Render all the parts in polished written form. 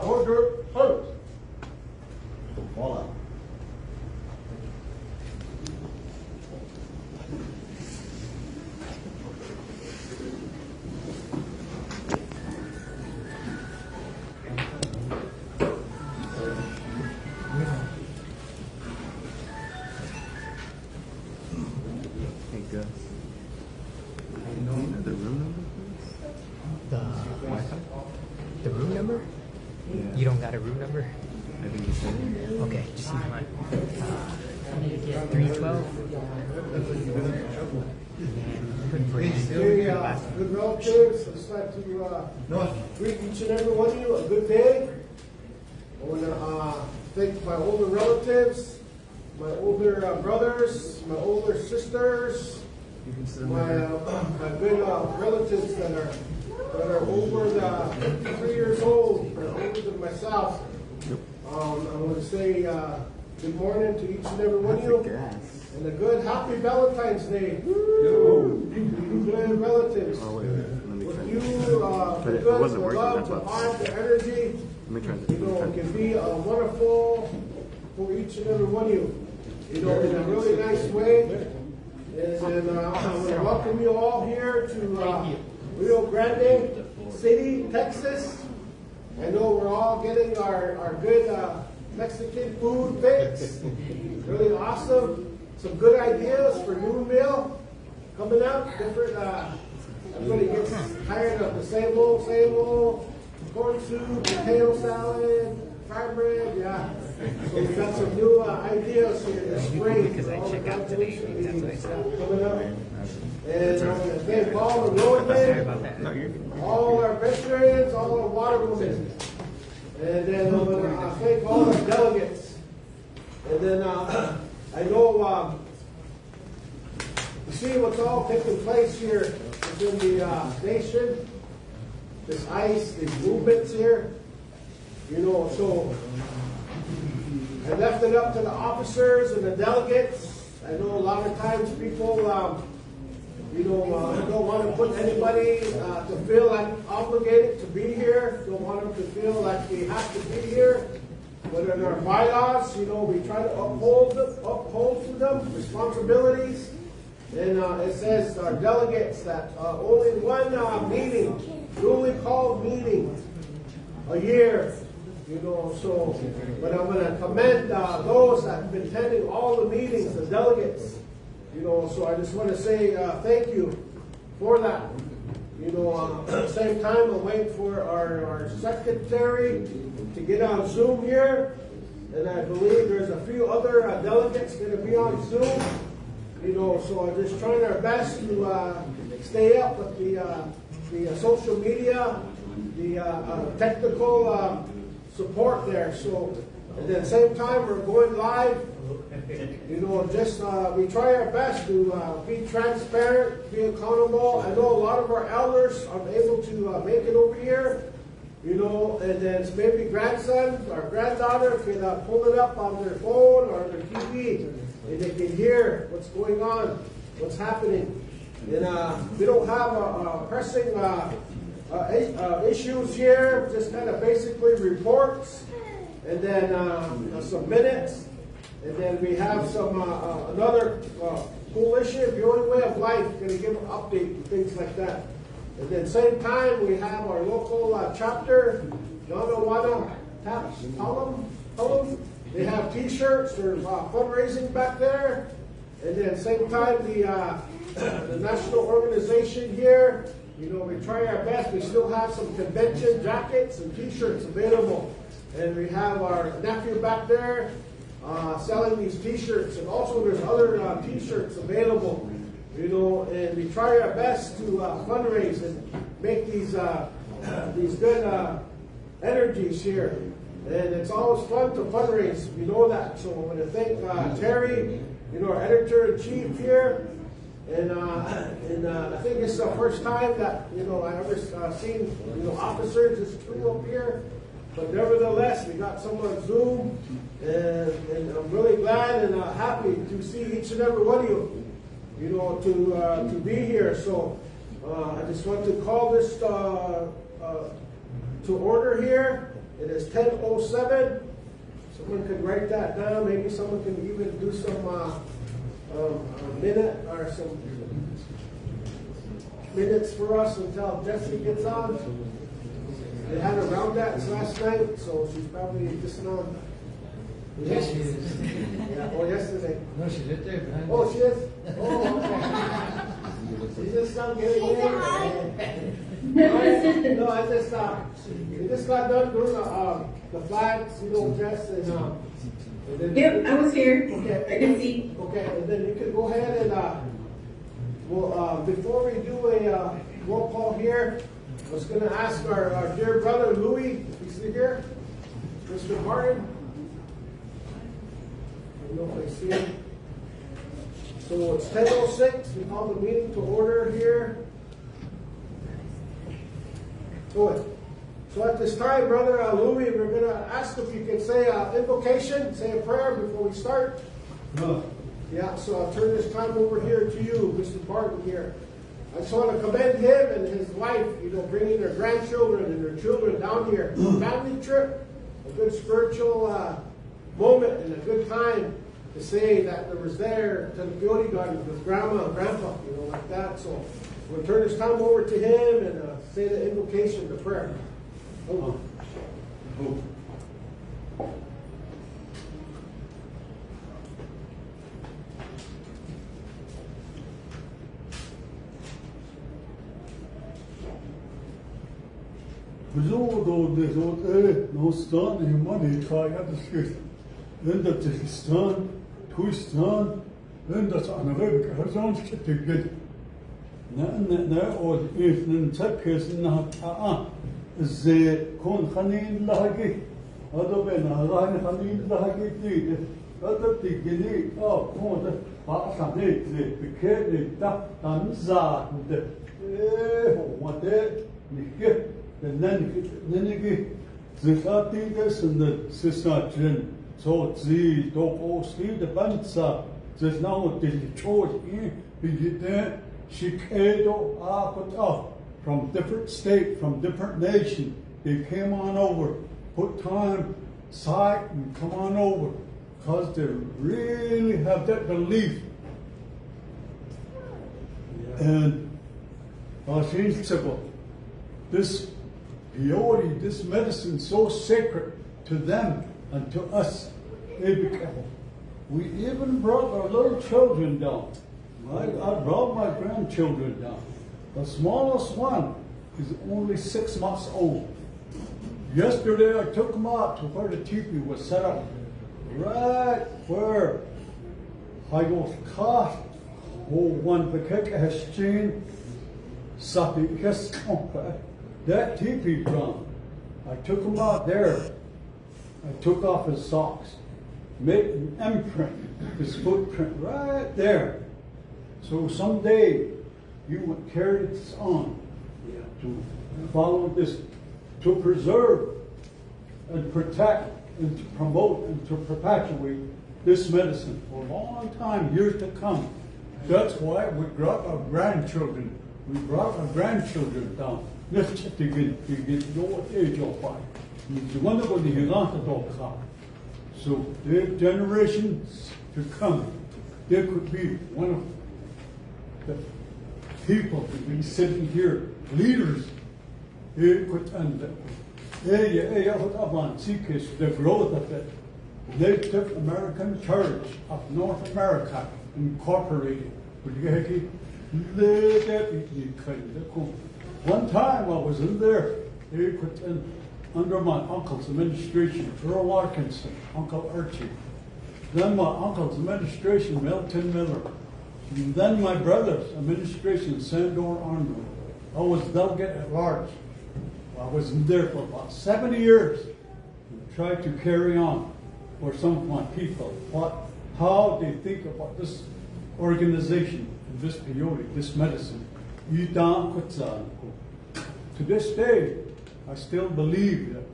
Order first. Voila. The room number? The room number? Yeah. You don't got a room number? I think you said it. Okay, just leave mine. 312. Good relatives, I'd like to greet each and every one of you a good day. I want to thank my older relatives, my older brothers, my older sisters, my good relatives that are over the 53 years old, that are older than myself. I want to say good morning to each and every one of you, and a good happy Valentine's Day. Good relatives. Oh, wait, let me try With this. you, But it the good, wasn't the working, love, that's the why. heart, the energy, Let me try this. you know, it can be wonderful for each and every one of you. You know, in a really nice way. And I want to welcome you all here to Rio Grande City, Texas. I know we're all getting our good Mexican food fix. Really awesome. Some good ideas for new meal coming up. Different. Everybody gets tired of the same old corn soup, potato salad, fried bread. Yeah. So we've got some new ideas here this spring. Because I check out today. That's what I said. Coming up. And I want to thank all the Sorry roadmen, about that. all our veterans, all our watermen. And then I want to thank all the delegates. And then I know you see what's all taking place here within the nation. This ICE, these movements here. You know, so I left it up to the officers and the delegates. I know a lot of times people, don't want to put anybody to feel like obligated to be here. Don't want them to feel like they have to be here. But in our bylaws, we try to uphold to them responsibilities. And it says our delegates that only one meeting, duly called meeting a year. So, but I'm going to commend those that have been attending all the meetings, the delegates. So I just want to say thank you for that. At the same time, I'm waiting for our secretary to get on Zoom here. And I believe there's a few other delegates going to be on Zoom. So I'm just trying our best to stay up with the social media, the technical support there. So at the same time, we're going live You know, just we try our best to be transparent, be accountable. I know a lot of our elders are able to make it over here. You know, and then maybe grandson or granddaughter can pull it up on their phone or their TV, and they can hear what's going on, what's happening. And we don't have pressing issues here, just kind of basically reports, and then some minutes, and then we have some another cool issue, viewing way of life, going to give an update and things like that. And then same time, we have our local chapter, Yanawana Talam. They have T-shirts, there's fundraising back there. And then same time, the national organization here, you know, we try our best. We still have some convention jackets and T-shirts available. And we have our nephew back there selling these T-shirts. And also there's other T-shirts available. You know, and we try our best to fundraise and make these good energies here. And it's always fun to fundraise. We know that. So I want to thank Terry, you know, our editor-in-chief here. And I think it's the first time that, you know, I ever seen, you know, officers just flew up here. But nevertheless, we got some on Zoom. And I'm really glad and happy to see each and every one of you. You know, to be here. So I just want to call this to order here. It is 10:07. Someone could write that down. Maybe someone can even do some minute or some minutes for us until Jesse gets on. They had her round that last night, so she's probably just on. Yes, she is. Yeah, or yesterday. No, she did there, man. Oh, she is? Oh, okay. She just not getting in. No, I just, we just got done doing the flags, you know, dress and then. Yep, I was here. Okay. I can see. Okay, and then you can go ahead and, well, before we do a roll call here, I was going to ask our dear brother Louis, if he's here, Mr. Martin. I don't know if I see him. So it's 10:06. We call the meeting to order here. Go ahead. So at this time, Brother Louis, we're going to ask if you can say invocation, say a prayer before we start. No. Yeah, so I'll turn this time over here to you, Mr. Barton here. I just want to commend him and his wife, you know, bringing their grandchildren and their children down here. Family trip, a good spiritual moment and a good time to say that there was there to the beauty garden with grandma and grandpa, you know, like that. So we'll turn this time over to him and say the invocation, the prayer. Oh. From different states, from different nations, they came on over, put time aside and come on over, because they really have that belief. And this peyote, this medicine, so sacred to them and to us. We even brought our little children down. I brought my grandchildren down. The smallest one is only 6 months old. Yesterday I took them out to where the teepee was set up. Right where I go cast one Pakekahashin Sapi Keskompa. That teepee drum. I took him out there. I took off his socks. made an imprint, his footprint right there. So someday you would carry this on to follow this, to preserve and protect and to promote and to perpetuate this medicine for a long time, years to come. That's why we brought our grandchildren. We brought our grandchildren down. Let's check again, to get your age of fire. So the generations to come, there could be one of the people could be sitting here, leaders. It could end the growth of it. Native American Church of North America Incorporated. One time I was in there, under my uncle's administration, Earl Atkinson, Uncle Archie. Then my uncle's administration, Milton Miller. And then my brother's administration, Sandor Arnold. I was delegate at large. I was in there for about 70 years. And tried to carry on for some of my people, how they think about this organization and this peyote, this medicine. To this day, I still believe that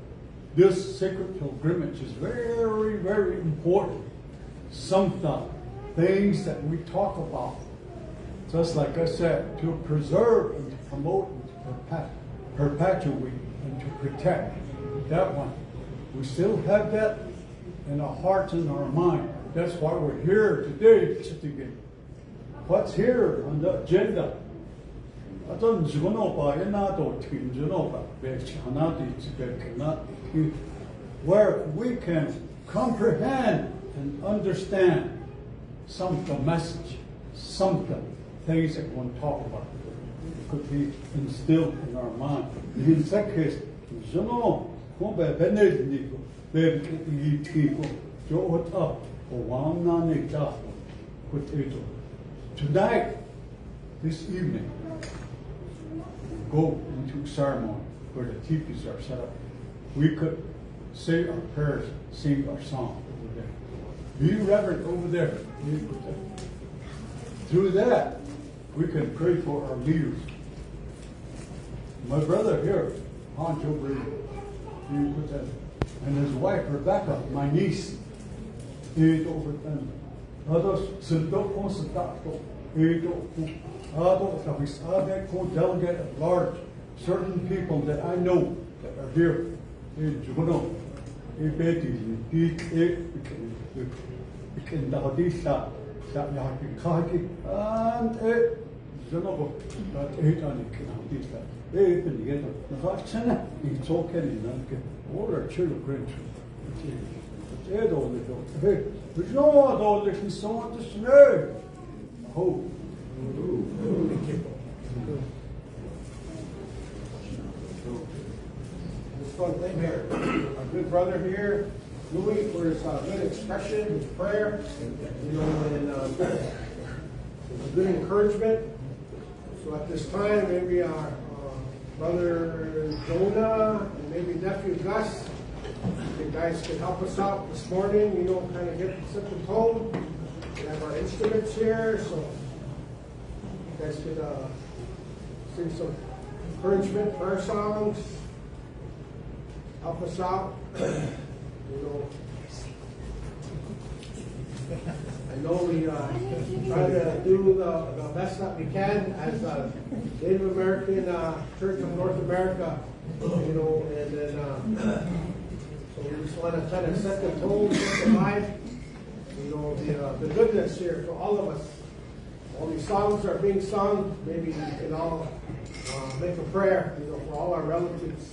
this sacred pilgrimage is very, very important. Some things that we talk about, just like I said, to preserve and to promote and to perpetuate and to protect that one. We still have that in our hearts and our mind. That's why we're here today. What's here on the agenda? Where we can comprehend and understand some of the message, some of the things that we want to talk about. It could be instilled in our mind. In that case, tonight, this evening, go into ceremony where the teepees are set up. We could say our prayers, sing our song over there. Be reverent over there. Through that, we can pray for our leaders. My brother here, Honcho Brady, and his wife Rebecca, my niece, over them. Others, delegate at large, certain people that I know that are here. All our children, grandchildren. This one thing here, our good brother here, Louis, for his good expression, his prayer, and a good encouragement. So at this time, maybe our brother Jonah and maybe nephew Gus, you guys could help us out this morning, kind of set the tone. We have our instruments here, so you guys could sing some encouragement, prayer songs, help us out. I know we try to do the best that we can as a Native American Church of North America, and then so we just want to kind of set the tone, set the vibe, the goodness here for all of us. All these songs are being sung. Maybe we can all make a prayer, for all our relatives.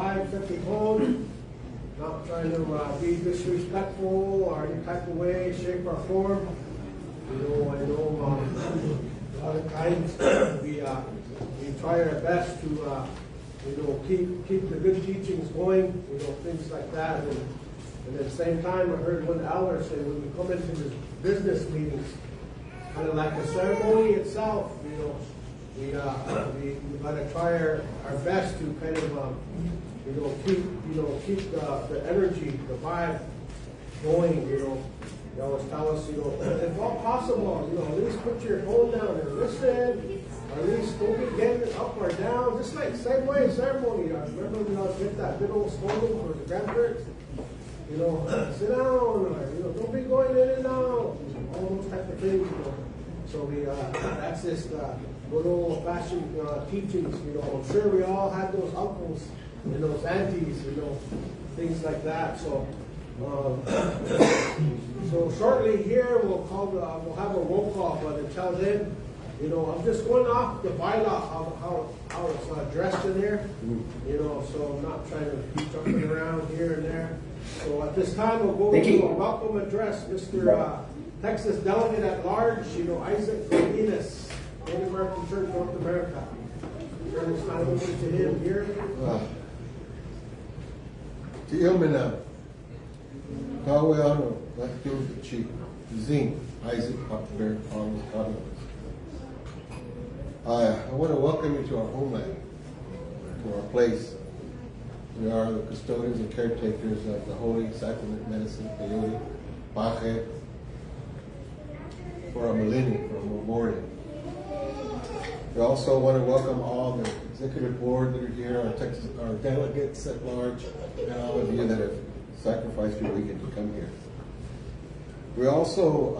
vibe, set the tone. Not trying to be disrespectful or any type of way, shape, or form. You know, I know a lot of times we try our best to keep the good teachings going. You know, things like that. And at the same time, I heard one elder say when we come into this business meetings, kind of like the ceremony itself, you know, we gotta try our best to kind of keep the energy, the vibe going. You know, they always tell us, you know, if all possible, you know, at least put your phone down and listen, or at least don't be getting it up or down. Just like same way ceremony. I remember when I was get that good old scolding for the grandparents. You know, sit down, or you know, don't be going in and out, all those type of things. You know, so that's just good old fashioned teachings. You know, I'm sure we all had those uncles and those aunties, you know, things like that. So, so shortly here we'll have a roll call, but until then, you know, I'm just going off the bylaw how it's dressed in here. You know, so I'm not trying to keep jumping around here and there. So at this time we'll go to a welcome address, Mr. Texas Delegate at Large, you know, Isaac Godinez, Native American Church, North America. Turn this time over to him here. Te Ilmina, Kaweano, Latio Chief, Zing, Isaac Huckberg, on I want to welcome you to our homeland, to our place. We are the custodians and caretakers of the Holy Sacrament Medicine, Peyote, Baje, for a millennium, for a memorial. We also want to welcome all the executive board that are here, our delegates at large, and all of you that have sacrificed your weekend to come here. We're also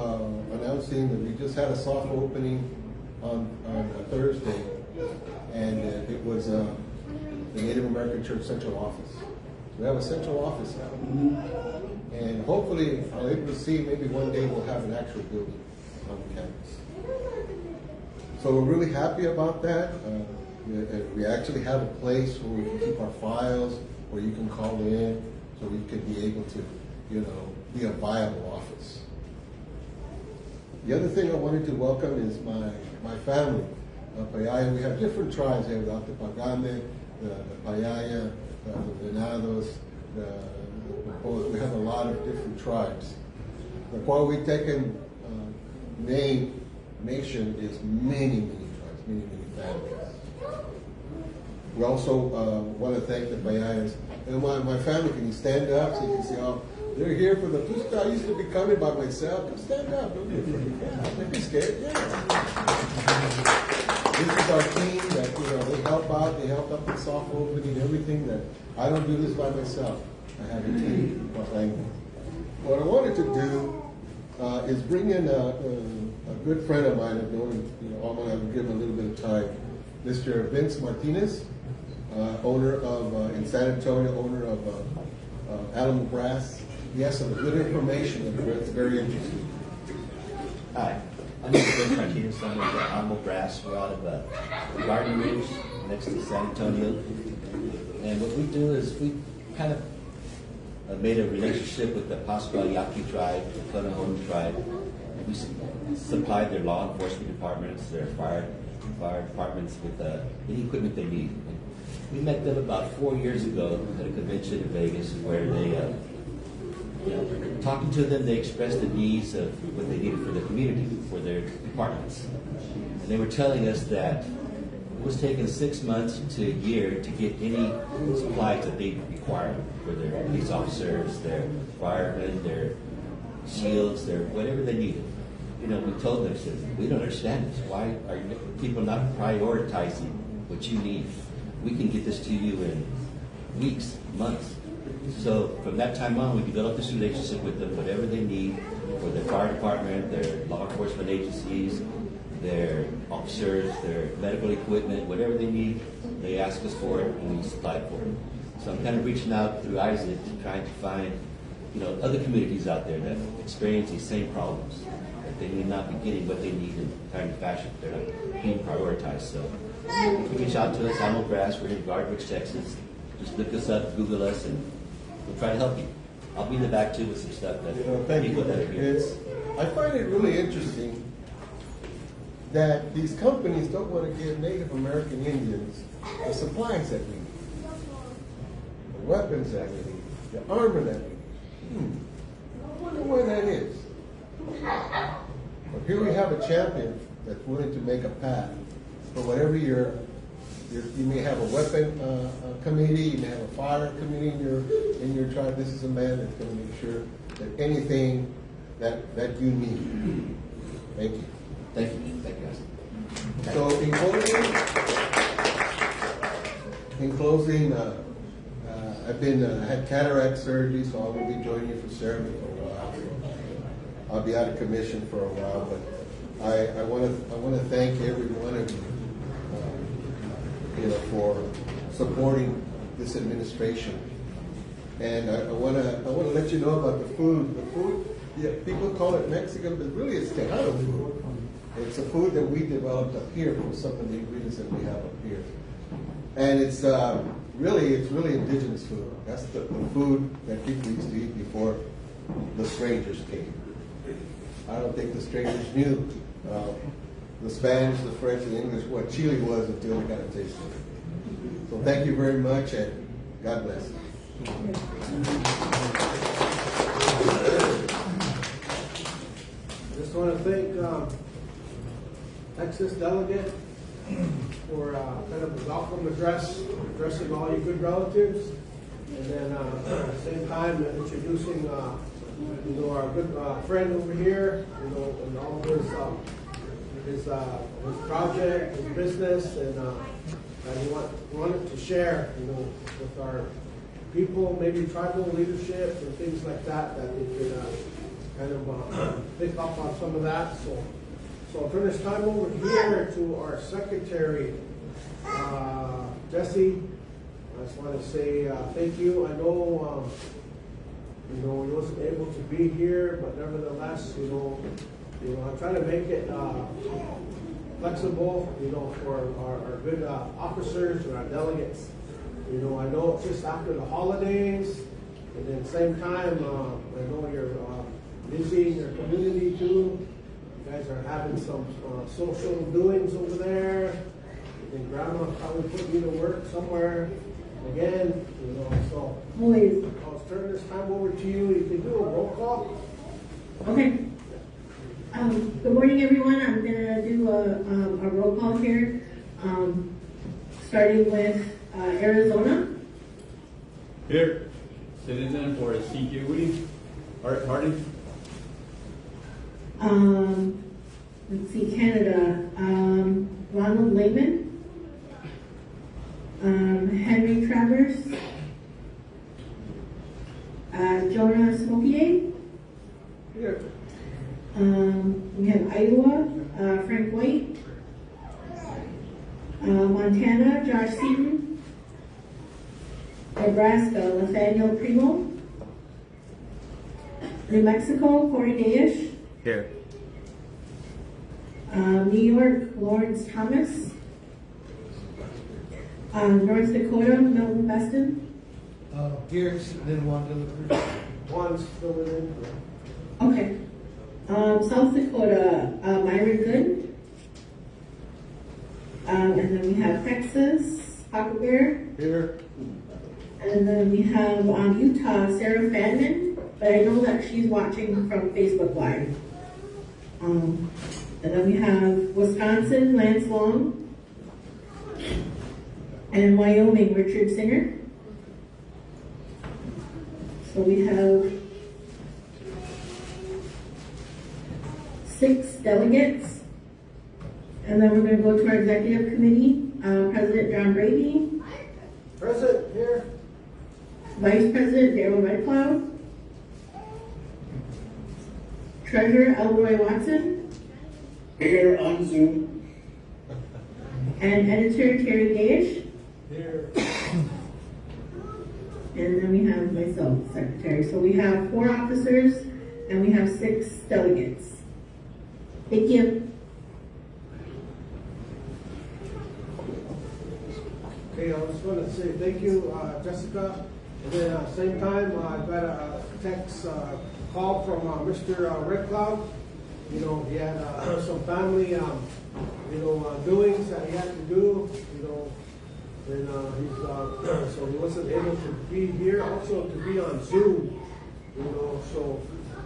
announcing that we just had a soft opening on Thursday, and it was the Native American Church Central Office. We have a central office now, and hopefully I'll able to see maybe one day we'll have an actual building on the campus. So we're really happy about that. We actually have a place where we can keep our files, where you can call in, so we can be able to, you know, be a viable office. The other thing I wanted to welcome is my family. Payaya, we have different tribes here, the Pagame, the Payaya, the Venados, we have a lot of different tribes. The Quawitecan nation is many tribes, many families. We also want to thank the Payayas. And my family, can you stand up so you can see how they're here for the Tuska? I used to be coming by myself. Come stand up, don't be afraid. Yeah, don't be scared. Yeah. This is our team that, you know, they help out with the soft opening, everything that I don't do this by myself. I have a team. What I wanted to do is bring in a good friend of mine. I've known him, you know, I'm going to give him a little bit of time. Mr. Vince Martinez, owner of, in San Antonio, owner of Alamo Brass. He has some good information that's very interesting. Hi, I'm Mr. Vince Martinez. I'm with Alamo Brass. We're out of Garden Rouge, next to San Antonio. And what we do is we kind of made a relationship with the Pascual Yaqui tribe, the Cunahon tribe. We supplied their law enforcement departments, their fire departments with any equipment they need. And we met them about 4 years ago at a convention in Vegas where they, talking to them, they expressed the needs of what they needed for the community, for their departments. And they were telling us that it was taking 6 months to a year to get any supplies that they required for their police officers, their firemen, their shields, their whatever they needed. You know, we told them, said, we don't understand this. Why are people not prioritizing what you need? We can get this to you in weeks, months. So from that time on, we developed this relationship with them, whatever they need for their fire department, their law enforcement agencies, their officers, their medical equipment, whatever they need, they ask us for it and we supply it for them. So I'm kind of reaching out through Isaac to try to find, other communities out there that experience these same problems. That they may not be getting what they need in time and fashion. They're not being prioritized. So you can reach out to us, Alamo Brass. We're in Garden Rouge, Texas, Just look us up, Google us, and we'll try to help you. I'll be in the back too with some stuff that Thank you. people that are here. I find it really interesting that these companies don't want to give Native American Indians the supplies that we need, the weapons that we need, the armor that we need. I wonder why that is. But here we have a champion that's willing to make a path for whatever you may have a weapon committee, you may have a fire committee in your tribe. This is a man that's going to make sure that anything that you need. Thank you. Thank you. Thank you, guys. So in closing, I had cataract surgery, so I will be joining you for ceremony for a while. I'll be out of commission for a while, but I want to thank every one of you, for supporting this administration. And I want to let you know about the food. The food, yeah, people call it Mexican, but really it's Tejano food. It's a food that we developed up here from some of the ingredients that we have up here. And it's really indigenous food. That's the food that people used to eat before the strangers came. I don't think the strangers knew the Spanish, the French, and the English what chili was until they got a taste of it. So thank you very much, and God bless. Just want to thank Texas delegate for kind of a welcome address, addressing all your good relatives, and then at the same time introducing our good friend over here, and all of his project, his business, and he wanted to share, with our people, maybe tribal leadership and things like that they could kind of pick up on some of that. So I'll turn this time over here to our secretary, Jesse. I just want to say thank you. I know, he wasn't able to be here, but nevertheless, I try to make it flexible, for our good officers and our delegates. I know it's just after the holidays, and then same time, I know you're busy in your community too. You guys are having some social doings over there. I think Grandma probably put you to work somewhere again, so. Always. I'll turn this time over to you. You can do a roll call. Okay. Good morning, everyone. I'm going to do a roll call here, starting with Arizona. Here, citizen for CQE, Art Harding. Let's see, Canada. Ronald Lehman. Henry Travers. Jonah Smokier. Here. We have Iowa, Frank White. Montana, Josh Seaton. Nebraska, Nathaniel Primo. New Mexico, Corey Dayish. Here. New York, Lawrence Thomas. North Dakota, Milton Beston. Here's then one delivery. One's filling in. Okay. South Dakota, Myron Good. And then we have Texas, Papa Bear. Here. And then we have Utah, Sarah Fanman. But I know that she's watching from Facebook Live. And then we have Wisconsin, Lance Long. And Wyoming, Richard Singer. So we have 6 delegates. And then we're going to go to our executive committee. President John Brady. Present here. Vice President Darrell Redcloud. Treasurer Elroy Watson. Here on Zoom. And Editor Terry Dayish. Here. And then we have myself, Secretary. So we have 4 officers and we have 6 delegates. Thank you. Okay, Okay, I just want to say thank you, Jessica. And then same time, I got a text call from Mr. Red Cloud. You know, he had some family, doings that he had to do. You know, and he's so he wasn't able to be here. Also to be on Zoom. You know, so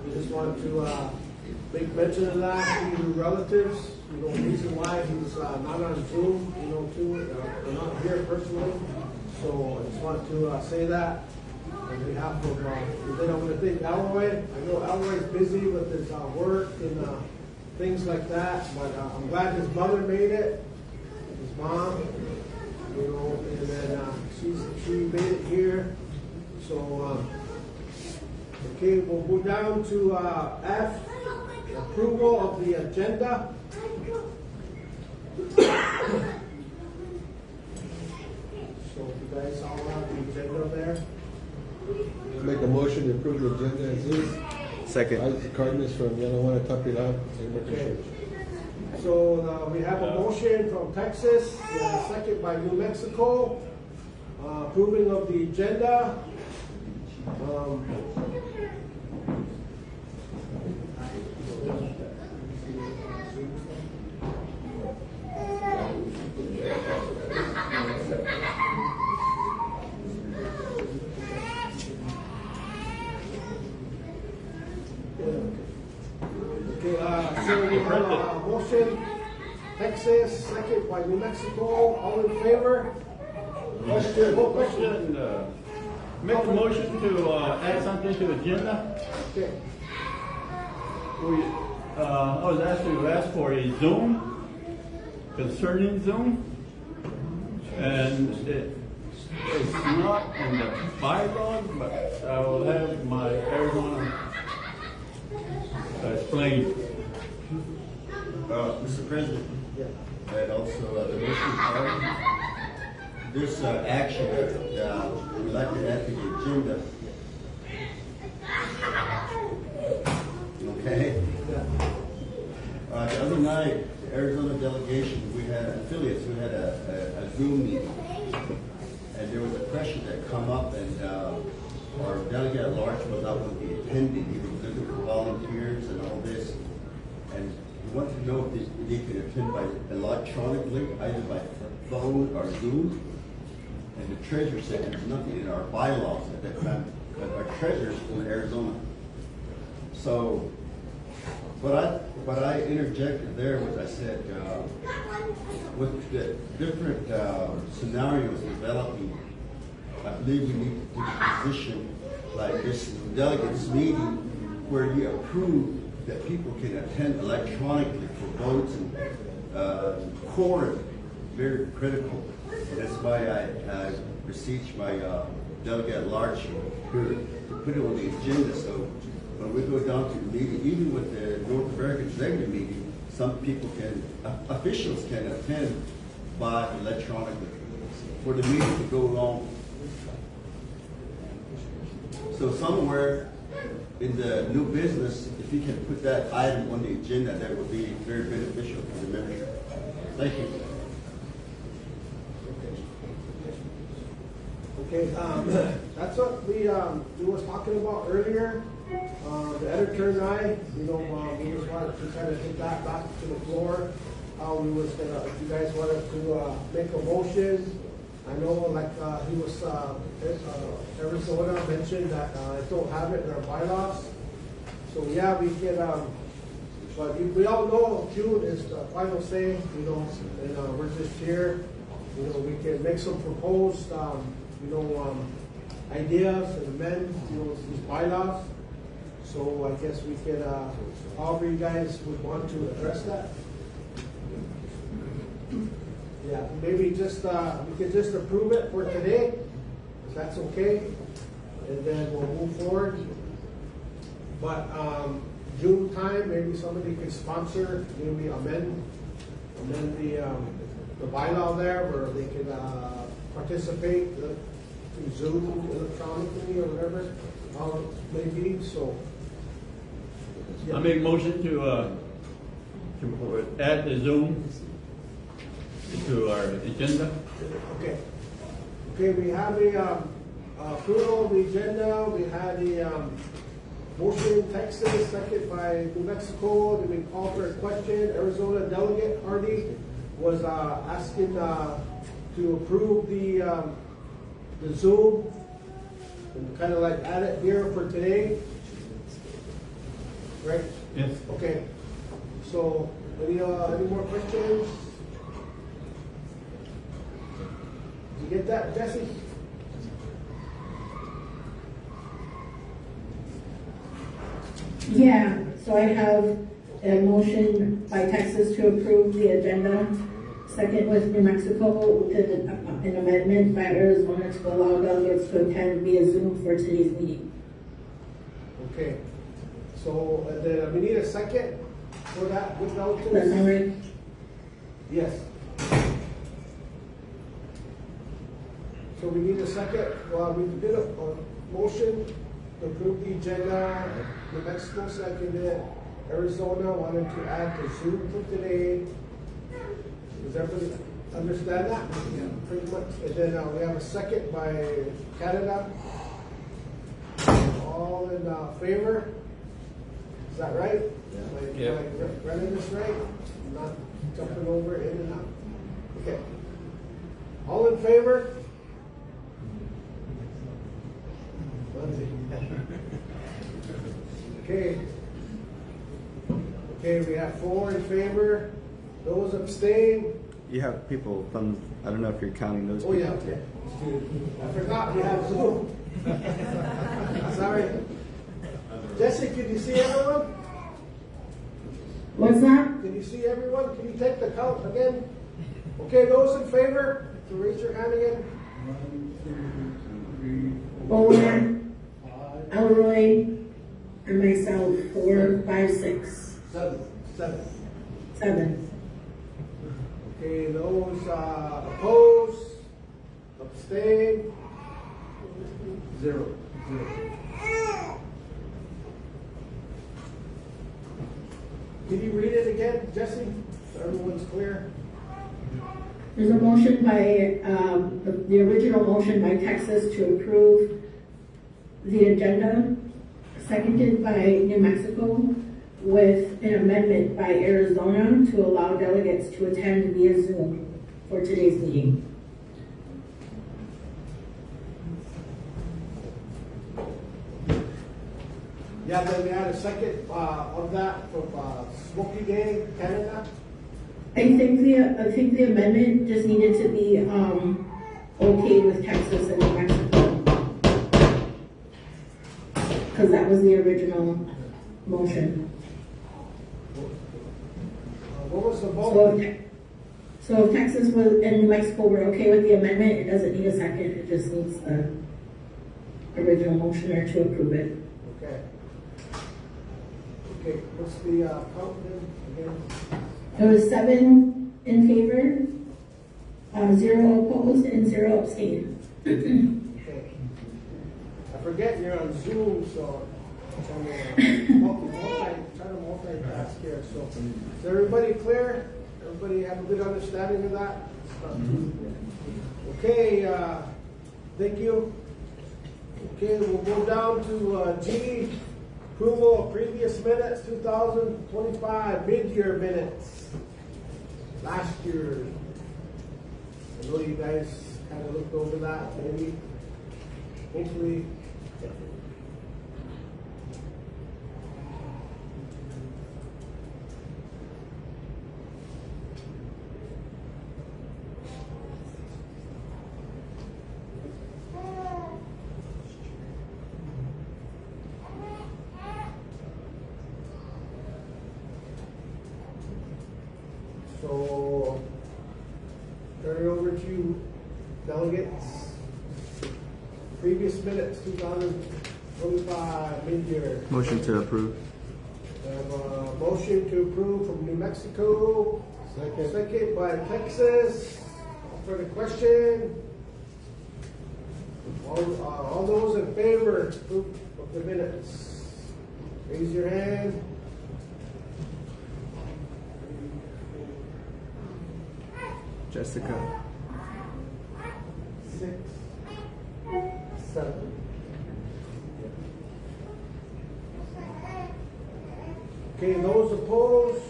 we just wanted to make mention of that to your relatives. You know, reason why he's not on Zoom. You know, too, they're not here personally. So I just wanted to say that on behalf of, then I'm going to thank Elroy. I know Elroy's busy with his work and things like that, but I'm glad his mother made it, his mom, you know, and then she made it here. So, okay, we'll go down to F, approval of the agenda. So you guys all have the agenda there? Make a motion to approve the agenda as is. Second. Isaac Cardenas from Yanawana, Tapilao, Okay. So we have a motion from Texas, a second by New Mexico, approving of the agenda. So we have a motion, Texas, second by New Mexico, all in favor? Question, make a motion to add something to the agenda. Okay. I was asked to ask for a Zoom concerning Zoom, and it's not in the bylaws, but I will have my Arizona explain. Mr. President, and also the motion party, this action that we'd like to add to the agenda. Okay? The other night, the Arizona delegation, we had affiliates, we had a Zoom meeting. And there was a question that come up, and our delegate at large was not going to be attending. He was looking for volunteers and all this. And we wanted to know if they could attend by electronically, either by phone or Zoom. And the treasurer said there's nothing in our bylaws at that time, but our treasurer's from Arizona. So, what I interjected there was I said, with the different scenarios developing, I believe we need to take a position like this delegates meeting where you approve that people can attend electronically for votes and quorum, very critical. And that's why I beseech my delegate at large here to put it on the agenda. So when we go down to the meeting, even with the North American executive meeting, some people can, officials can attend by electronically for the meeting to go along. So somewhere in the new business, if you can put that item on the agenda, that would be very beneficial for the membership. Thank you. Okay, that's what we was talking about earlier. The editor and I, we just wanted to kind of take that back to the floor. We was gonna, if you guys wanted to make a motion, I know like he was, Arizona mentioned that I don't have it in our bylaws. So yeah, we can, but we all know June is the final say, and we're just here. We can make some proposed, ideas and amend, these bylaws. So I guess we could, however you guys would want to address that. Yeah, maybe just, we could just approve it for today, if that's okay, and then we'll move forward. But, June time, maybe somebody could sponsor, maybe amend the bylaw there where they could, participate through Zoom electronically or whatever, maybe, so. Yeah. I make a motion to add the Zoom to our agenda. Okay, Okay, we have a approval of the agenda. We had a motion in Texas, second by New Mexico. Then we called for a question. Arizona delegate Hardy was asking to approve the Zoom and kind of like add it here for today. Right? Yes. Okay. So, any more questions? Did you get that, Jesse? Yeah, so I have a motion by Texas to approve the agenda. Second with New Mexico with an amendment by Arizona to allow delegates to attend via Zoom for today's meeting. Okay. So, and then we need a second for that with That's notice? all right. Yes. So we need a second. Well, we did a motion to approve the agenda. New Mexico seconded. Arizona wanted to add the Zoom for today. Does everybody understand that? Yeah, pretty much. And then we have a second by Canada. All in favor? Is that right? Yeah. Am I running this right? I'm not jumping over in and out. Okay. All in favor? Okay. Okay, we have 4 in favor. Those abstain? You have people from, I don't know if you're counting those Oh, people. yeah, okay. I forgot we have Zoom. Sorry. Jesse, can you see everyone? What's that? Can you see everyone? Can you take the count again? Okay, those in favor, so raise your hand again. 1, 2, 3, 4, Owen, 5, Elroy, and myself, 4, 5, 6, 7. 7. Okay, those opposed, abstain, 0. Can you read it again, Jesse, so everyone's clear? There's a motion by, the original motion by Texas to approve the agenda, seconded by New Mexico, with an amendment by Arizona to allow delegates to attend via Zoom for today's meeting. Yeah, then we had a second of that from Smoky Day, Canada. I think the amendment just needed to be, okay with Texas and New Mexico. Because that was the original motion. What was the So vote? if Texas was, and New Mexico were okay with the amendment, it doesn't need a second, it just needs the original motioner to approve it. Okay. Okay, what's the count then again? It was 7 in favor, 0 opposed, and 0 abstained. Okay. I forget you're on Zoom, so I'm trying to multitask here. So, is everybody clear? Everybody have a good understanding of that? Okay, thank you. Okay, we'll go down to G, approval of previous minutes, 2025 mid-year minutes. Last year, I know you guys kind of looked over that, maybe, hopefully. So, turn it over to you, delegates. Previous minutes, 2025 mid-year. Motion to approve. I have a motion to approve from New Mexico. Second by Texas. For the question. All those in favor of the minutes, raise your hand. Jessica. 6, Okay, those opposed?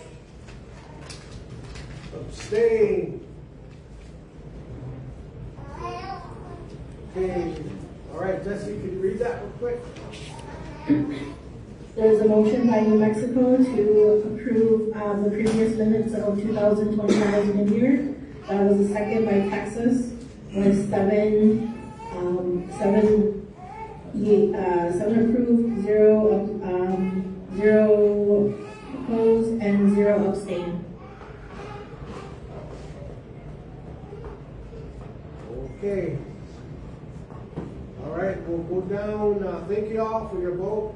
Abstain. Okay, all right, Jesse, can you read that real quick? There's a motion by New Mexico to approve the previous minutes of 2025 year. That was a second by Texas with seven approved, zero opposed, and 0 abstain. Okay. All right, we'll go down, thank you all for your vote.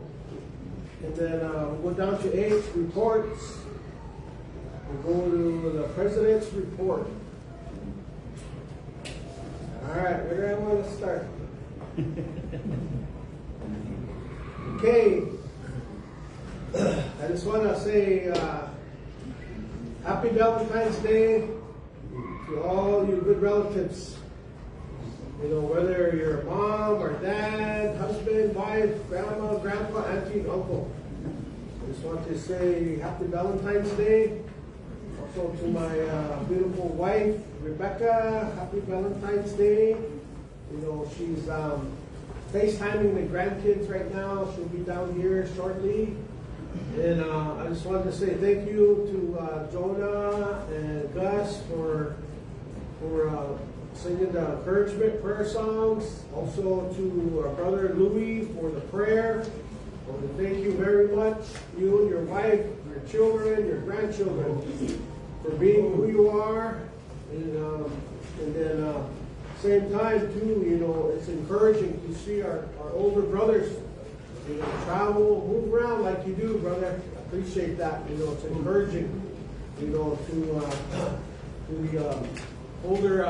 And then we'll go down to 8, reports. We'll go to the president's report. All right, where do I want to start? Okay. I just want to say happy Valentine's Day to all you good relatives. You know, whether you're mom or dad, husband, wife, grandma, grandpa, auntie, uncle. I just want to say happy Valentine's Day. Also to my beautiful wife, Rebecca, happy Valentine's Day. You know, she's FaceTiming the grandkids right now. She'll be down here shortly. And I just wanted to say thank you to Jonah and Gus for singing the encouragement prayer songs. Also to our brother Louis for the prayer. I want to thank you very much, you and your wife, your children, your grandchildren, for being who you are. And then same time too, you know, it's encouraging to see our older brothers, you know, travel, move around like you do, brother. I appreciate that. You know, it's encouraging, you know, to the older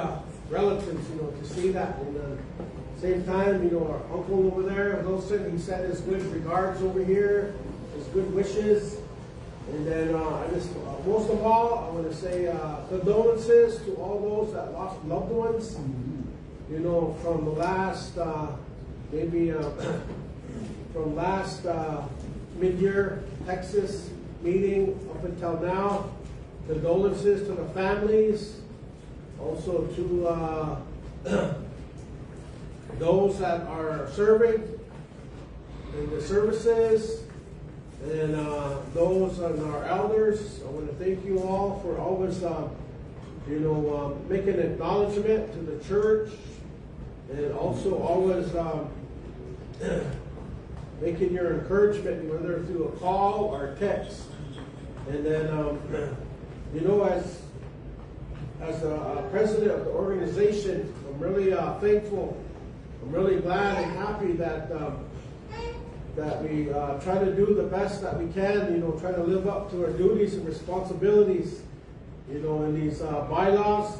relatives, you know, to see that. And same time, you know, our uncle over there, Wilson, he sent his good regards over here, his good wishes. And then I just, most of all, I want to say condolences to all those that lost loved ones. You know, from the last, from last mid-year Texas meeting up until now. Condolences to the families. Also to those that are serving in the services, and those and our elders. I want to thank you all for always, you know, making acknowledgement to the church, and also always making your encouragement, whether through a call or a text. And then, you know, as the president of the organization, I'm really thankful. I'm really glad and happy that that we try to do the best that we can. You know, try to live up to our duties and responsibilities. You know, in these bylaws.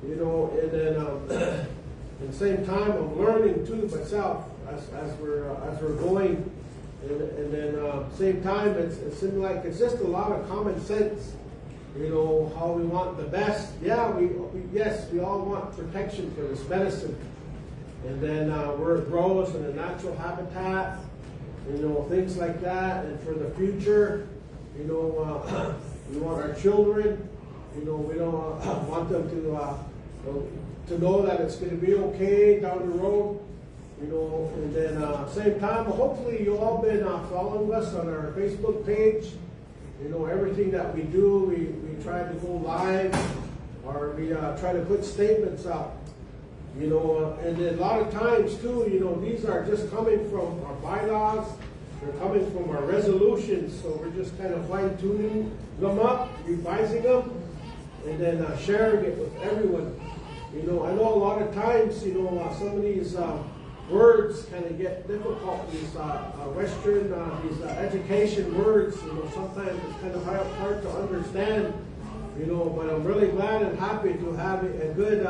You know, and then at the same time, I'm learning too myself as we're going. And then same time, it seems like it's just a lot of common sense. You know, how we want the best. Yeah, yes, we all want protection for this medicine. And then where it grows in a natural habitat, you know, things like that. And for the future, you know, we want our children, you know, we don't want them to know that it's going to be okay down the road. You know, and then same time, hopefully you all been following us on our Facebook page. You know, everything that we do, we try to go live, or we try to put statements out. You know, and then a lot of times too, you know, these are just coming from our bylaws, they're coming from our resolutions, so we're just kind of fine tuning them up, revising them, and then sharing it with everyone. You know, I know a lot of times, you know, some of these words kind of get difficult, these Western, these education words, you know, sometimes it's kind of hard to understand, you know, but I'm really glad and happy to have a good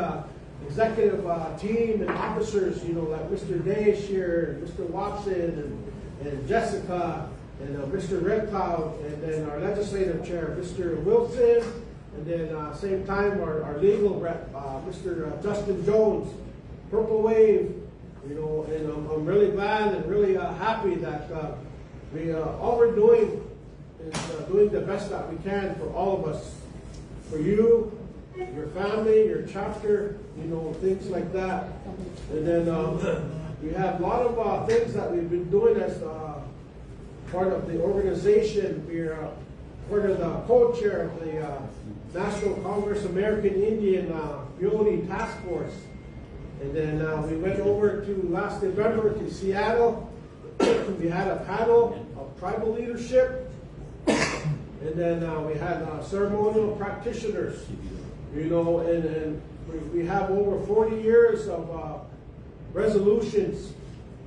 executive team and officers, you know, like Mr. Dash here, and Mr. Watson, and Jessica, and Mr. Red Cloud, and then our legislative chair, Mr. Wilson, and then same time our legal rep, Mr. Justin Jones, Purple Wave, You know, and I'm really glad and really happy that all we're doing is doing the best that we can for all of us, for you, your family, your chapter, you know, things like that. And then we have a lot of things that we've been doing as part of the organization. We're part of the co-chair of the National Congress American Indian Peyote Task Force. And then we went over to last November to Seattle. We had a panel of tribal leadership. And then we had ceremonial practitioners, you know, and we have over 40 years of resolutions.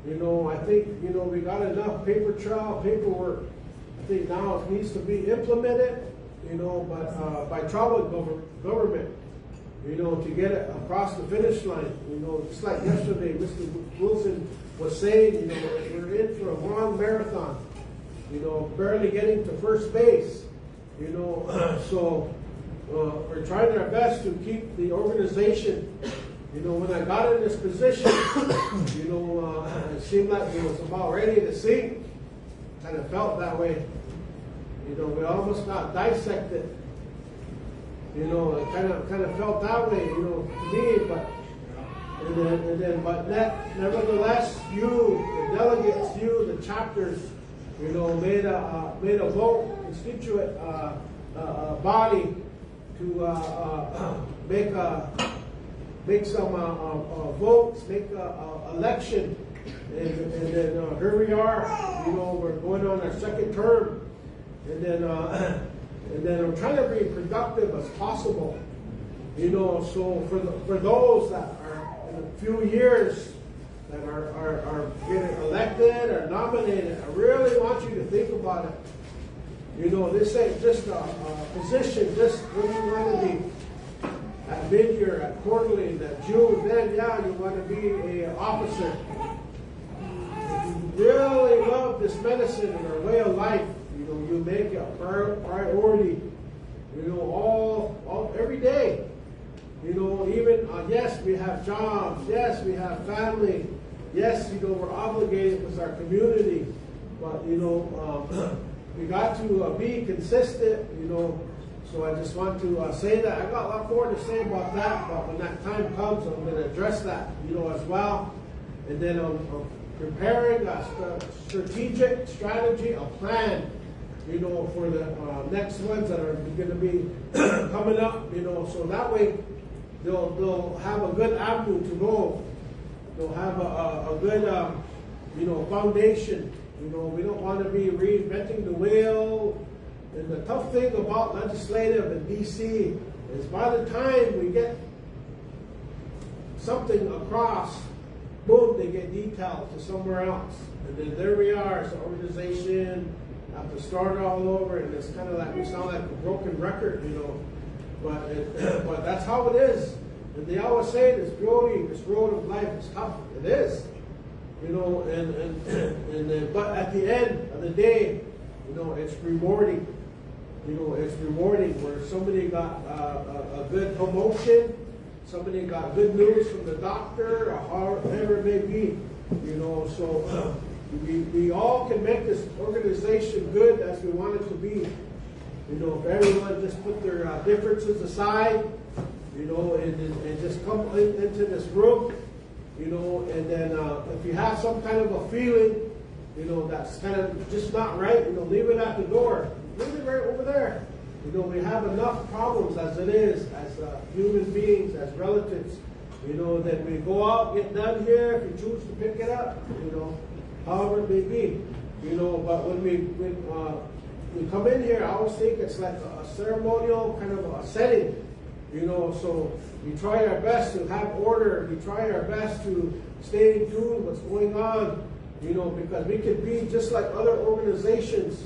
You know, I think, you know, we got enough paperwork. I think now it needs to be implemented, you know, but by tribal government, you know, to get it across the finish line. You know, just like yesterday, Mr. Wilson was saying, you know, we're in for a long marathon, you know, barely getting to first base, you know, so we're trying our best to keep the organization. You know, when I got in this position, you know, it seemed like it was about ready to sink. Kind of felt that way. You know, we almost got dissected. You know, it kind of felt that way, you know, to me. But nevertheless, you, the delegates, you, the chapters, you know, made a vote, constituent body to make some votes, make an election, and then here we are. You know, we're going on our second term, and then I'm trying to be productive as possible. You know, so for those that are in a few years that are getting elected or nominated, I really want you to think about it. You know, this ain't just a position, just when you want to be at mid-year, at quarterly, at June, then yeah, you want to be an officer. If you really love this medicine and our way of life, you know, you make it a priority, you know, all every day. You know, even, yes, we have jobs, yes, we have family, yes, you know, we're obligated with our community, but, you know, we got to be consistent, you know. So I just want to say that. I got a lot more to say about that, but when that time comes, I'm going to address that, you know, as well. And then I'm preparing a strategic strategy, a plan, you know, for the next ones that are going to be coming up, you know, so that way they'll have a good avenue to go. They'll have a good, you know, foundation. You know, we don't want to be reinventing the wheel. And the tough thing about legislative in D.C. is by the time we get something across, boom, they get detailed to somewhere else. And then there we are as an organization, have to start all over, and it's kind of like, we sound like a broken record, you know. But that's how it is. And they always say this beauty, this road of life is tough. It is. You know, but at the end of the day, you know, it's rewarding. You know, it's rewarding where somebody got a good promotion, somebody got good news from the doctor, or however it may be. You know, so we all can make this organization good as we want it to be. You know, if everyone just put their differences aside, you know, and just come into this room, you know, and then if you have some kind of a feeling, you know, that's kind of just not right, you know, leave it at the door. Leave it right over there. You know, we have enough problems as it is, as human beings, as relatives. You know, that we go out, get done here, if you choose to pick it up, you know, however it may be. You know, but when we come in here, I always think it's like a ceremonial kind of a setting. You know, so we try our best to have order. We try our best to stay in tune with what's going on. You know, because we could be just like other organizations.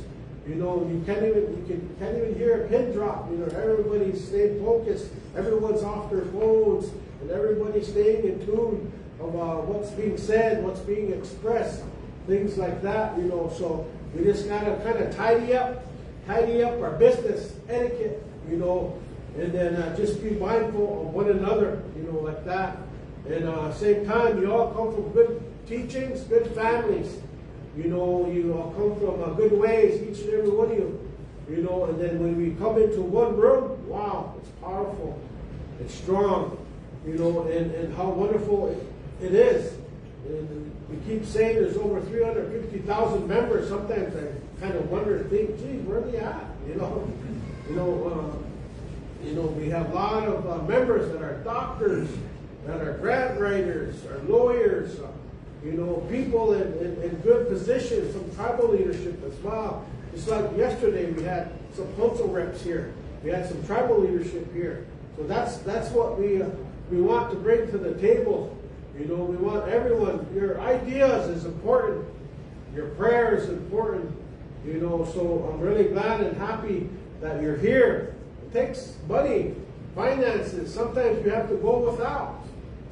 You know, you can't even hear a pin drop. You know, everybody's staying focused. Everyone's off their phones, and everybody's staying in tune of what's being said, what's being expressed, things like that. You know, so we just gotta kind of tidy up our business etiquette. You know, and then just be mindful of one another. You know, like that. And same time, you all come from good teachings, good families. You all come from good ways, each and every one of you. And then when we come into one room, wow, it's powerful, it's strong, and how wonderful it is. And we keep saying there's over 350,000 members. Sometimes I kind of wonder, think, geez, where are they at? We have a lot of members that are doctors, that are grant writers, are lawyers, people in good positions, some tribal leadership as well. Just like yesterday, we had some council reps here. We had some tribal leadership here. So that's what we want to bring to the table. We want everyone. Your ideas is important. Your prayer is important. So I'm really glad and happy that you're here. It takes money, finances. Sometimes you have to go without.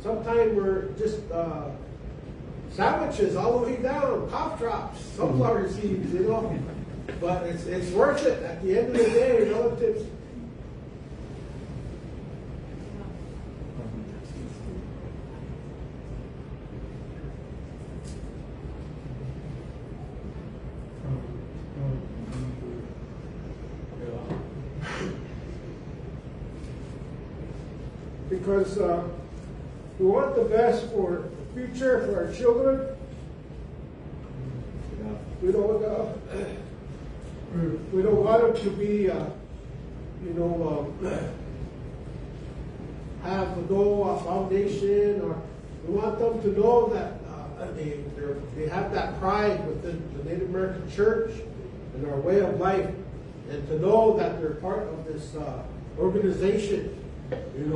Sometimes we're just sandwiches all the way down, cough drops, sunflower seeds, But it's worth it at the end of the day, relatives. Because we want the best for the future, for our children. We don't want them to be, have no foundation, or we want them to know that they have that pride within the Native American church and our way of life, and to know that they're part of this organization, and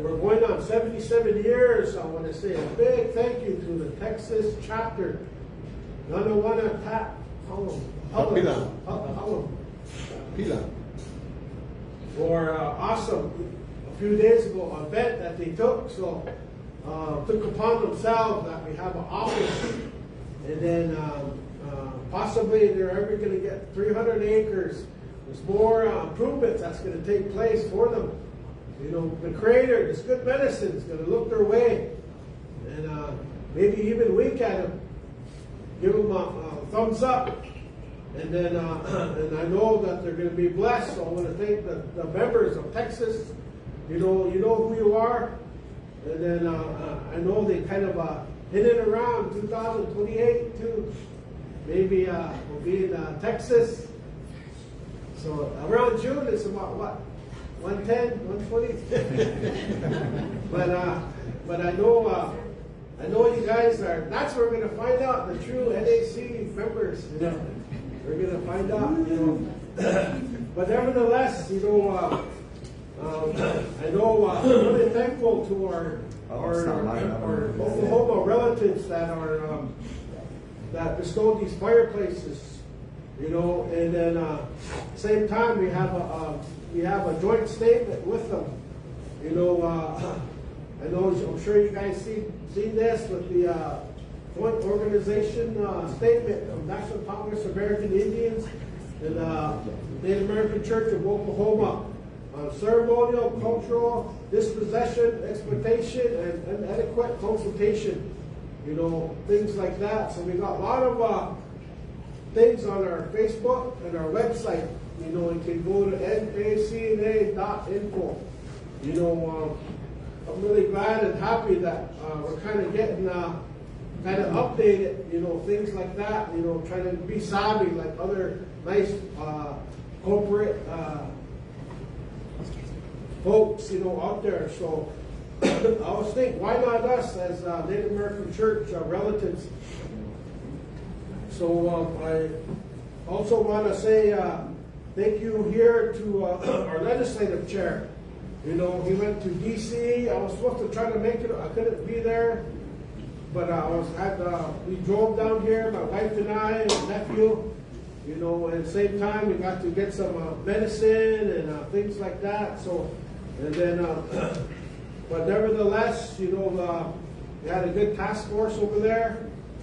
we're going on 77 years. I want to say a big thank you to the Texas chapter. For awesome, a few days ago, event that they took. So took upon themselves that we have an office, and then possibly they're ever going to get 300 acres. There's more improvements that's going to take place for them. The Creator, this good medicine, is going to look their way, and maybe even wink at them, give them a thumbs up, and then and I know that they're going to be blessed. So I want to thank the members of Texas. You know who you are, and then I know they kind of in and around 2028 too. Maybe we'll be in Texas. So around June, it's about what? 110, 120? But I know you guys are, that's where we're going to find out the true NAC members. We're going to find out, But nevertheless, I know I'm really thankful to our Oklahoma relatives that are that bestowed these fireplaces. And then same time we have a joint statement with them. I know I'm sure you guys seen this with the joint organization statement of National Congress of American Indians and Native American Church of Oklahoma on ceremonial, cultural, dispossession, exploitation, and adequate consultation. Things like that. So we got a lot of things on our Facebook and our website. You can go to nacna.info. I'm really glad and happy that we're kind of getting kind of updated, things like that, trying to be savvy like other nice corporate folks, out there. So I was thinking, why not us as Native American Church relatives? So I also want to say thank you here to our legislative chair. He went to D.C. I was supposed to try to make it. I couldn't be there, but we drove down here, my wife and I, and nephew. At the same time, we got to get some medicine and things like that. So, and then, but nevertheless, we had a good task force over there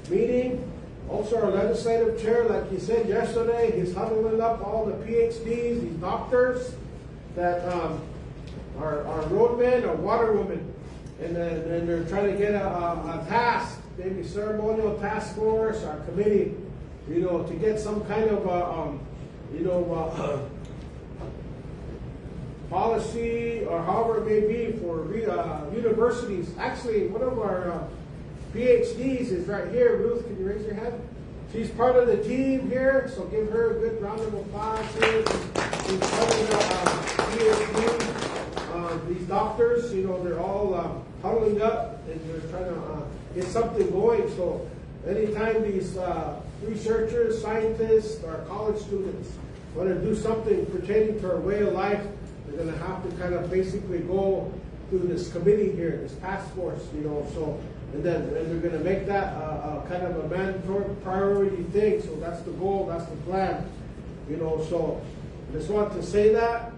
meeting. Also, our legislative chair, like he said yesterday, he's huddling up all the PhDs, these doctors that are roadmen or waterwomen. and then they're trying to get a task, maybe ceremonial task force or committee, to get some kind of policy or however it may be for universities. Actually, one of our PhDs is right here. Ruth, can you raise your hand? She's part of the team here, so give her a good round of applause here. She's part of the PhD. These doctors, they're all huddling up and they're trying to get something going. So anytime these researchers, scientists, or college students want to do something pertaining to our way of life, they're going to have to kind of basically go through this committee here, this task force, so, and then they're going to make that kind of a mandatory priority thing. So that's the goal, that's the plan, so I just want to say that.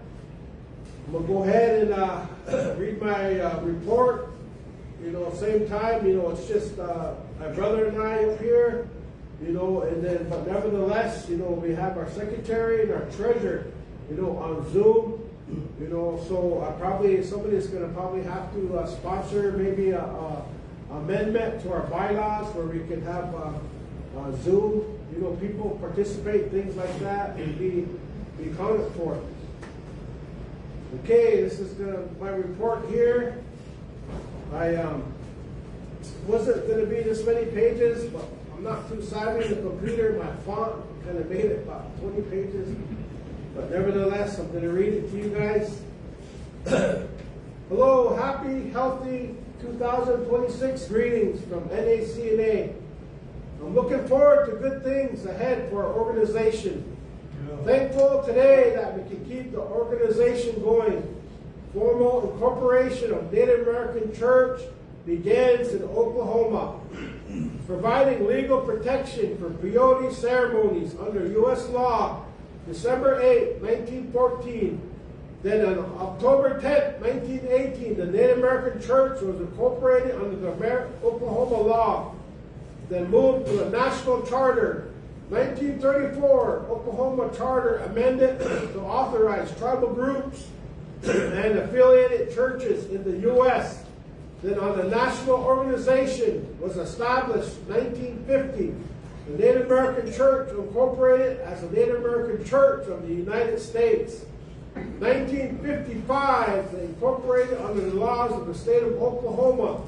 I'm going to go ahead and read my report. Same time, it's just my brother and I up here, and then, but nevertheless, we have our secretary and our treasurer, on Zoom, so somebody's going to probably have to sponsor maybe a amendment to our bylaws where we can have Zoom, people participate, things like that, and be accounted for. Okay, this is my report here. I wasn't going to be this many pages, but I'm not too savvy with the computer. My font kind of made it about 20 pages. But nevertheless, I'm going to read it to you guys. Hello, happy, healthy 2026 greetings from NACNA. I'm looking forward to good things ahead for our organization. Thankful today that we can keep the organization going. Formal incorporation of Native American Church begins in Oklahoma, providing legal protection for peyote ceremonies under U.S. law, December 8, 1914. Then on October 10, 1918, the Native American Church was incorporated under the Oklahoma law, then moved to a national charter. 1934, Oklahoma Charter amended to authorize tribal groups and affiliated churches in the U.S. Then on the national organization was established 1950. The Native American Church incorporated as the Native American Church of the United States. 1955, they incorporated under the laws of the state of Oklahoma.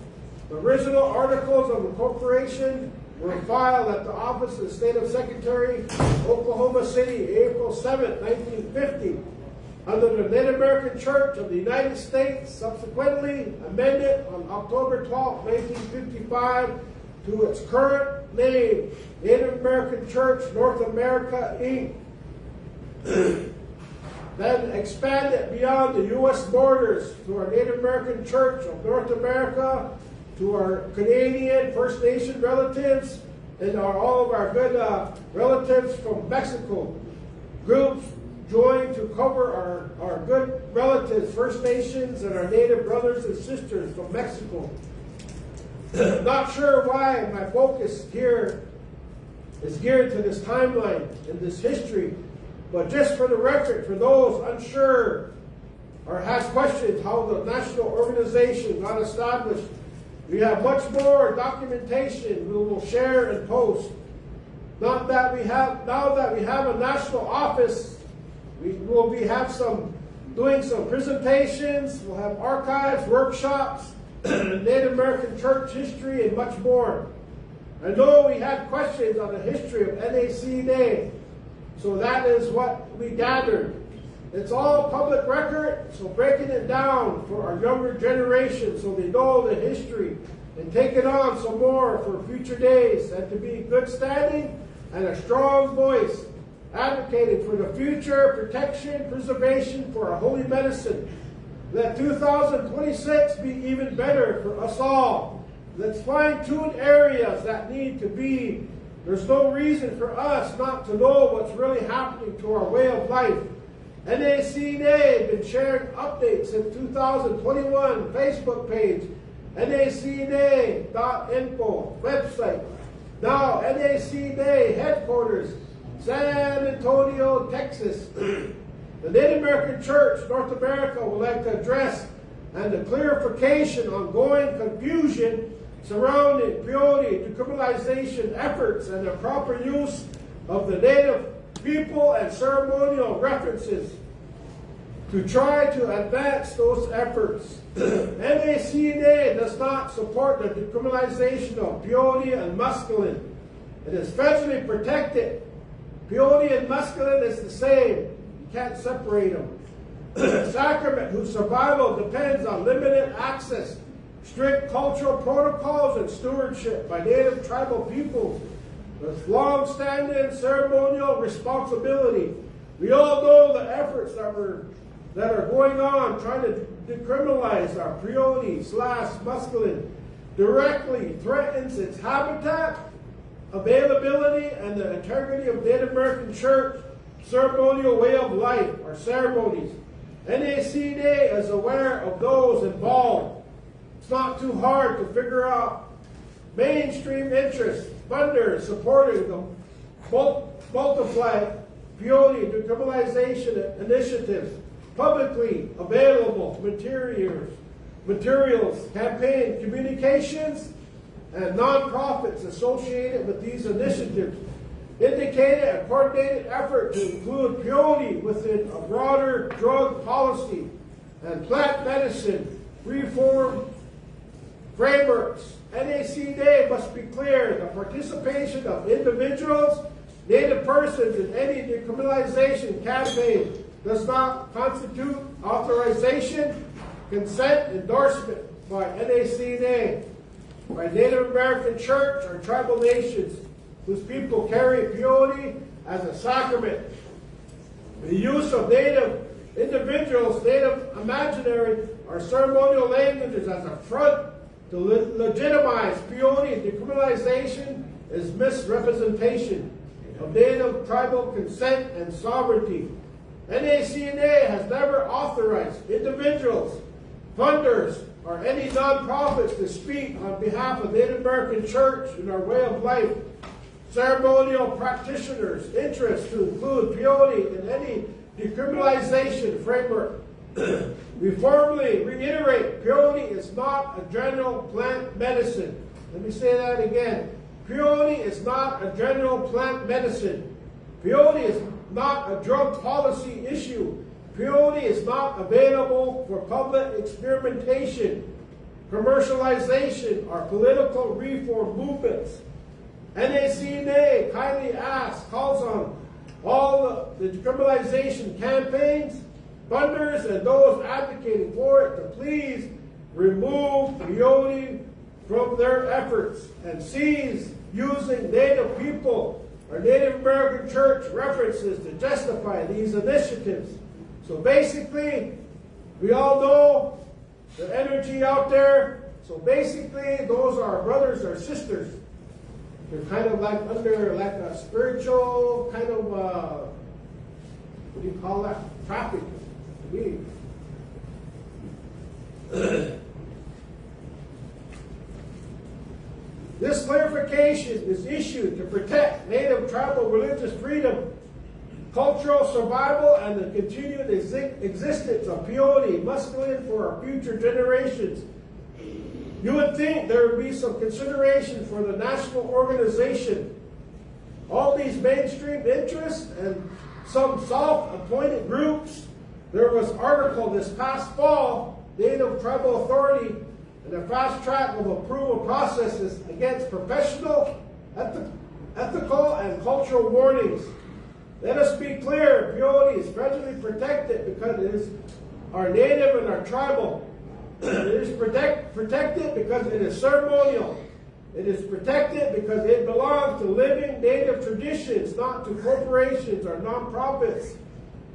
The original articles of incorporation were filed at the office of the State of Secretary, Oklahoma City, April 7, 1950. Under the Native American Church of the United States, subsequently amended on October 12, 1955 to its current name, Native American Church North America, Inc. Then expanded beyond the U.S. borders to our Native American Church of North America, to our Canadian First Nation relatives, and all of our good relatives from Mexico. Groups joined to cover our good relatives, First Nations, and our Native brothers and sisters from Mexico. Not sure why my focus here is geared to this timeline and this history, but just for the record, for those unsure or has questions how the national organization got established, we have much more documentation we will share and post. Now that we have a national office, we will doing some presentations, we'll have archives, workshops, Native American church history, and much more. I know we had questions on the history of NACNA, so that is what we gathered. It's all public record, so breaking it down for our younger generation so they know the history and take it on some more for future days, and to be in good standing and a strong voice advocating for the future protection, preservation for our holy medicine. Let 2026 be even better for us all. Let's fine-tune areas that need to be. There's no reason for us not to know what's really happening to our way of life. NACNA has been sharing updates since 2021, Facebook page, nacna.info, website. Now, NACNA headquarters, San Antonio, Texas. The Native American Church North America would like to address and the clarification on ongoing confusion surrounding peyote decriminalization efforts and the proper use of the native people and ceremonial references to try to advance those efforts. NACNA does not support the decriminalization of peyote and mescaline. It is federally protected. Peyote and mescaline is the same. You can't separate them. Sacrament, whose survival depends on limited access, strict cultural protocols, and stewardship by native tribal peoples with long-standing ceremonial responsibility. We all know the efforts that are going on trying to decriminalize our peyote/mescaline directly threatens its habitat, availability, and the integrity of Native American church ceremonial way of life, or ceremonies. NACNA is aware of those involved. It's not too hard to figure out. Mainstream interests, funders supporting the multiplied peyote decriminalization initiatives, publicly available materials, campaign communications, and nonprofits associated with these initiatives indicated a coordinated effort to include peyote within a broader drug policy and plant medicine reform frameworks. NACNA must be clear: the participation of individuals, Native persons in any decriminalization campaign does not constitute authorization, consent, endorsement by NACNA, by Native American church or tribal nations whose people carry peyote as a sacrament. The use of Native individuals, Native imaginary, or ceremonial languages as a front to legitimize peyote decriminalization is misrepresentation of Native tribal consent and sovereignty. NACNA has never authorized individuals, funders, or any nonprofits to speak on behalf of Native American church and our way of life. Ceremonial practitioners' interests to include peyote in any decriminalization framework. We formally reiterate, peyote is not a general plant medicine. Let me say that again. Peyote is not a general plant medicine. Peyote is not a drug policy issue. Peyote is not available for public experimentation, commercialization, or political reform movements. NACNA kindly calls on all the decriminalization campaigns, funders, and those advocating for it to please remove peyote from their efforts and cease using Native people or Native American church references to justify these initiatives. So basically, we all know the energy out there. So basically, those are our brothers or sisters. They're kind of like under like a spiritual kind of, what do you call that? Traffic. This clarification is issued to protect Native tribal religious freedom, cultural survival, and the continued existence of peyote mescaline for our future generations. You would think there would be some consideration for the national organization. All these mainstream interests and some self-appointed groups. There was an article this past fall, Native Tribal Authority, and a fast track of approval processes against professional, ethical, and cultural warnings. Let us be clear, peyote is federally protected because it is our native and our tribal. It is protected because it is ceremonial. It is protected because it belongs to living native traditions, not to corporations or nonprofits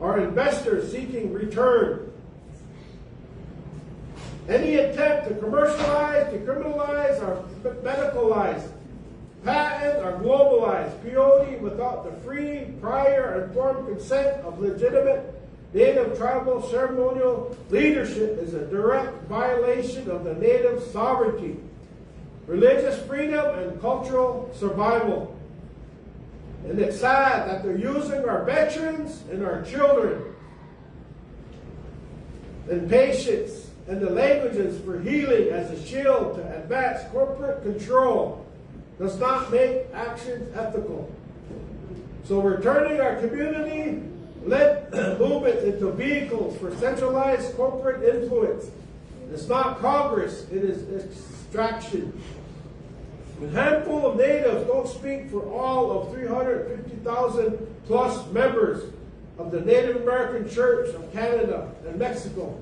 or investors seeking return. Any attempt to commercialize, decriminalize, or medicalize, patent, or globalize peyote without the free, prior, informed consent of legitimate Native tribal ceremonial leadership is a direct violation of the Native sovereignty, religious freedom, and cultural survival. And it's sad that they're using our veterans and our children and patients and the languages for healing as a shield to advance corporate control does not make actions ethical. So we're turning our community-led movement into vehicles for centralized corporate influence. It's not progress, it is extraction. A handful of natives don't speak for all of 350,000 plus members of the Native American Church of Canada and Mexico.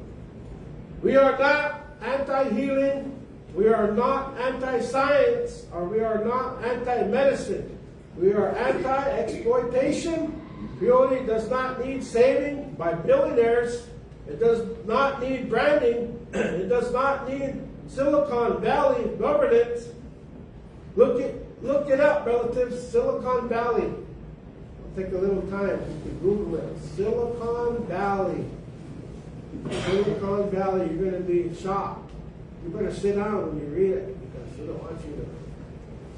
We are not anti-healing, we are not anti-science, or we are not anti-medicine. We are anti-exploitation. Peyote does not need saving by billionaires. It does not need branding. It does not need Silicon Valley governance. Look it up, relatives. Silicon Valley. I'll take a little time. You can Google it. Silicon Valley. Silicon Valley. You're going to be shocked. You better sit down when you read it because we don't want you to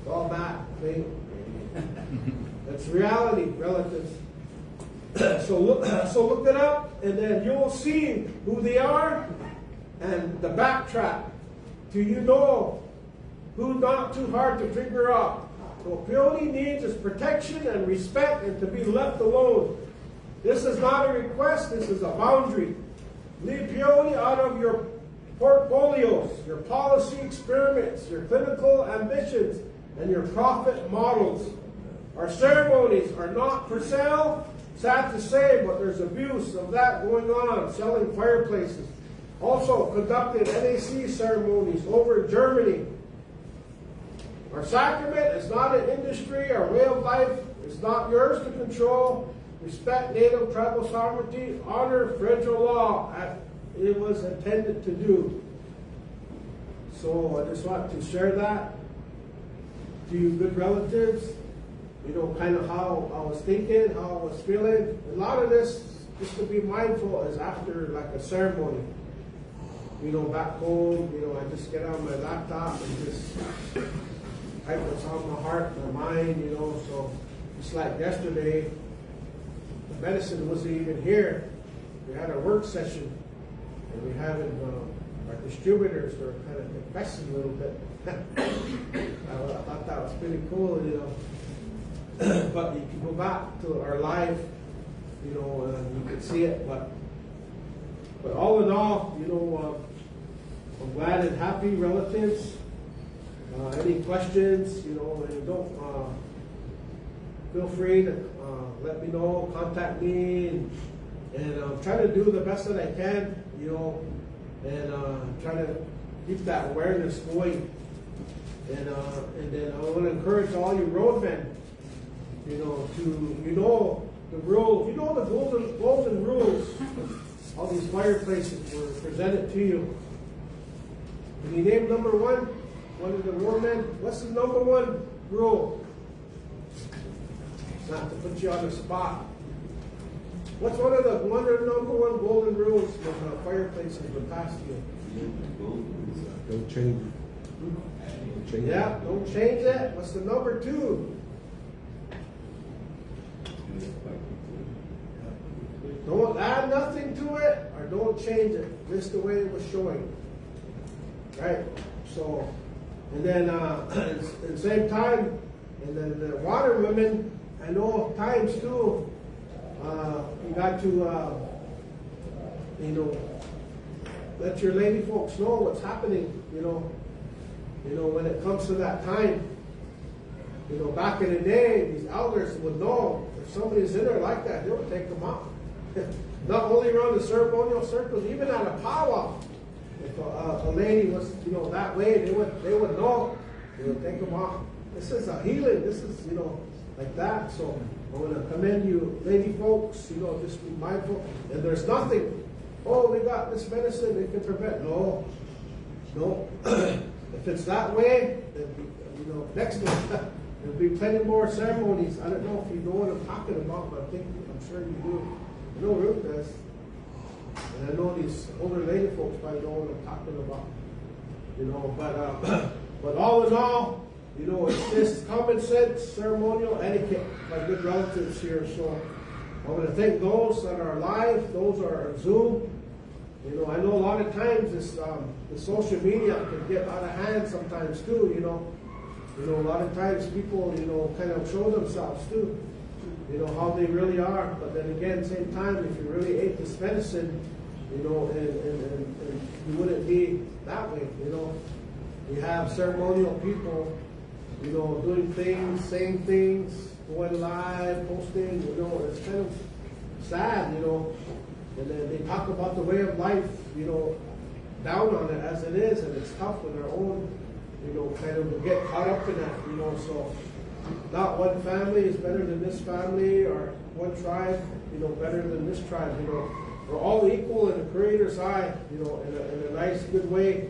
fall back. That's reality, relatives. So look it up, and then you will see who they are, and the backtrack till you know who not too hard to figure out. So what peyote needs is protection and respect, and to be left alone. This is not a request. This is a boundary. Leave peyote out of your portfolios, your policy experiments, your clinical ambitions, and your profit models. Our ceremonies are not for sale. Sad to say, but there's abuse of that going on, selling fireplaces. Also conducted NAC ceremonies over in Germany. Our sacrament is not an industry. Our way of life is not yours to control. Respect Native tribal sovereignty. Honor federal law as it was intended to do. So I just want to share that to you good relatives. You know, kind of how I was thinking, how I was feeling. A lot of this, just to be mindful, is after like a ceremony. You know, back home, you know, I just get on my laptop and just type what's on my heart, my mind, you know. So just like yesterday, the medicine wasn't even here. We had a work session, and we had our distributors were kind of confessing a little bit. I thought that was pretty cool, you know. But you can go back to our life, you know, and you can see it. But all in all, you know, I'm glad and happy, relatives. Any questions, you know, and don't feel free to let me know, contact me, and try to do the best that I can, you know, and try to keep that awareness going. And then I want to encourage all you roadmen, you know, the rules, the golden rules. All these fireplaces were presented to you. Can you name number one? One of the roadmen. What's the number one rule? Not to put you on the spot. What's one of the number one golden rules when fireplaces were passed to you? Don't change it. Yeah, don't change it. What's the number two? Don't add nothing to it, or don't change it, just the way it was showing. Right? So, and then at the same time, and then the water women, I know times too, you got to, you know, let your lady folks know what's happening, you know, when it comes to that time. You know, back in the day, these elders would know if somebody's in there like that, they would take them out. Not only around the ceremonial circles, even at a powwow. If a lady was, you know, that way, they would know. They would take them off. This is a healing. This is, you know, like that. So I want to commend you, lady folks. You know, just be mindful. And there's nothing. Oh, we got this medicine. It can prevent. No. If it's that way, then you know, next one there'll be plenty more ceremonies. I don't know if you know what I'm talking about, but I'm sure you do. I know Ruth does. And I know these older lady folks probably know what I'm talking about. You know, but all in all, you know, it's just common sense, ceremonial etiquette by good relatives here. So I want to thank those that are live, those that are on Zoom. You know, I know a lot of times this, the social media can get out of hand sometimes too, you know. You know, a lot of times people, you know, kind of show themselves too, you know, how they really are. But then again, same time, if you really ate this medicine, you know, and you wouldn't be that way, you know. We have ceremonial people, you know, doing things, saying things, going live, posting, you know, it's kind of sad, you know. And then they talk about the way of life, you know, down on it as it is, and it's tough with our own, you know, kind of get caught up in that, you know. So not one family is better than this family, or one tribe, you know, better than this tribe, you know. We're all equal in the Creator's eye, you know, in a nice, good way.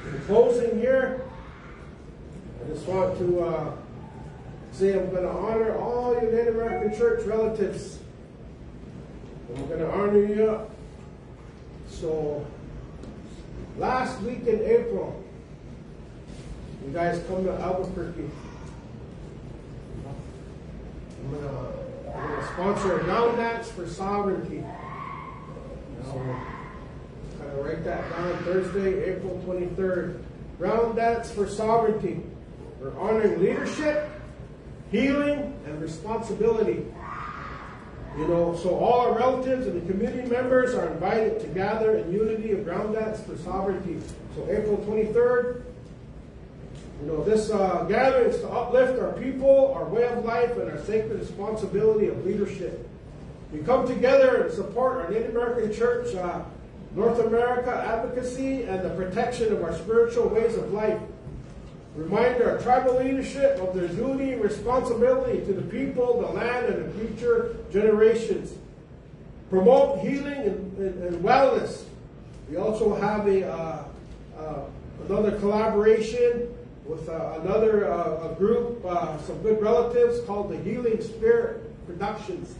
In closing here, I just want to say I'm going to honor all your Native American Church relatives. I'm going to honor you. So, last week in April, you guys come to Albuquerque. I'm going to sponsor a Round Dance for Sovereignty. So, kind of write that down, Thursday, April 23rd. Round Dance for Sovereignty. We're honoring leadership, healing, and responsibility. You know, so all our relatives and the community members are invited to gather in unity of Round Dance for Sovereignty. So April 23rd, you know, this gathering is to uplift our people, our way of life, and our sacred responsibility of leadership. We come together and support our Native American Church, North America advocacy, and the protection of our spiritual ways of life. Remind our tribal leadership of their duty and responsibility to the people, the land, and the future generations. Promote healing and wellness. We also have another collaboration with another group, some good relatives, called the Healing Spirit Productions.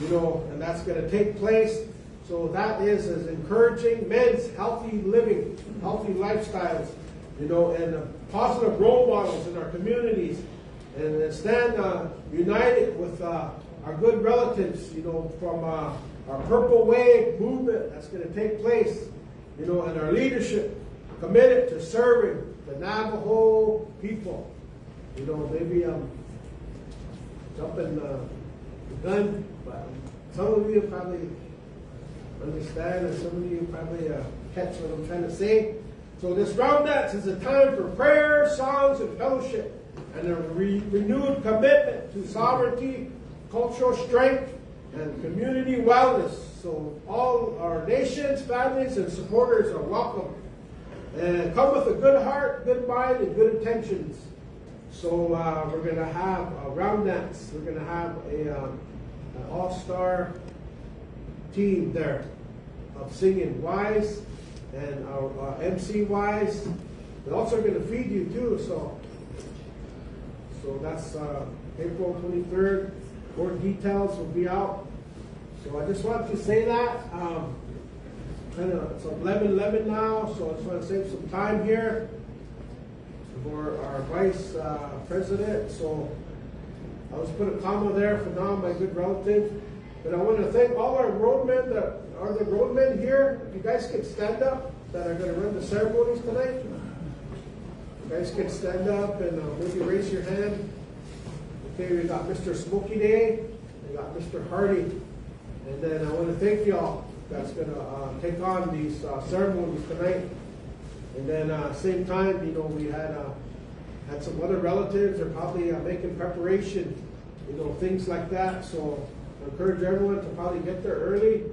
You know, and that's going to take place. So that is as encouraging men's healthy living, healthy lifestyles, you know, and positive role models in our communities, and stand united with our good relatives, you know, from our Purple Wave movement that's going to take place, you know, and our leadership committed to serving the Navajo people. You know, maybe I'm jumping the gun, but some of you probably understand, and some of you probably catch what I'm trying to say. So this Round Dance is a time for prayer, songs, and fellowship, and a renewed commitment to sovereignty, cultural strength, and community wellness. So all our nations, families, and supporters are welcome. And come with a good heart, good mind, and good intentions. So we're going to have a Round Dance. We're going to have an all-star team there of singing wise, and our MC wise. We're also going to feed you too. So that's April 23rd. More details will be out. So I just wanted to say that. Kind of it's 11:11 now, so I just want to save some time here for our vice president. So I'll just put a comma there for now, my good relative. But I want to thank all our roadmen that are the roadmen here. If you guys can stand up, that are going to run the ceremonies tonight. You guys can stand up and maybe raise your hand. Okay, we got Mr. Smokey Day, we got Mr. Hardy, and then I want to thank y'all that's going to take on these ceremonies tonight. And then same time, you know, we had some other relatives are probably making preparation, you know, things like that. So I encourage everyone to probably get there early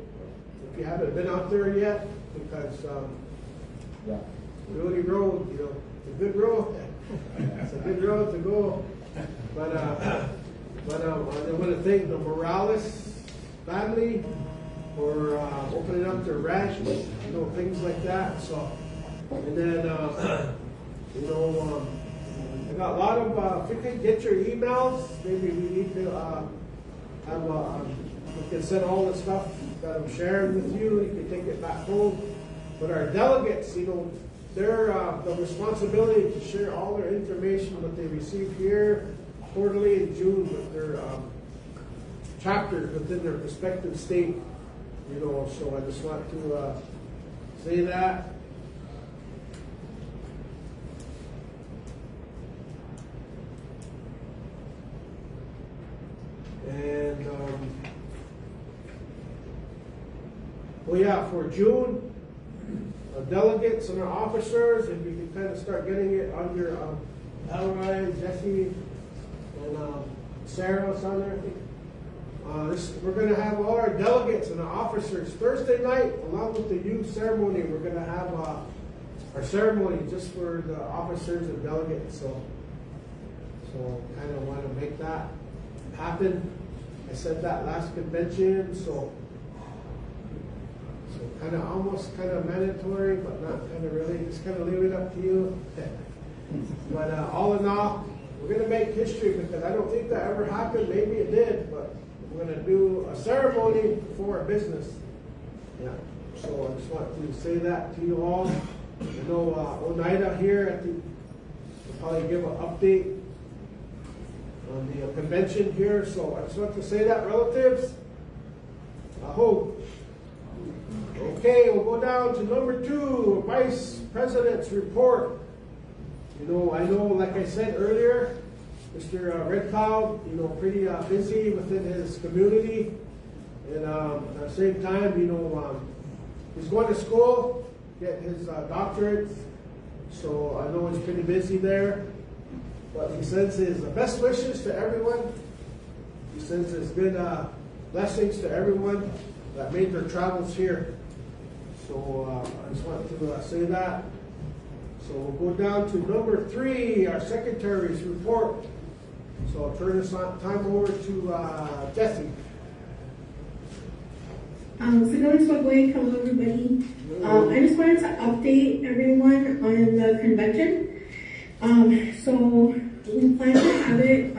if you haven't been out there yet, because Beauty Road, you know, it's a good road. It's a good road to go. But I want to thank the Morales family for opening up their ranch, you know, things like that. So, and then, you know, I got a lot of, if you can get your emails, maybe we need to have, we can send all the stuff that I'm sharing with you. You can take it back home. But our delegates, you know, they're the responsibility to share all their information, what they receive here, quarterly in June with their chapters within their respective state. You know, so I just want to say that. And, well, yeah, for June, delegates and our officers, if you can kind of start getting it on your, Elroy, Jesse, and Sarah's on there, I think. We're going to have all our delegates and our officers Thursday night, along with the youth ceremony. We're going to have our ceremony just for the officers and delegates. So kind of want to make that happen. I said that last convention, so kind of almost kind of mandatory, but not kind of really. Just kind of leave it up to you. But all in all, we're going to make history because I don't think that ever happened. Maybe it did, but we're going to do a ceremony for a business. Yeah. So I just want to say that to you all. I know Oneida here will probably give an update on the convention here. So I just want to say that, relatives. I hope. Okay, we'll go down to number 2, Vice President's report. You know, I know, like I said earlier, Mr. Red Cloud, you know, pretty busy within his community. And at the same time, you know, he's going to school, get his doctorate. So I know he's pretty busy there. But he sends his best wishes to everyone. He sends his good blessings to everyone that made their travels here. So I just want to say that. So we'll go down to number 3, our secretary's report. So I'll turn this time over to Jesse. Hello everybody. I just wanted to update everyone on the convention. So we plan to have it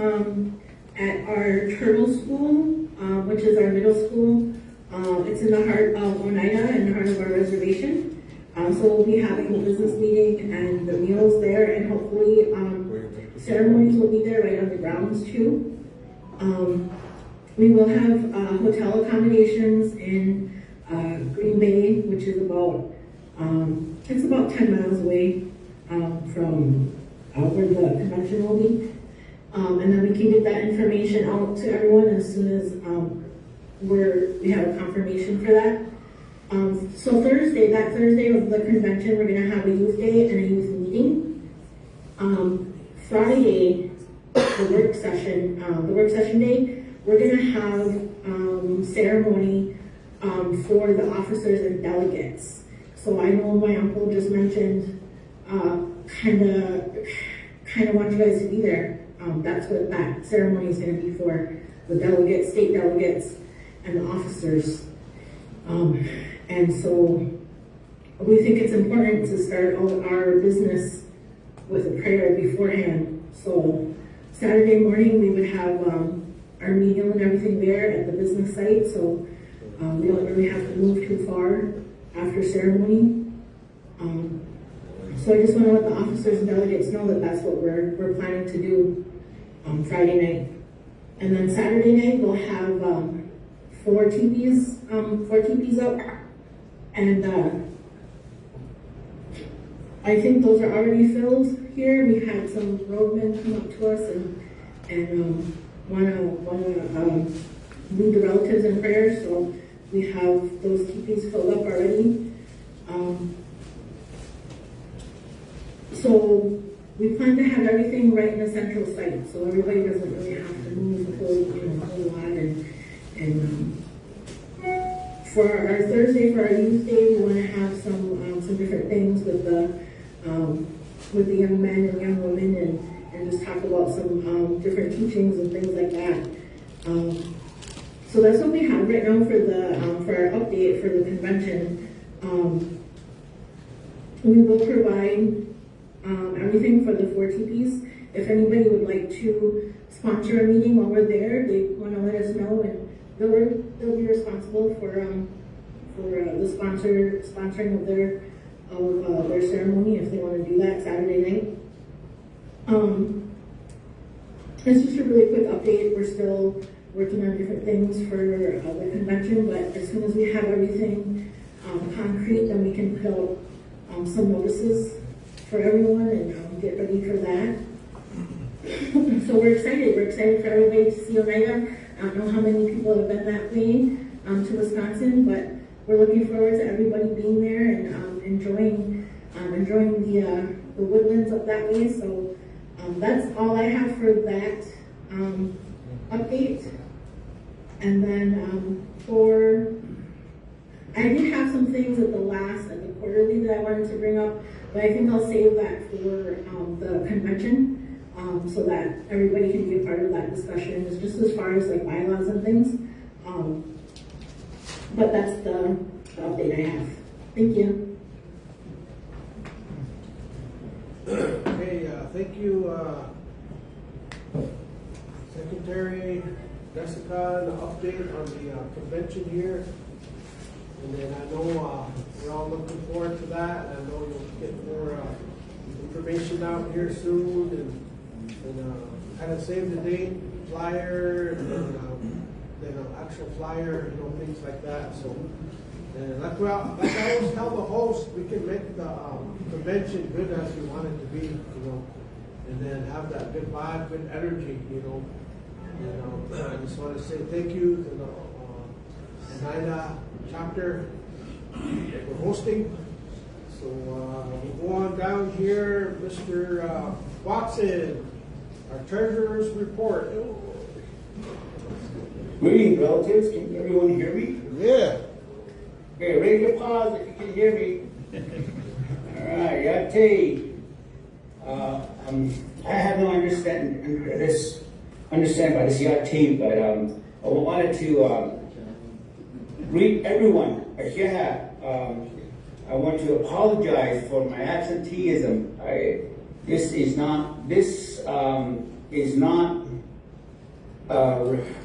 at our Turtle School, which is our middle school. It's in the heart of Oneida, in the heart of our reservation. So we'll be having a business meeting and the meals there, and hopefully ceremonies will be there right on the grounds too. We will have hotel accommodations in Green Bay, which is about it's about 10 miles away from where the convention will be. And then we can get that information out to everyone as soon as we have a confirmation for that. So that Thursday of the convention, we're going to have a youth day and a youth meeting. Friday, the work session day, we're going to have ceremony for the officers and delegates. So I know my uncle just mentioned kind of want you guys to be there. That's what that ceremony is going to be for, the delegates, state delegates, and the officers. And so we think it's important to start all our business with a prayer beforehand. So Saturday morning we would have our meal and everything there at the business site. So we don't really have to move too far after ceremony. So I just want to let the officers and delegates know that that's what we're planning to do on Friday night. And then Saturday night we'll have 4 teepees up. And I think those are already filled here. We've had some roadmen come up to us and wanna lead the relatives in prayer. So we have those teepees filled up already. So we plan to have everything right in the central site, so everybody doesn't really have to move the whole lot. And for our Thursday, for our youth day, we want to have some different things with the young men and young women, and just talk about some different teachings and things like that. So that's what we have right now for our update for the convention. We will provide everything for the 4 teepees. If anybody would like to sponsor a meeting while we're there, they want to let us know, and they'll be responsible for the sponsoring of their ceremony if they want to do that Saturday night. It's just a really quick update. We're still working on different things for the convention, but as soon as we have everything concrete, then we can put out some notices for everyone and get ready for that. So we're excited. We're excited for everybody to see Omega. I don't know how many people have been that way to Wisconsin, but we're looking forward to everybody being there and enjoying the woodlands up that way. So that's all I have for that update. And then I did have some things at the quarterly that I wanted to bring up, but I think I'll save that for the convention. So that everybody can be a part of that discussion. It's just as far as like bylaws and things. But that's the update I have. Thank you. Okay, thank you, Secretary Jessica, the update on the convention here. And then I know we're all looking forward to that. And I know you'll get more information out here soon and kind of save the date flyer and then actual flyer, things like that. So, and like I always tell the host, we can make the convention good as we want it to be, and then have that good vibe, good energy, I just want to say thank you to the NACNA chapter for hosting. So we'll go on down here, Mr. Watson, our treasurer's report. Greetings, relatives. Can everyone hear me? Yeah. Okay, raise your paws if you can hear me. All right, Yate. I have no understanding by this Yate, but I wanted to greet everyone. I want to apologize for my absenteeism. This is not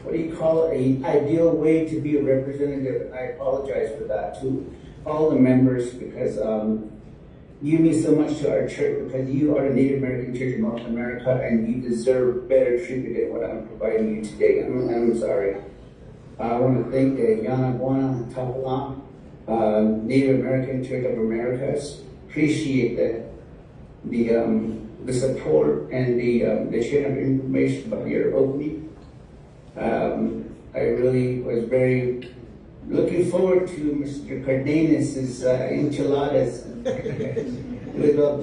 what do you call it, an ideal way to be a representative. I apologize for that to all the members because you mean so much to our church because you are the Native American Church of North America and you deserve better treatment than what I'm providing you today. I'm sorry. I want to thank the Yanaguana Tapala Native American Church of Americas. Appreciate the support and the sharing of information about your opening. I really was very looking forward to Mr. Cardenas's enchiladas. It was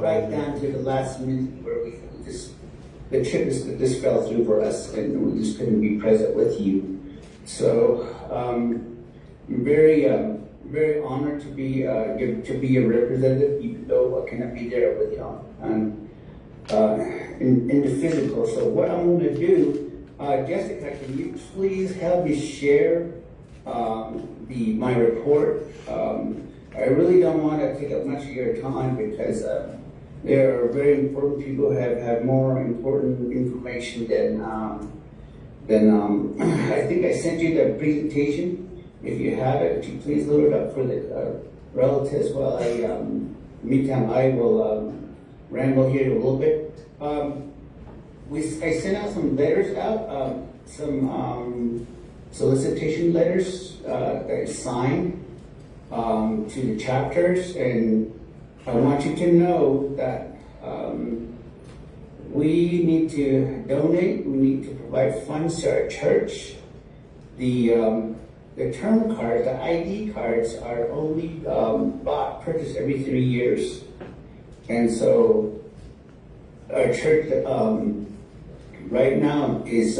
right down to the last minute where the trip just fell through for us and we just couldn't be present with you. So I'm very honored to be a representative, even though I cannot be there with y'all in the physical. So what I'm going to do, Jessica, can you please help me share my report? I really don't want to take up much of your time because there are very important people who have more important information than I think I sent you the presentation. If you have it, would you please load it up for the relatives while meantime I will ramble here a little bit. I sent out some letters out, some solicitation letters that I signed to the chapters, and I want you to know that we need to donate, we need to provide funds to our church. The term cards, the ID cards, are only purchased every 3 years. And so our church right now is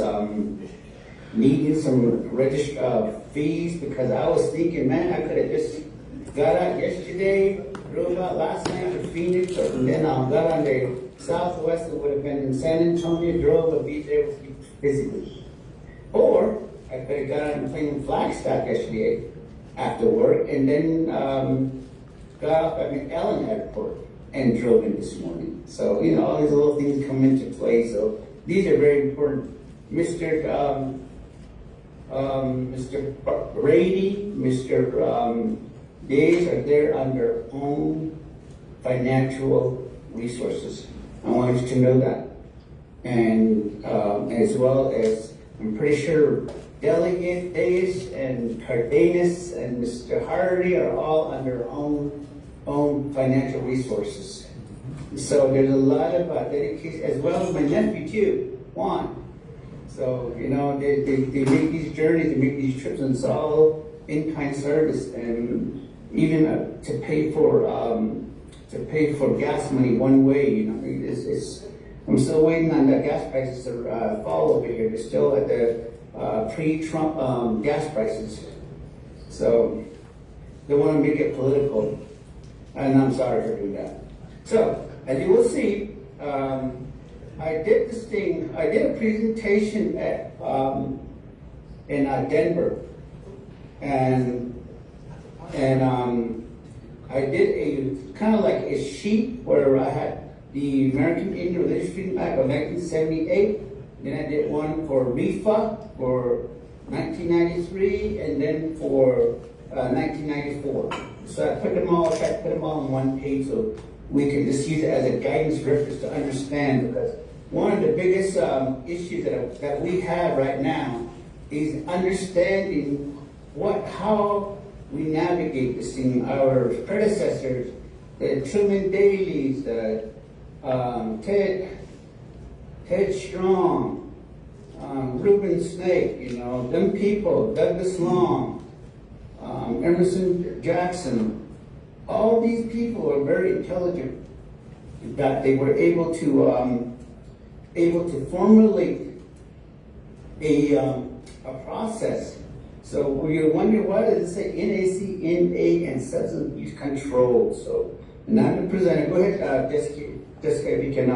needing some fees because I was thinking, man, I could have just got out yesterday, drove out last night to Phoenix, and then got on the Southwest. It would have been in San Antonio, drove and be there with you physically. Or I could have got on a plane in Flagstaff yesterday after work, and then got off at McAllen Airport and drove in this morning. So, all these little things come into play. So these are very important. Mr. Brady, Mr. Days are there on their own financial resources. I want you to know that. And as well as I'm pretty sure Delegate Days and Cardenas and Mr. Hardy are all on their own financial resources. So there's a lot of dedication, as well as my nephew too, Juan. So, you know, they make these journeys, they make these trips, and it's all in-kind service, and even to pay for gas money one way. You know, I'm still waiting on the gas prices to fall over here. They're still at the pre-Trump gas prices. So they want to make it political, and I'm sorry for doing that. So as you will see, I did a presentation at in Denver, and I did a kind of like a sheet where I had the American Indian Religious Freedom Act of 1978. Then I did one for REFA for 1993, and then for 1994. So I tried to put them all on one page so we can just use it as a guidance reference to understand, because one of the biggest issues that we have right now is understanding how we navigate this thing. Our predecessors, the Truman Dailies, the Ted Strong, Reuben Snake, you know, them people, Douglas Long, Emerson Jackson, all these people are very intelligent, that they were able to formulate a process. So we wonder, why does it say NACNA and substance abuse control? So, and I'm the presenter. Go ahead, Jessica, if you can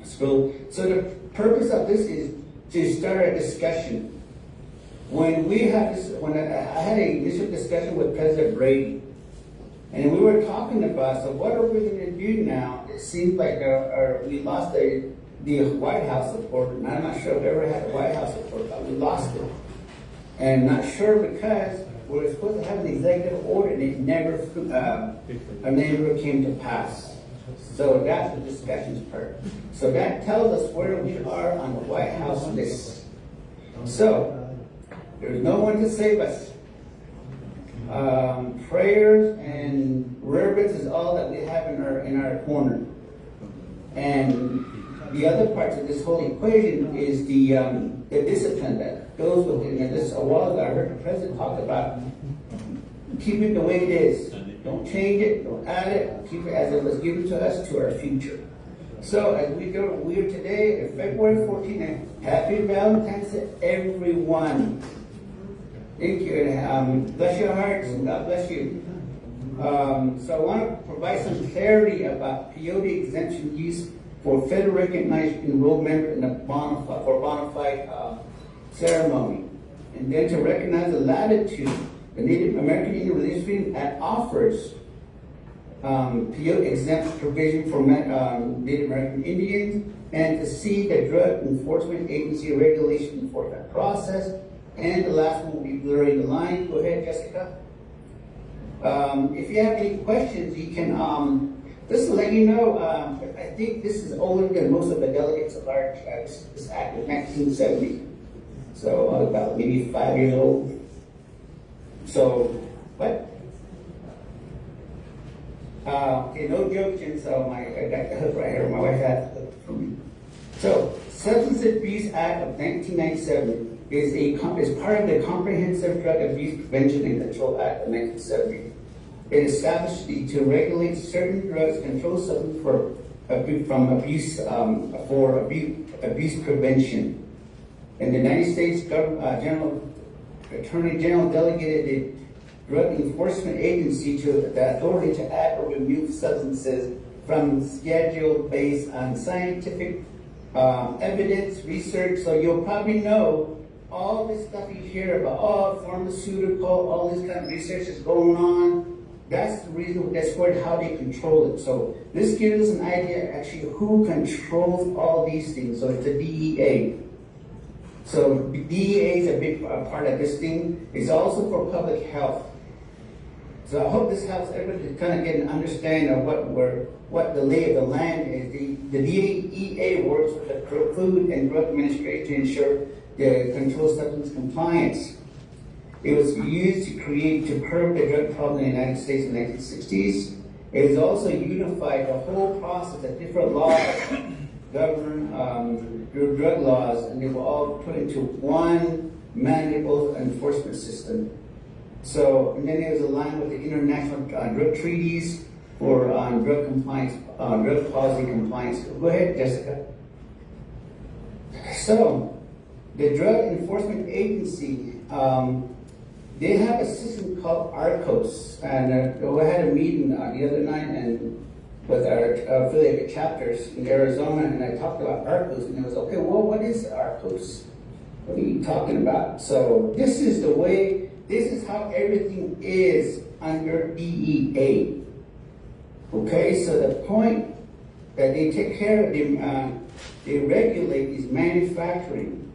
scroll. So the purpose of this is to start a discussion. When I had an initial discussion with President Brady, and we were talking about, so what are we going to do now? It seems like we lost the White House support, and I'm not sure if we ever had a White House support, but we lost it. And not sure because we were supposed to have an executive order, and it never came to pass. So that's the discussions part. So that tells us where we are on the White House list. So there's no one to save us. Prayers and reverence is all that we have in our corner. And the other parts of this whole equation is the discipline that goes with it. And this a while ago, I heard the president talk about keep it the way it is. Don't change it, don't add it, keep it as it was given to us to our future. So as we go, we are today, February 14th, happy Valentine's to everyone. Thank you, and bless your hearts, and God bless you. So I want to provide some clarity about peyote exemption use for federal recognized enrolled member in the bona fide ceremony. And then to recognize the latitude the Native American Indian Religious Freedom Act offers peyote exempt provision for Native American Indians, and to see the Drug Enforcement Agency regulation enforcement process. And the last one will be blurring the line. Go ahead, Jessica. If you have any questions, you can, just to let you know, I think this is older than most of the delegates at large. This act was 1970. So about maybe 5 years old. So, what? Okay, no jokes, and so I got the hook right here. My wife had the hook for me. So, Substance Abuse Act of 1997 is part of the Comprehensive Drug Abuse Prevention and Control Act of 1970. It established to regulate certain drugs, control substances from abuse for abuse prevention. And the United States Attorney General delegated the Drug Enforcement Agency to the authority to add or remove substances from schedule based on scientific evidence, research. So you'll probably know all this stuff you hear about, pharmaceutical, all this kind of research is going on. That's the reason, that's how they control it. So this gives us an idea actually who controls all these things. So it's the DEA. So DEA is a big part of this thing. It's also for public health. So I hope this helps everybody to kind of get an understanding of what the lay of the land is. The DEA works with the Food and Drug Administration to ensure the controlled substance compliance. It was used to curb the drug problem in the United States in the 1960s. It has also unified the whole process of different laws govern drug laws, and they were all put into one manageable enforcement system. So, and then it was aligned with the international drug treaties for drug compliance, drug policy compliance. Go ahead, Jessica. So, the Drug Enforcement Agency, they have a system called ARCOS, and we had a meeting the other night and with our affiliate chapters in Arizona, and I talked about ARCOS, and it was, okay, well, what is ARCOS? What are you talking about? So this is the way, this is how everything is under DEA. Okay, so the point that they take care of, they regulate is manufacturing,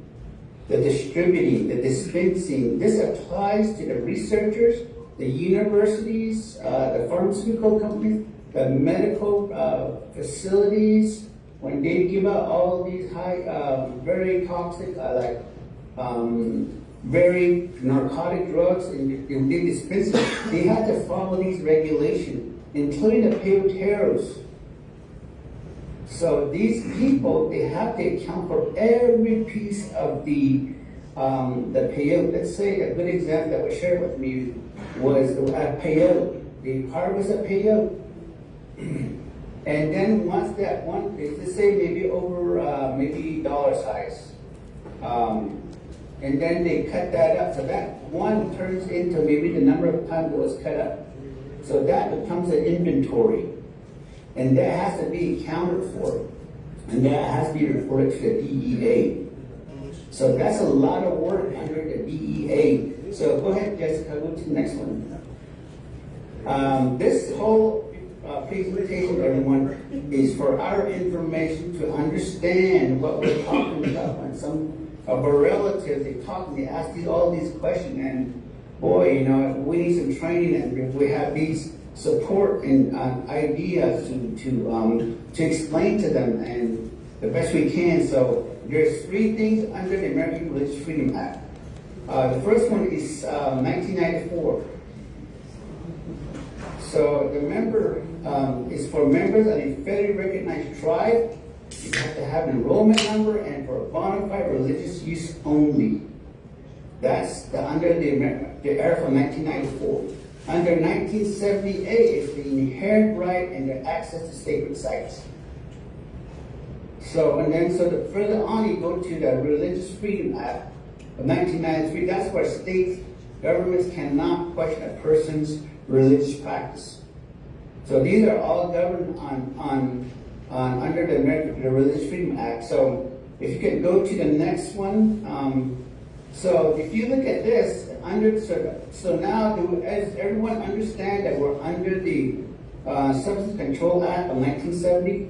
the distributing, the dispensing. This applies to the researchers, the universities, the pharmaceutical companies, the medical facilities. When they give out all of these high, very toxic, very narcotic drugs, and they dispense it, they have to follow these regulations, including the peyoteros. So these people, they have to account for every piece of the peyote. Let's say a good example that was shared with me was a peyote. They harvest a peyote, and then once that one, let's say maybe over maybe dollar size, and then they cut that up. So that one turns into maybe the number of times it was cut up. So that becomes an inventory. And that has to be accounted for. And that has to be reported to the DEA. So that's a lot of work under the DEA. So go ahead, Jessica, go to the next one. This whole presentation, everyone, is for our information to understand what we're talking about. When some of our relatives, they ask all these questions, and boy, you know, we need some training, and we have these support and ideas to explain to them, and the best we can. So there's three things under the American Religious Freedom Act. The first one is 1994. So the member is for members of a federally recognized tribe. You have to have an enrollment number, and for bona fide religious use only. That's under the era from 1994. Under 1978 is the inherent right and the access to sacred sites. So, and then further on you go to the Religious Freedom Act of 1993. That's where states, governments cannot question a person's religious practice. So these are all governed under the Religious Freedom Act. So if you can go to the next one. So if you look at this, so now does everyone understand that we're under the Substance Control Act of 1970?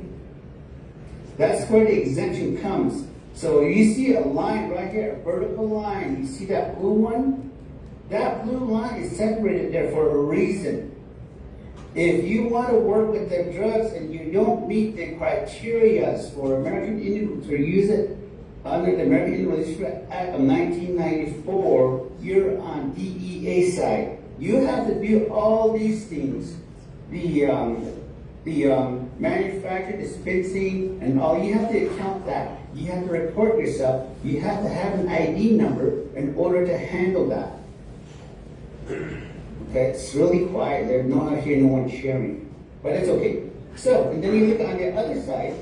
That's where the exemption comes. So you see a line right here, a vertical line. You see that blue one? That blue line is separated there for a reason. If you want to work with the drugs and you don't meet the criteria for American Indian to use it under the American Indian Religious Act of 1994, you're on DEA side. You have to do all these things. The manufacturing, dispensing, and all. You have to account that. You have to report yourself. You have to have an ID number in order to handle that. Okay, it's really quiet. There's no one here, no one sharing. But it's okay. So, and then you look on the other side.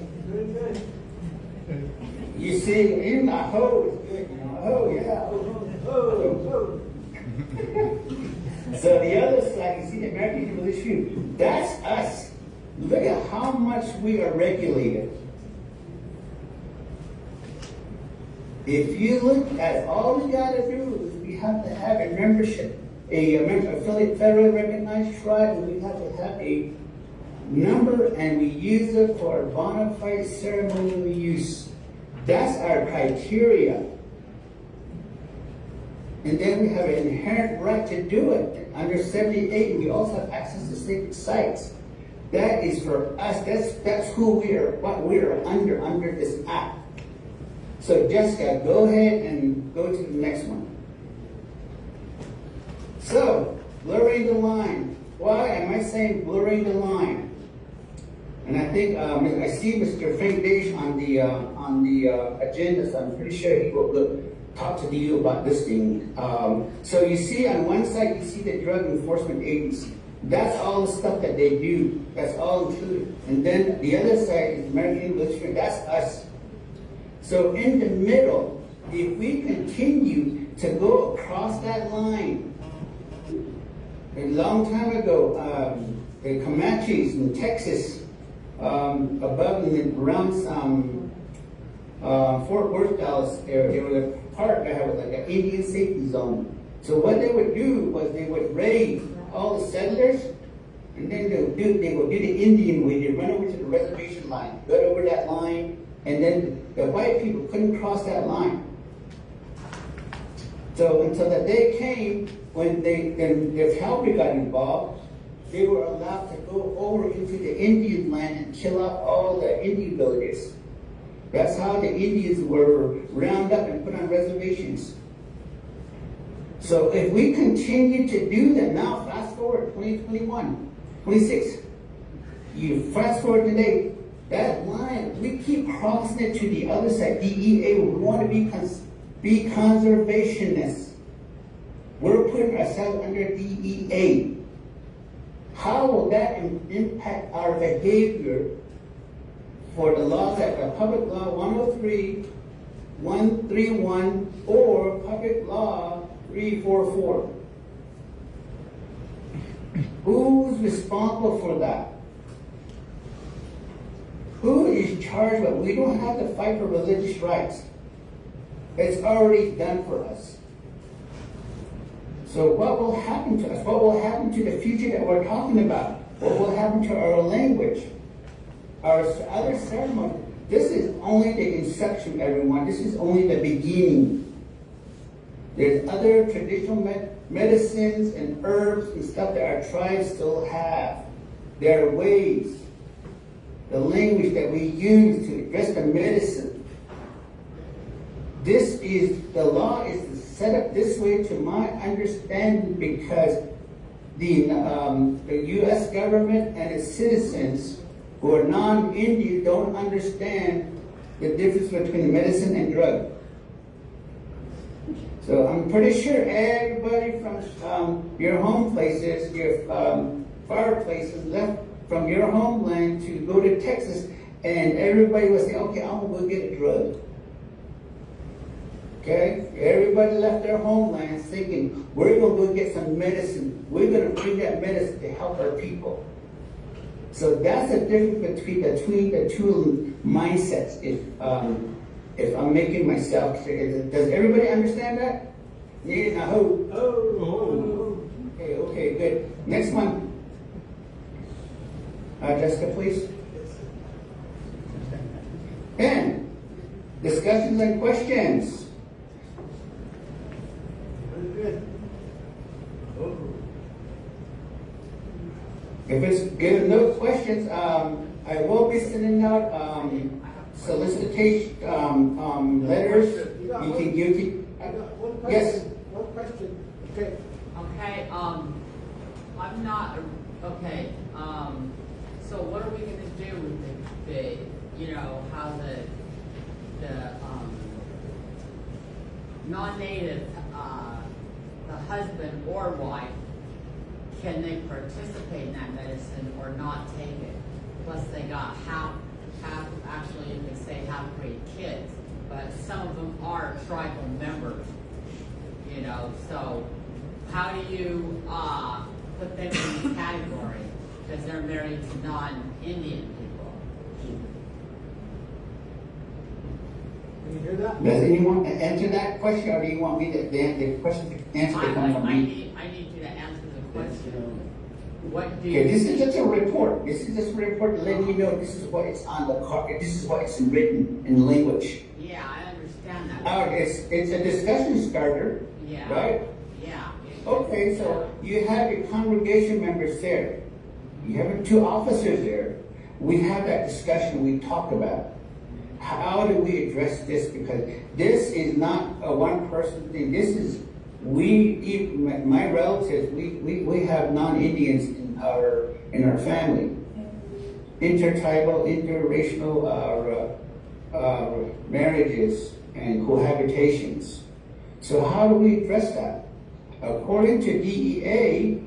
You see, even a hoe is good, you know. Oh, yeah. Oh. So the other side, you see the American Religious Freedom. That's us. Look at how much we are regulated. If you look at all we got to do is we have to have a membership, a federally recognized tribe, and we have to have a number, and we use it for bona fide ceremonial use. That's our criteria. And then we have an inherent right to do it. Under 78, we also have access to sacred sites. That is for us. That's who we are. What we are under this act. So Jessica, go ahead and go to the next one. So blurring the line. Why am I saying blurring the line? And I think I see Mr. Frank Dage on the agenda, so I'm pretty sure he will talk to you about this thing. So you see on one side, you see the Drug Enforcement Agency. That's all the stuff that they do. That's all included. And then the other side is American English. That's us. So in the middle, if we continue to go across that line, a long time ago, the Comanches in Texas, above and around Fort Worth, Dallas area, there was a part that had like an Indian safety zone. So what they would do was they would raid all the settlers, and then they would do the Indian way. They run over to the reservation line, go over that line, and then the white people couldn't cross that line. So until that day came when their cavalry got involved, they were allowed to go over into the Indian land and kill out all the Indian villages. That's how the Indians were rounded up and put on reservations. So if we continue to do that, now fast forward 2021, 26, you fast forward today, that line, we keep crossing it to the other side. DEA, we want to be conservationists. We're putting ourselves under DEA. How will that impact our behavior for the laws that are Public Law 103, 131, or Public Law 344? Who's responsible for that? Who is charged with it? We don't have to fight for religious rights. It's already done for us. So what will happen to us? What will happen to the future that we're talking about? What will happen to our language? Our other ceremony? This is only the inception, everyone. This is only the beginning. There's other traditional medicines and herbs and stuff that our tribes still have. There are ways, the language that we use to address the medicine. The law is set up this way to my understanding because the U.S. government and its citizens who are non-Indian don't understand the difference between medicine and drug. So I'm pretty sure everybody from your home places, your fireplaces left from your homeland to go to Texas, and everybody was saying, okay, I'm gonna go get a drug. Okay? Everybody left their homelands thinking, we're gonna go get some medicine. We're gonna bring that medicine to help our people. So that's the difference between the two mindsets, if I'm making myself clear. Does everybody understand that? Yeah, I hope. Oh. Okay, good. Next one. Jessica, please. And discussions and questions. If it's good, no questions, I will be sending out solicitation letters. You can give to. I got one question. Yes. One question. Okay. Okay. I'm not. Okay. So what are we going to do with the how the non-native, the husband or wife, can they participate in that medicine or not take it? Plus they got half actually you could say half-breed kids, but some of them are tribal members, so how do you put them in the category because they're married to non-Indian people? Can you hear that? Does anyone answer that question, or do you want me to the question answer to come from me? I need you to answer the question. What do Okay, you? this is just a report. This is just a report letting you know this is what it's on the card. This is what it's written in language. Yeah, I understand that. It's a discussion starter, Yeah. right? Yeah. Okay, so you have your congregation members there. You have two officers there. We have that discussion, we talk about it. How do we address this? Because this is not a one-person thing. This is, my relatives, we have non-Indians in our family. Intertribal, interracial marriages and cohabitations. So how do we address that? According to DEA,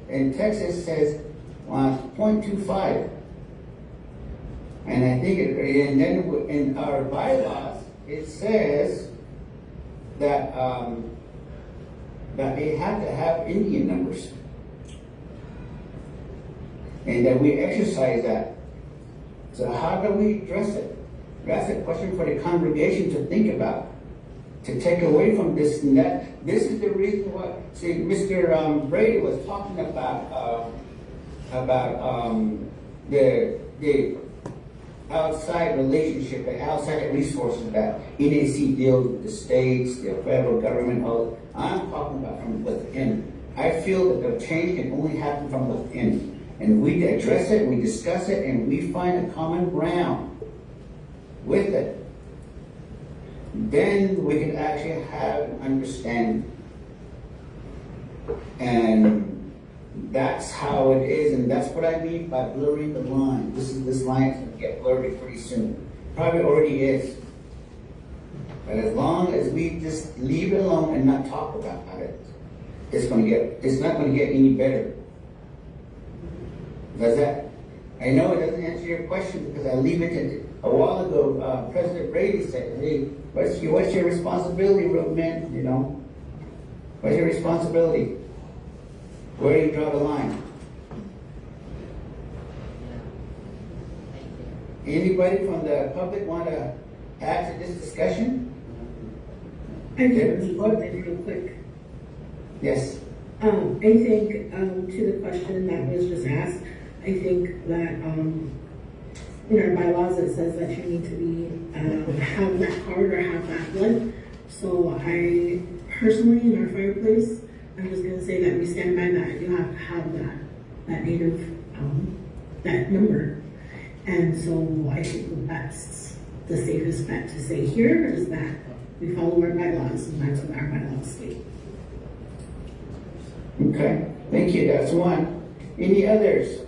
in Texas says 0.25. And I think and then in our bylaws, it says that that they have to have Indian numbers. And that we exercise that. So how do we address it? That's a question for the congregation to think about, to take away from this and that. This is the reason why. See, Mr. Brady was talking about the outside relationship, the outside resources that NAC deals with the states, the federal government. I'm talking about from within. I feel that the change can only happen from within. And we address it, we discuss it, and we find a common ground with it. Then we can actually have an understanding. And that's how it is, and that's what I mean by blurring the line. This line is going to get blurry pretty soon. Probably already is. But as long as we just leave it alone and not talk about it, it's not going to get any better. Does that? I know it doesn't answer your question because I leave it to, a while ago, President Brady said, hey, what's your responsibility, real men, you know? What's your responsibility? Where do you draw the line? Anybody from the public want to add to this discussion? I can respond real quick. Yes. I think to the question that was just asked, I think that in our bylaws it says that you need to be have that card or have that blood. So I personally, in our fireplace, I'm just going to say that we stand by that. You have to have that native, that number. And so I think that's the safest bet to say here is that we follow our bylaws, and that's what our bylaws state. Okay, thank you. That's one. Any others?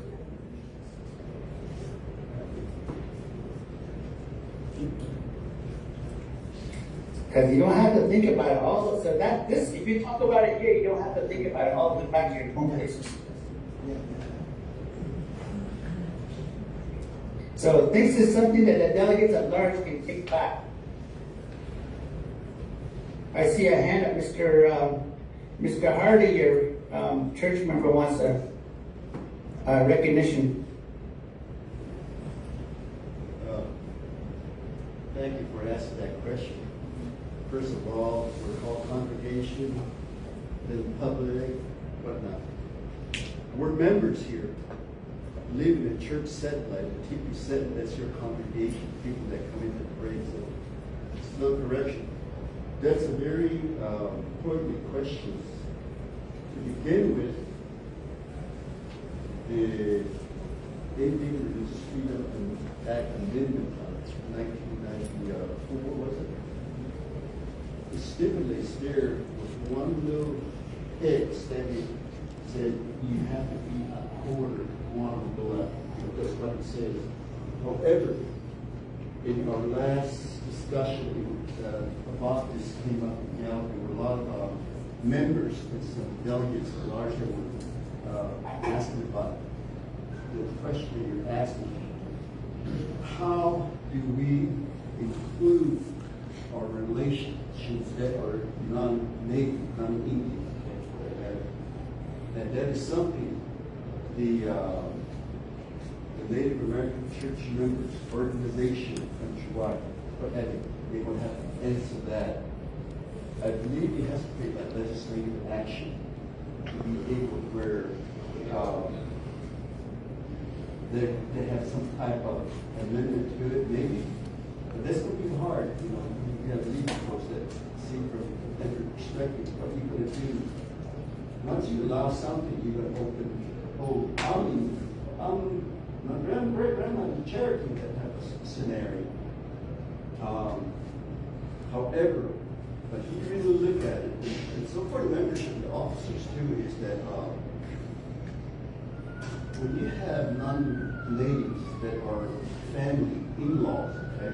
Because you don't have to think about it all. So if you talk about it here, you don't have to think about it all the way back to your home places. So this is something that the delegates at large can take back. I see a hand up, Mr. Hardy, your church member wants a recognition. Thank you for asking that question. First of all, we're called congregation, then public, whatnot. We're members here, live in a church setting, like a TP setting, that's your congregation, people that come in to pray. So it's no correction. That's a very important question. To begin with, the Indian Religious Freedom Act Amendment of 1994, was it? It stipulates there with one little X that it said you have to be a quarter quantum below. That's what it says. However, in our last discussion about this came up again, there were a lot of members and some delegates at large that were asking about the question you're asking. How do we include our relationships that are non-native, non-Indian? And that is something the Native American Church Members Organization countrywide, they will have to answer that. I believe it has to take that legislative action to be able to where they have some type of amendment to it, maybe. But that's going to be hard, you know. You have legal folks that see from a different perspective what you're going to do. Once you allow something, you're going to open the whole My great-grandmother Cherokee, that type of scenario. However, but you really look at it, and so for the membership of the officers too, is that when you have non-natives that are family, in-laws, okay,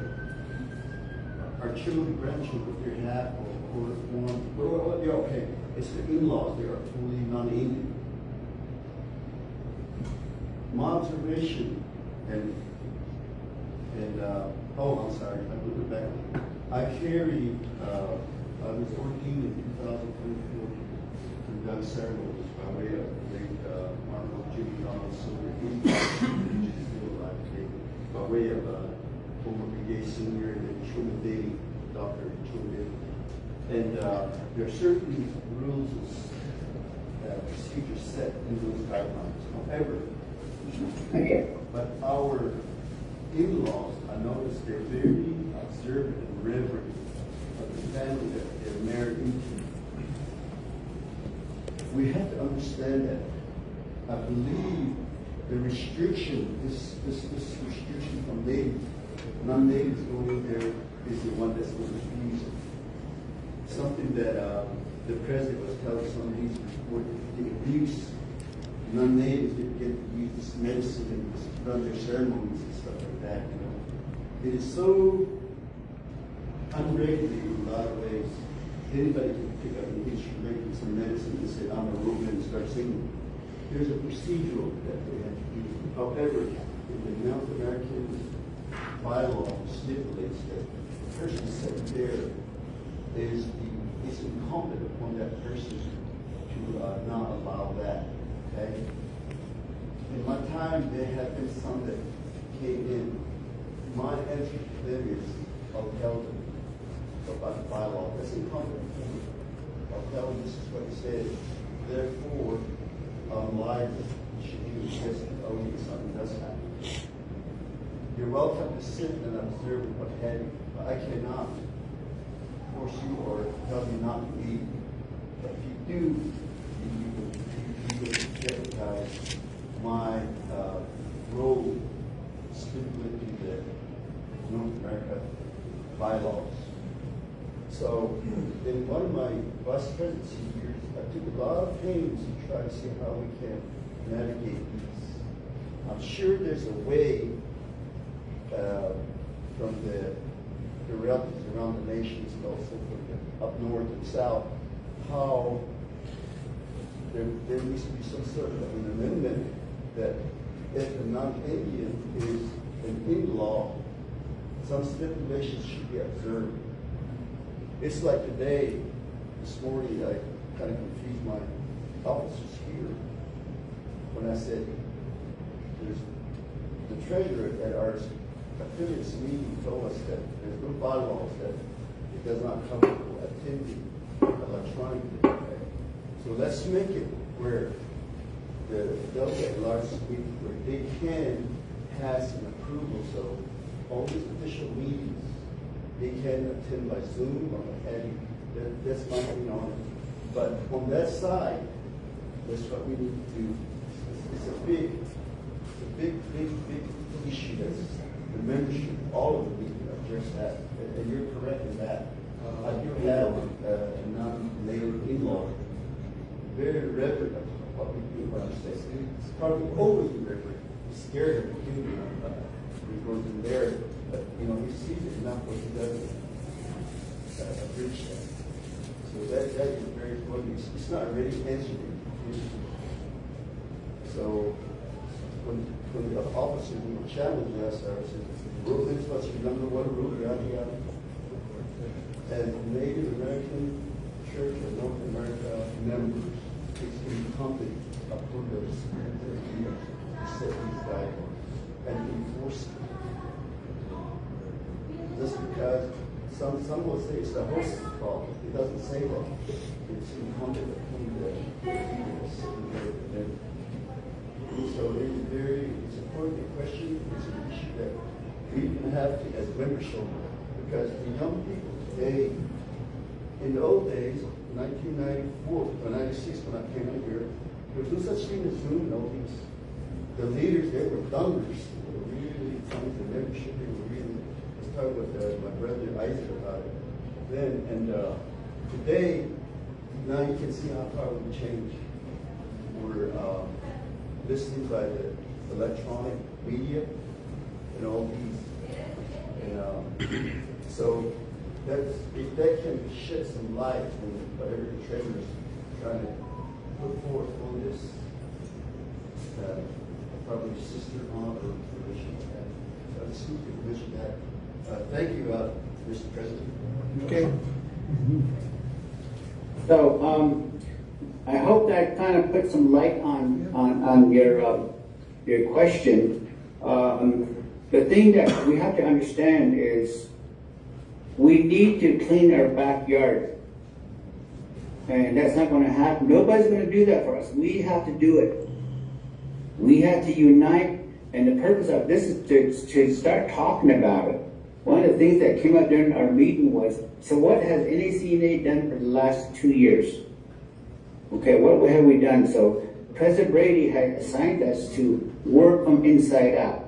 our children, grandchildren, if they're half or quarter one, well, they're okay. It's the in-laws, they are fully non-Indian. My observation, and oh, I'm sorry, I moved it back. I carried, I was working in 2024 to done ceremonies by way of late Marco Jimmy Thomas Silver, which is still alive today, by way of former PA senior and then Truman Daly, Dr. Truman Daly. And there are certain rules and procedures set in those guidelines. However, but our in-laws, I noticed they're very observant and reverent of the family that they're married into. We have to understand that. I believe the restriction, this restriction from natives, non-natives going there is the one that's going to refuse it. Something that the president was telling some of these before the abuse. Non-natives didn't get to use this medicine and run their ceremonies and stuff like that, you know. It is so unregulated in a lot of ways. Anybody can pick up an instrument and some medicine and say, I'm a Roman and start singing. There's a procedural that they have to do. However, in the North American bylaw stipulates that the person set there is it's incumbent upon that person to not allow that. Okay? In my time, there have been some that came in. My answer to them is, I'll tell them about the bylaw. That's incumbent. I'll tell them this is what it says. Therefore, I'm liable. Should you insist only if something does happen. You're welcome to sit and observe what have you, but I cannot force you or tell you not to eat. But if you do, you will jeopardize my role stipulated in the North America bylaws. So in one of my vice presidency years, I took a lot of pains to try to see how we can navigate these. I'm sure there's a way from the relatives around the nations and also from the up north and south, how there needs to be some sort of an amendment that if a non-Indian is an in-law, some stipulations should be observed. It's like today, this morning, I kind of confused my officers here when I said there's the treasurer at our affiliates meeting told us that there's no bylaws that it does not cover attending electronically. Okay? So let's make it where the delegate large meeting where they can pass an approval. So all these official meetings, they can attend by Zoom or what have you. That's my opinion on it. But on that side, that's what we need to do. It's a big issue. That's the membership. All of them need to address that. And you're correct in that. I do have a non-native in-law, very reverent of what we do. What I'm saying, it's probably overly reverent. He's scared of the doing we go through there, but he sees it enough where he doesn't breach that. So that is very important. It's not really answering. So when the officers challenge us, I said, rule is what's your number one rule, yada. As Native American Church of North America members, it's incumbent upon us to set these guidelines and enforce them. Just because some will say it's the host's fault. It doesn't say that. It's incumbent upon the leaders. So it's a important question. It's an issue that we can have to, as members show, because the young people today, in the old days, 1994 or 96 when I came in here, there was no such thing as Zoom and all these the leaders, they were thunders. They were really coming to membership. They were really, I was talking with my brother Isaac about it then. And today, now you can see how far we've changed. We're listening by the electronic media and all these. And so if that can shed some light on whatever the treasurer's trying to put forth on this, probably sister on or commission that, speak to commission that. Thank you, Mr. President. Okay. So, I hope that kind of put some light on your question. The thing that we have to understand is we need to clean our backyard. And that's not going to happen. Nobody's going to do that for us. We have to do it. We have to unite. And the purpose of this is to start talking about it. One of the things that came up during our meeting was, so what has NACNA done for the last 2 years? Okay, what have we done? So President Brady had assigned us to work from inside out.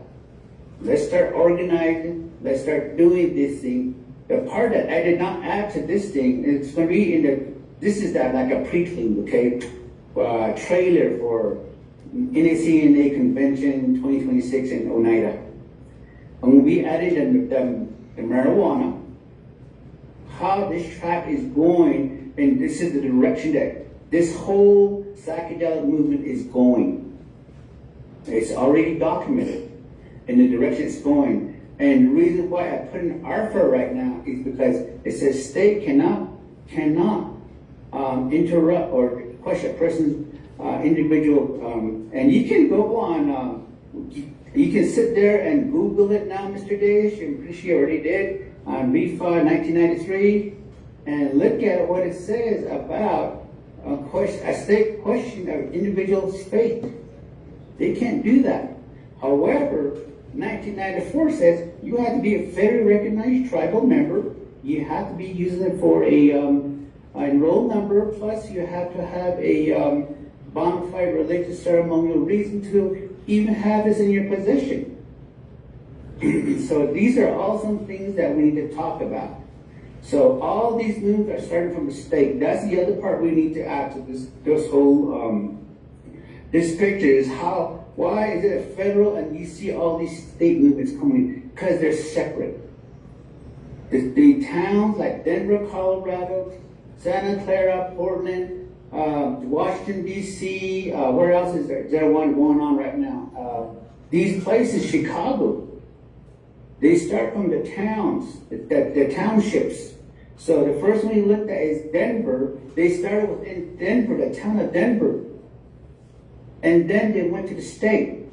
Let's start organizing. Let's start doing this thing. The part that I did not add to this thing, it's going to be in the, this is that like a pre-clean, okay, trailer for NACNA Convention 2026 in Oneida. And we added the marijuana, how this track is going, and this is the direction that this whole psychedelic movement is going. It's already documented in the direction it's going. And the reason why I put in ARFA right now is because it says state cannot interrupt or question a person's individual. And you can go on, you can sit there and Google it now, Mr. Dash. I'm pretty sure you already did, on REFA 1993, and look at what it says about a state question of individual's faith. They can't do that. However, 1994 says you have to be a federally recognized tribal member. You have to be using it for a enroll number, plus you have to have a bona fide religious ceremonial reason to even have this in your possession. So these are all some things that we need to talk about. So all these moves are starting from the state. That's the other part we need to add to this whole this picture is why is it federal and you see all these state movements coming? Because they're separate. The towns like Denver, Colorado, Santa Clara, Portland, Washington, D.C., where else is there? Is there one going on right now? These places, Chicago, they start from the towns, the townships. So the first one you looked at is Denver. They started within Denver, the town of Denver. And then they went to the state.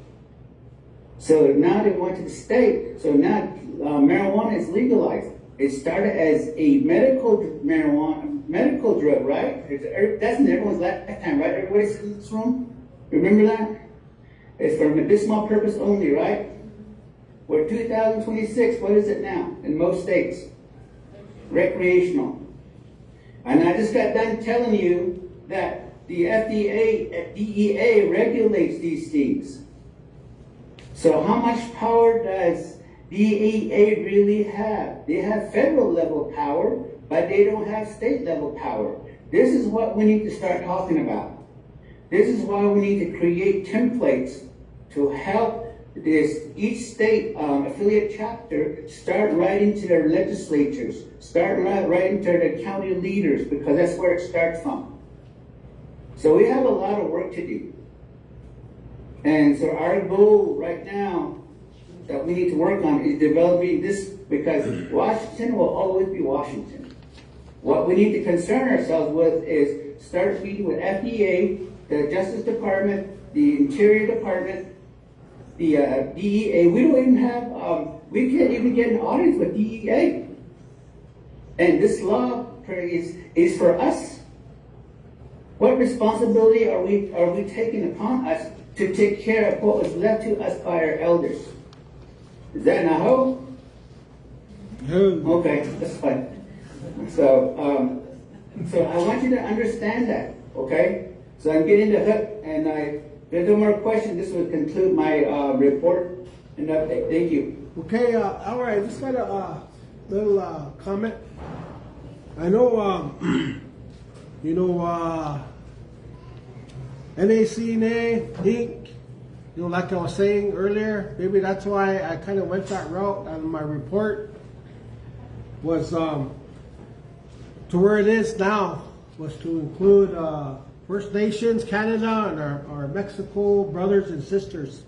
So now they went to the state. So now marijuana is legalized. It started as a medical drug, right? That's in everyone's lifetime, right? Everybody in this room, remember that? It's for medicinal purpose only, right? We're 2026. What is it now in most states? Recreational. And I just got done telling you that the FDA, DEA regulates these things. So how much power does DEA really have? They have federal level power, but they don't have state level power. This is what we need to start talking about. This is why we need to create templates to help each state affiliate chapter start writing to their legislatures, start writing to their county leaders, because that's where it starts from. So we have a lot of work to do. And so our goal right now that we need to work on is developing this, because Washington will always be Washington. What we need to concern ourselves with is start meeting with FDA, the Justice Department, the Interior Department, the DEA. We don't even have, we can't even get an audience with DEA. And this law is for us. What responsibility are we taking upon us to take care of what was left to us by our elders? Is that not how? No. Okay, that's fine. So, so I want you to understand that, okay? So I'm getting the hook, and There's no more questions. This will conclude my report and update. Thank you. Okay, all right, just got a little comment. I know, you know, NACNA, Inc., you know, like I was saying earlier, maybe that's why I kind of went that route on my report, was to where it is now, was to include First Nations, Canada, and our Mexico brothers and sisters.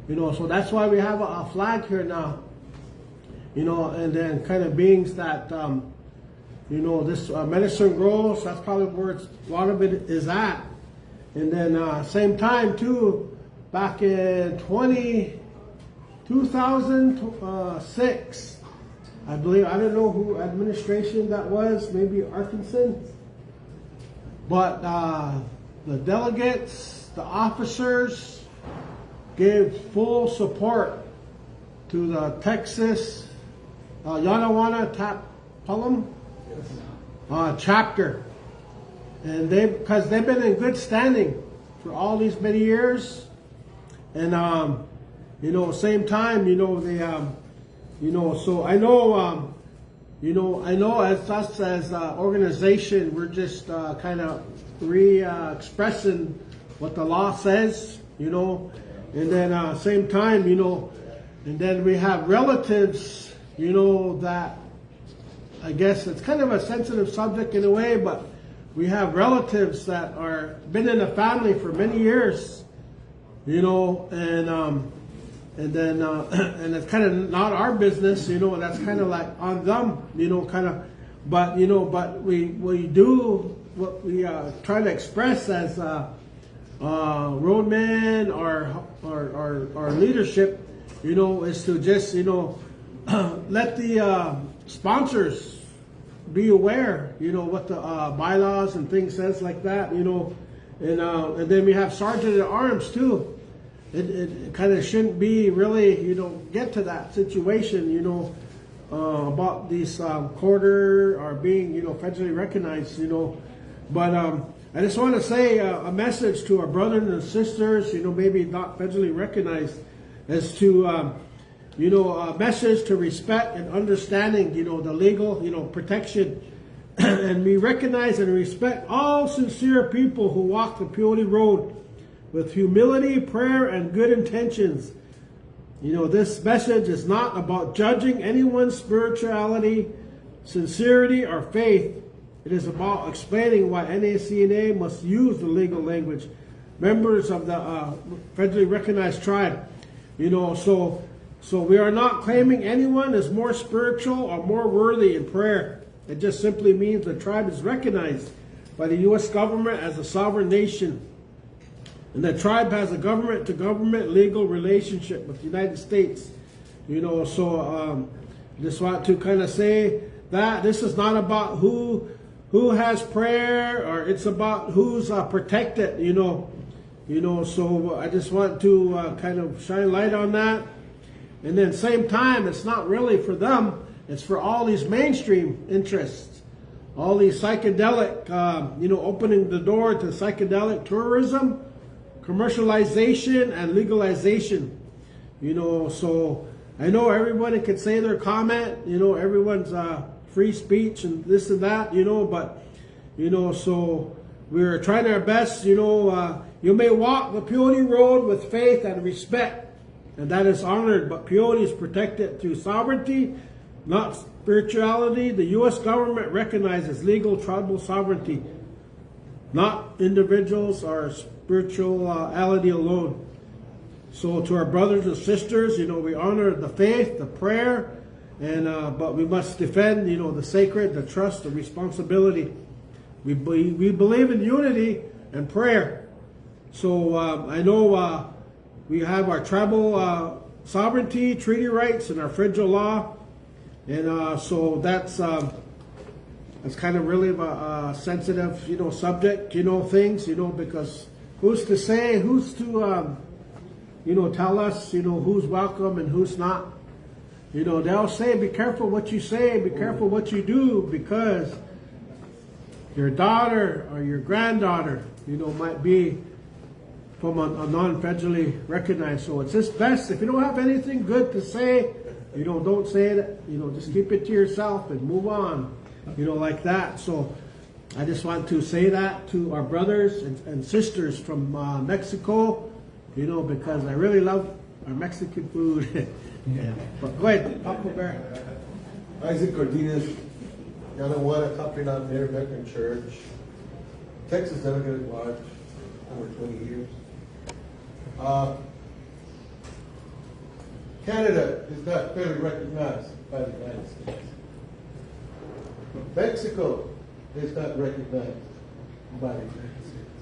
You know, so that's why we have a flag here now. You know, and then kind of beings that, you know, this medicine grows, that's probably where a lot of it is at. And then same time too, back in 2006, I believe, I don't know who administration that was, maybe Arkansas. But the delegates, the officers, gave full support to the Texas Yanawana Tapulum chapter. And because they've been in good standing for all these many years. And, you know, same time, you know, they, you know, so I know, you know, I know as us as an organization, we're just kind of expressing what the law says, you know, and then same time, you know, and then we have relatives, you know, that I guess it's kind of a sensitive subject in a way, but we have relatives that are been in the family for many years, you know, and then and it's kind of not our business, you know, that's kind of like on them, you know, kind of, but you know, but we do what we try to express as roadmen or leadership, you know, is to just, you know, let the sponsors be aware, you know, what the bylaws and things says like that, you know, and then we have sergeant at arms too. It kind of shouldn't be really, you know, get to that situation, you know, about these quarter or being, you know, federally recognized, you know. But I just want to say a message to our brothers and sisters, you know, maybe not federally recognized, as to, you know, a message to respect and understanding, you know, the legal, you know, protection. And we recognize and respect all sincere people who walk the Peyote Road with humility, prayer, and good intentions. You know, this message is not about judging anyone's spirituality, sincerity, or faith. It is about explaining why NACNA must use the legal language. Members of the federally recognized tribe, you know, so we are not claiming anyone is more spiritual or more worthy in prayer. It just simply means the tribe is recognized by the U.S. government as a sovereign nation. And the tribe has a government-to-government legal relationship with the United States. You know, so just want to kind of say that this is not about who has prayer, or it's about who's protected, you know. You know, so I just want to kind of shine light on that. And then same time, it's not really for them. It's for all these mainstream interests. All these psychedelic, you know, opening the door to psychedelic tourism, commercialization, and legalization. You know, so I know everybody can say their comment, you know, everyone's free speech and this and that, you know, but, you know, so we're trying our best, you know, you may walk the Peyote Road with faith and respect, and that is honored, but Peyote is protected through sovereignty, not spirituality. The U.S. government recognizes legal tribal sovereignty, not individuals or spirituality alone. So to our brothers and sisters, you know, we honor the faith, the prayer, and but we must defend, you know, the sacred, the trust, the responsibility. We believe in unity and prayer. So I know we have our tribal sovereignty, treaty rights, and our federal law, and so that's kind of really a sensitive, you know, subject, you know, things, you know, because who's to say, who's to, you know, tell us, you know, who's welcome and who's not. You know, they'll say, be careful what you say, be careful what you do, because your daughter or your granddaughter, you know, might be from a non-federally recognized. So it's just best, if you don't have anything good to say, don't say it, just keep it to yourself and move on, like that. So I just want to say that to our brothers and sisters from Mexico, because I really love our Mexican food. Yeah. But go ahead, Papa Bear. Isaac Cardenas, Yanawana, Capitan Mayor, Veteran Church, Texas Delegate at Large, over 20 years. Canada is not fairly recognized by the United States. Mexico is not recognized by the United States.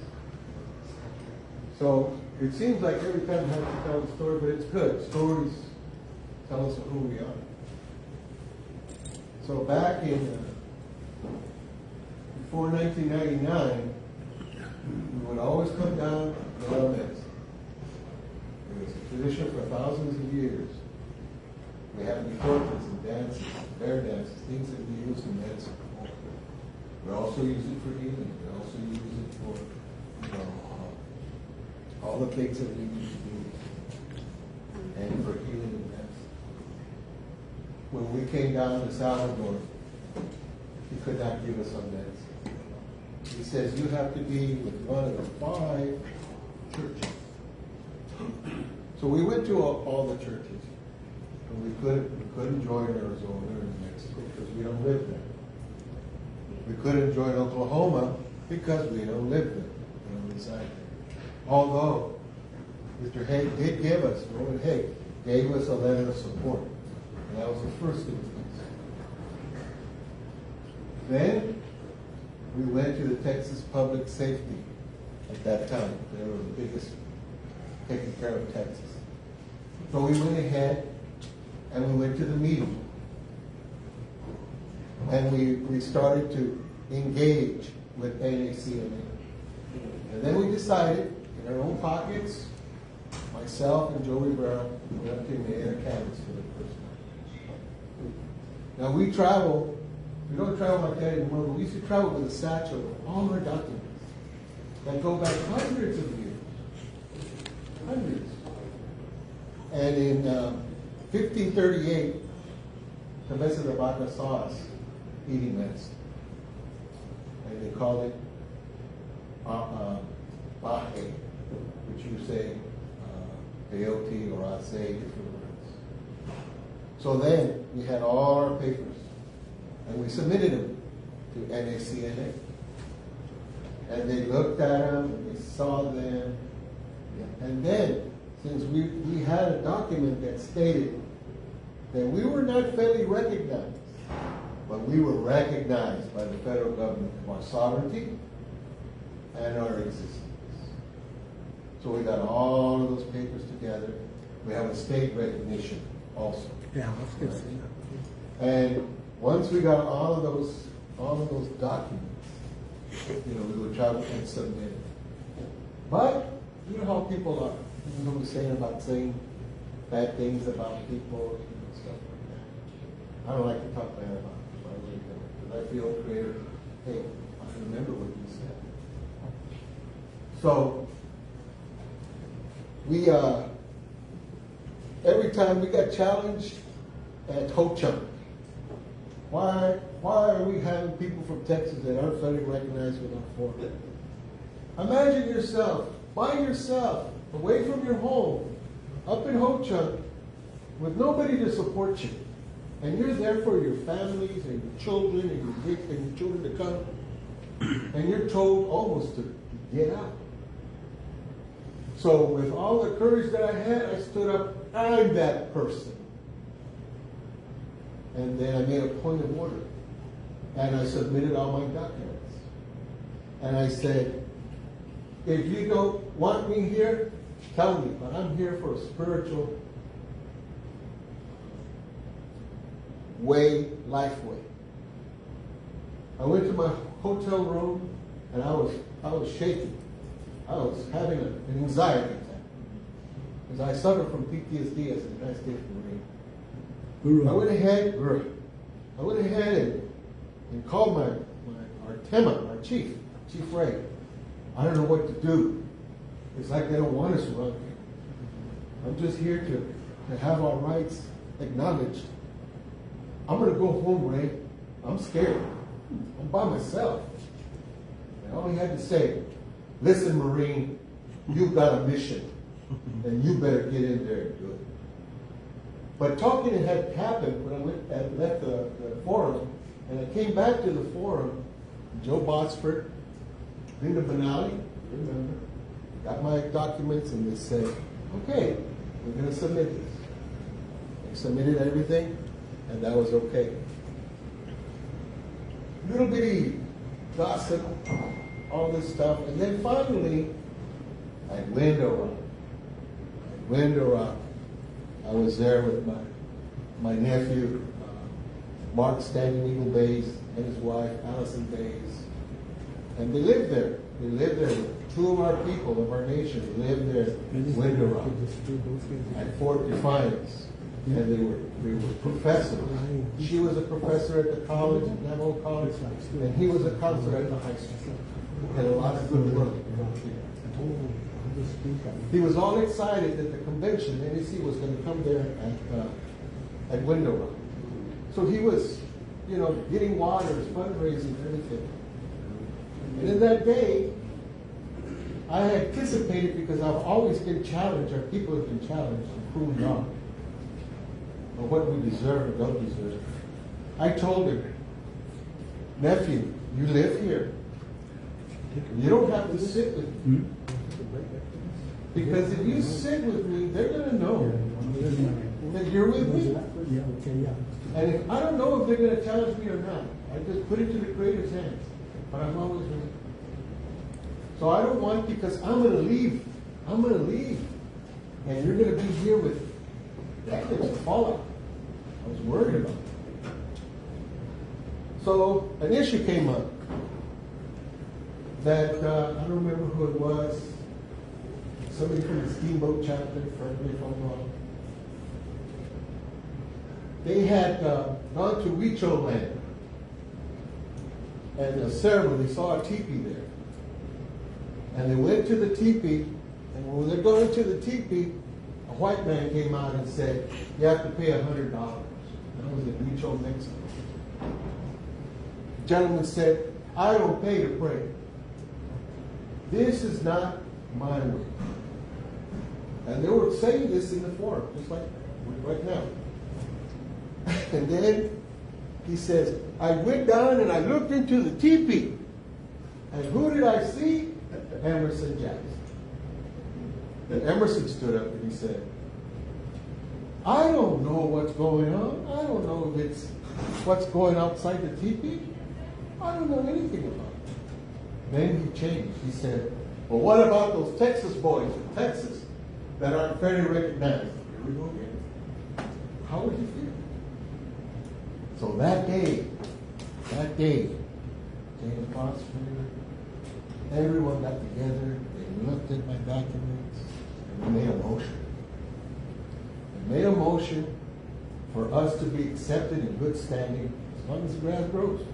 So it seems like every time I have to tell a story, but it's good. Stories tell us who we are. So back in, before 1999, we would always come down to our mess. It was a tradition for thousands of years. We have enforcements and dances, bear dances, things that we use in medicine. We also use it for healing. We also use it for, all the things that we need to do, and for healing and medicine. When we came down to Salvador, he could not give us some medicine. He says, you have to be with one of the 5 churches. So we went to all the churches. And we couldn't join Arizona or Mexico because we don't live there. We couldn't join Oklahoma because we don't live there. We don't reside there. Although Mr. Haig did give us, Roman Haig gave us a letter of support. And that was the first instance. Then we went to the Texas Public Safety at that time. They were the biggest taking care of Texas. So we went ahead and we went to the meeting. And we started to engage with NACNA. And then we decided, in our own pockets, myself and Joey Brown, we went to Mayor Canvas for the first time. Now we travel, we don't travel like that anymore, but we used to travel with a satchel of all our documents that go back hundreds of years. Hundreds. And in 1538, the Mesa de Vaca saw us eating medicine. And they called it baje, which you say peyote or ace, different words. So then we had all our papers and we submitted them to NACNA. And they looked at them and they saw them. And then, since we had a document that stated that we were not federally recognized, but we were recognized by the federal government of our sovereignty and our existence. So we got all of those papers together. We have a state recognition also. Yeah, that's good. And once we got all of those documents, we would travel and submit it. But you know how people are. You know what I'm saying about saying bad things about people and stuff like that. I don't like to talk bad about people. I really don't. Because I feel creative. Hey, I remember what you said. So we every time we got challenged at Ho Chunk, why are we having people from Texas that aren't federally recognized with our foreign? Imagine yourself, by yourself, away from your home, up in Ho Chunk, with nobody to support you. And you're there for your families and your children and your children to come. And you're told almost to get out. So with all the courage that I had, I stood up, I'm that person. And then I made a point of order. And I submitted all my documents. And I said, if you don't want me here, tell me, but I'm here for a spiritual way, life way. I went to my hotel room and I was shaking. I was having an anxiety attack. Because I suffer from PTSD as a United States Marine. I went ahead and called our TEMA, our chief Ray. I don't know what to do. It's like they don't want us around here. I'm just here to have our rights acknowledged. I'm gonna go home, Ray. I'm scared. I'm by myself. And all he had to say, listen, Marine, you've got a mission, and you better get in there and do it. But talking had happened when I left the forum, and I came back to the forum. Joe Botsford, Linda Benally, remember, got my documents, and they said, okay, we're going to submit this. They submitted everything, and that was okay. Little bitty gossip, all this stuff, and then finally, at Window Rock, I was there with my nephew, Mark Standing Eagle Bays, and his wife, Allison Bays. And they lived there. They lived there. Two of our people, of our nation, lived there in Window Rock at Fort Defiance. And they were professors. She was a professor at the college, at Navajo College, and he was a counselor at the high school. Had a lot of good work. He was all excited that the convention, NAC, was going to come there at Window Rock. So he was, getting waters, fundraising, everything. And in that day, I had anticipated, because I've always been challenged, our people have been challenged and proven wrong of what we deserve or don't deserve. I told him, nephew, you live here. You don't have to sit with me. Because if you sit with me, they're going to know that you're with me. And if, I don't know if they're going to challenge me or not. I just put it to the Creator's hands. But I'm always with you. So I don't want, because I'm going to leave. I'm going to leave. And you're going to be here with that thing's fallout. I was worried about it. So an issue came up that, I don't remember who it was, somebody from the Steamboat chapter, correct me if I'm wrong. They had gone to Huicho land, and a ceremony, they saw a teepee there. And they went to the teepee, and when they're going to the teepee, a white man came out and said, you have to pay $100. That was in Huicho, Mexico. The gentleman said, I don't pay to pray. This is not my way. And they were saying this in the forum, just like right now. And then he says, I went down and I looked into the teepee. And who did I see? Emerson Jackson. And Emerson stood up and he said, I don't know what's going on. I don't know if it's what's going outside the teepee. I don't know anything about it. Then he changed. He said, well, what about those Texas boys in Texas that aren't fairly recognized? Here we go again. How would you feel? So that day, James Botsford, everyone got together, they looked at my documents, and we made a motion. We made a motion for us to be accepted in good standing as long as the grass grows.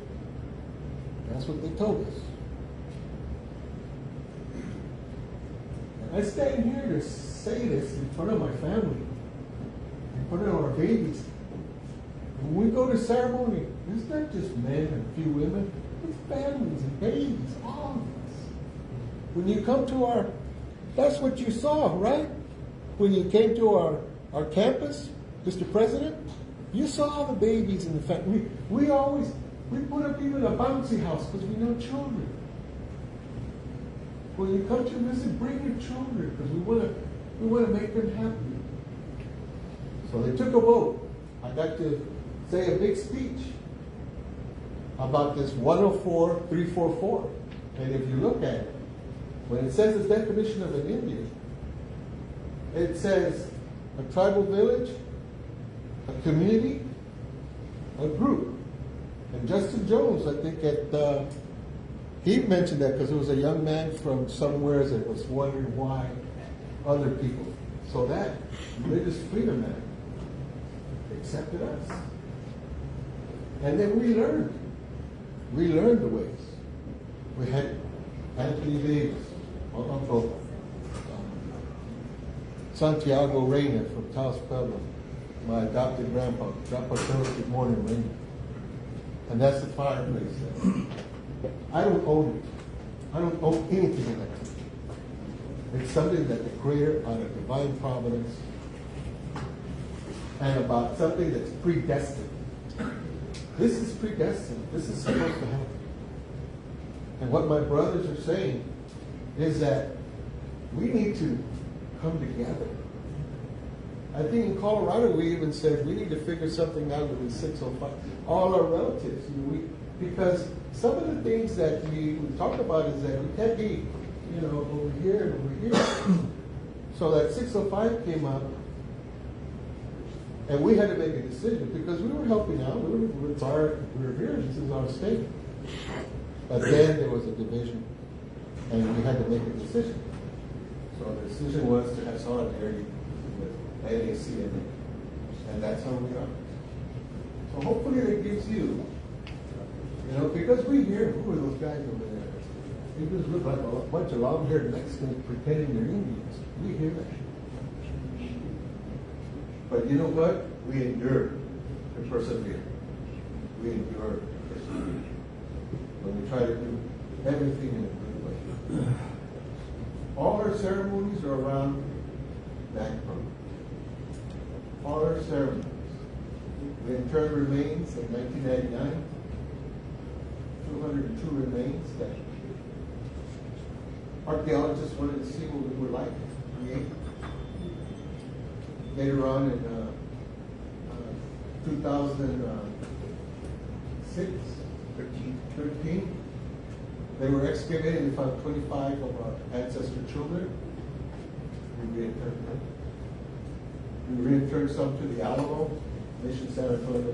That's what they told us. And I stand here to say this in front of my family, in front of our babies. When we go to ceremony, it's not just men and a few women, it's families and babies, all of us. When you come to our, that's what you saw, right? When you came to our campus, Mr. President, you saw the babies and the family. We put up even a bouncy house because we know children. When you come to visit, bring your children because we want to make them happy. So they took a vote. I got to say a big speech about this 104-344. And if you look at it, when it says the definition of an Indian, it says a tribal village, a community, a group. And Justin Jones, I think, he mentioned that because there was a young man from somewhere that was wondering why other people. So that religious freedom act accepted us. And then we learned the ways. We had Anthony Davis, Uncle Santiago Reyna from Taos Pueblo, my adopted grandpa. Grandpa tells good morning, Reyna. And that's the fireplace there. I don't own it. I don't own anything in that. It's something that the Creator, out of divine providence, and about something that's predestined. This is predestined. This is supposed to happen. And what my brothers are saying is that we need to come together. I think in Colorado we even said we need to figure something out with the 605. All our relatives, because some of the things that we talk about is that we can't be, over here and over here. So that 605 came up, and we had to make a decision because we were helping out. We were here. This is our state. But then there was a division, and we had to make a decision. So the decision was to have solidarity with NACNA, and that's how we are. So hopefully that gives you, because we hear, who are those guys over there? They just look like a bunch of long-haired Mexicans pretending they're Indians. We hear that. But you know what? We endure to persevere. We endure to persevere. When we try to do everything in a good way. All our ceremonies are around NACNA. All our ceremonies. We interred remains in 1999. 202 remains that archaeologists wanted to see what we were like. Later on in 2006, 13, they were excavated and found 25 of our ancestor children. We reinterred them. We reinterred some to the Alamo, Mission San Antonio.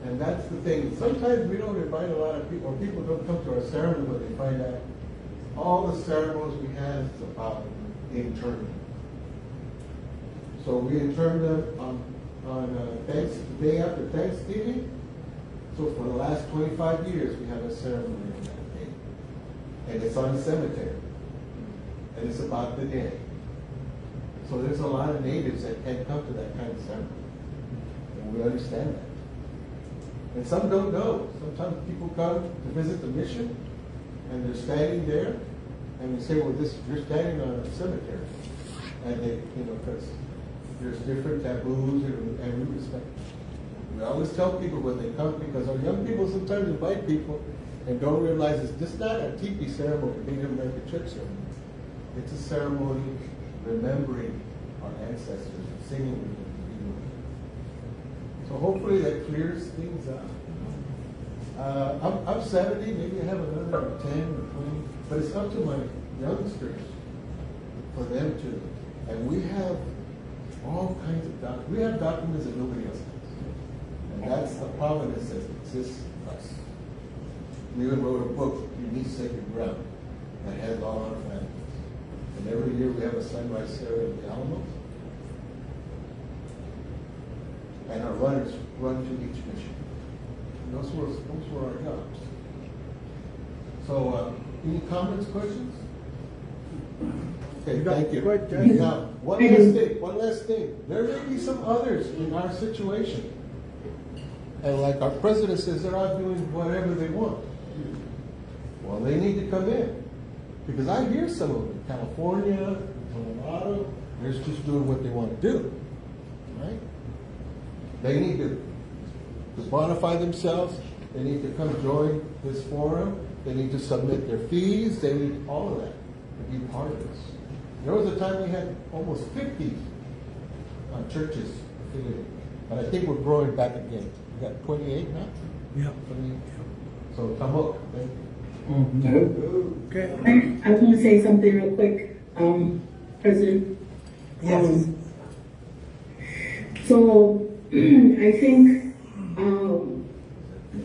And that's the thing. Sometimes we don't invite a lot of people, or people don't come to our ceremony, but they find out all the ceremonies we have is about interment. So we interned them on the day after Thanksgiving. So for the last 25 years, we have a ceremony on that day. And it's on the cemetery. And it's about the dead. So there's a lot of natives that can't come to that kind of ceremony. And we understand that. And some don't know. Sometimes people come to visit the mission, and they're standing there, and we say, well, you're standing on a cemetery. And they, because there's different taboos, and we respect them. We always tell people when they come, because our young people sometimes invite people and don't realize it's just not a teepee ceremony, Native American church ceremony. It's a ceremony remembering our ancestors and singing with them. So hopefully that clears things up. I'm 70, maybe I have another 10 or 20, but it's up to my youngsters for them to. And we have all kinds of documents. We have documents that nobody else has. And that's the providence that exists in us. We even wrote a book, Unique Sacred Ground, that has all our families. And every year we have a sunrise ceremony in the Alamo. And our runners run to each mission. And those were our jobs. So, any comments, questions? Okay, thank you. Now, one last thing. There may be some others in our situation. And like our president says, they're out doing whatever they want. Well, they need to come in. Because I hear some of them, California, Colorado, they're just doing what they want to do. Right? They need to bonify themselves. They need to come join this forum. They need to submit their fees. They need all of that to be part of this. There was a time we had almost 50 churches affiliated. But I think we're growing back again. We got 28 now? Yeah. 28. So come up. Thank you. Okay. I want to say something real quick, President. Yes. So I think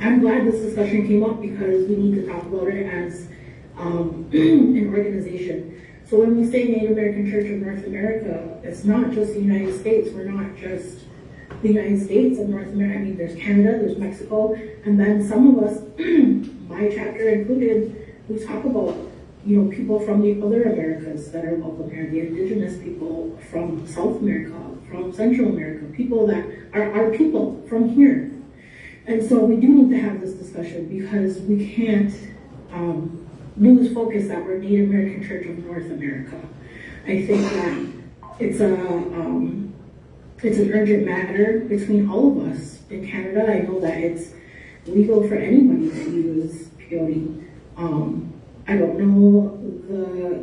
I'm glad this discussion came up because we need to talk about it as an organization. So when we say Native American Church of North America, it's not just the United States. We're not just the United States of North America. I mean, there's Canada, there's Mexico, and then some of us, my chapter included, we talk about people from the other Americas that are welcome here, the indigenous people from South America, from Central America, people that are our people from here. And so we do need to have this discussion because we can't lose focus that we're Native American Church of North America. I think that it's an urgent matter between all of us. In Canada, I know that it's legal for anybody to use peyote. I don't know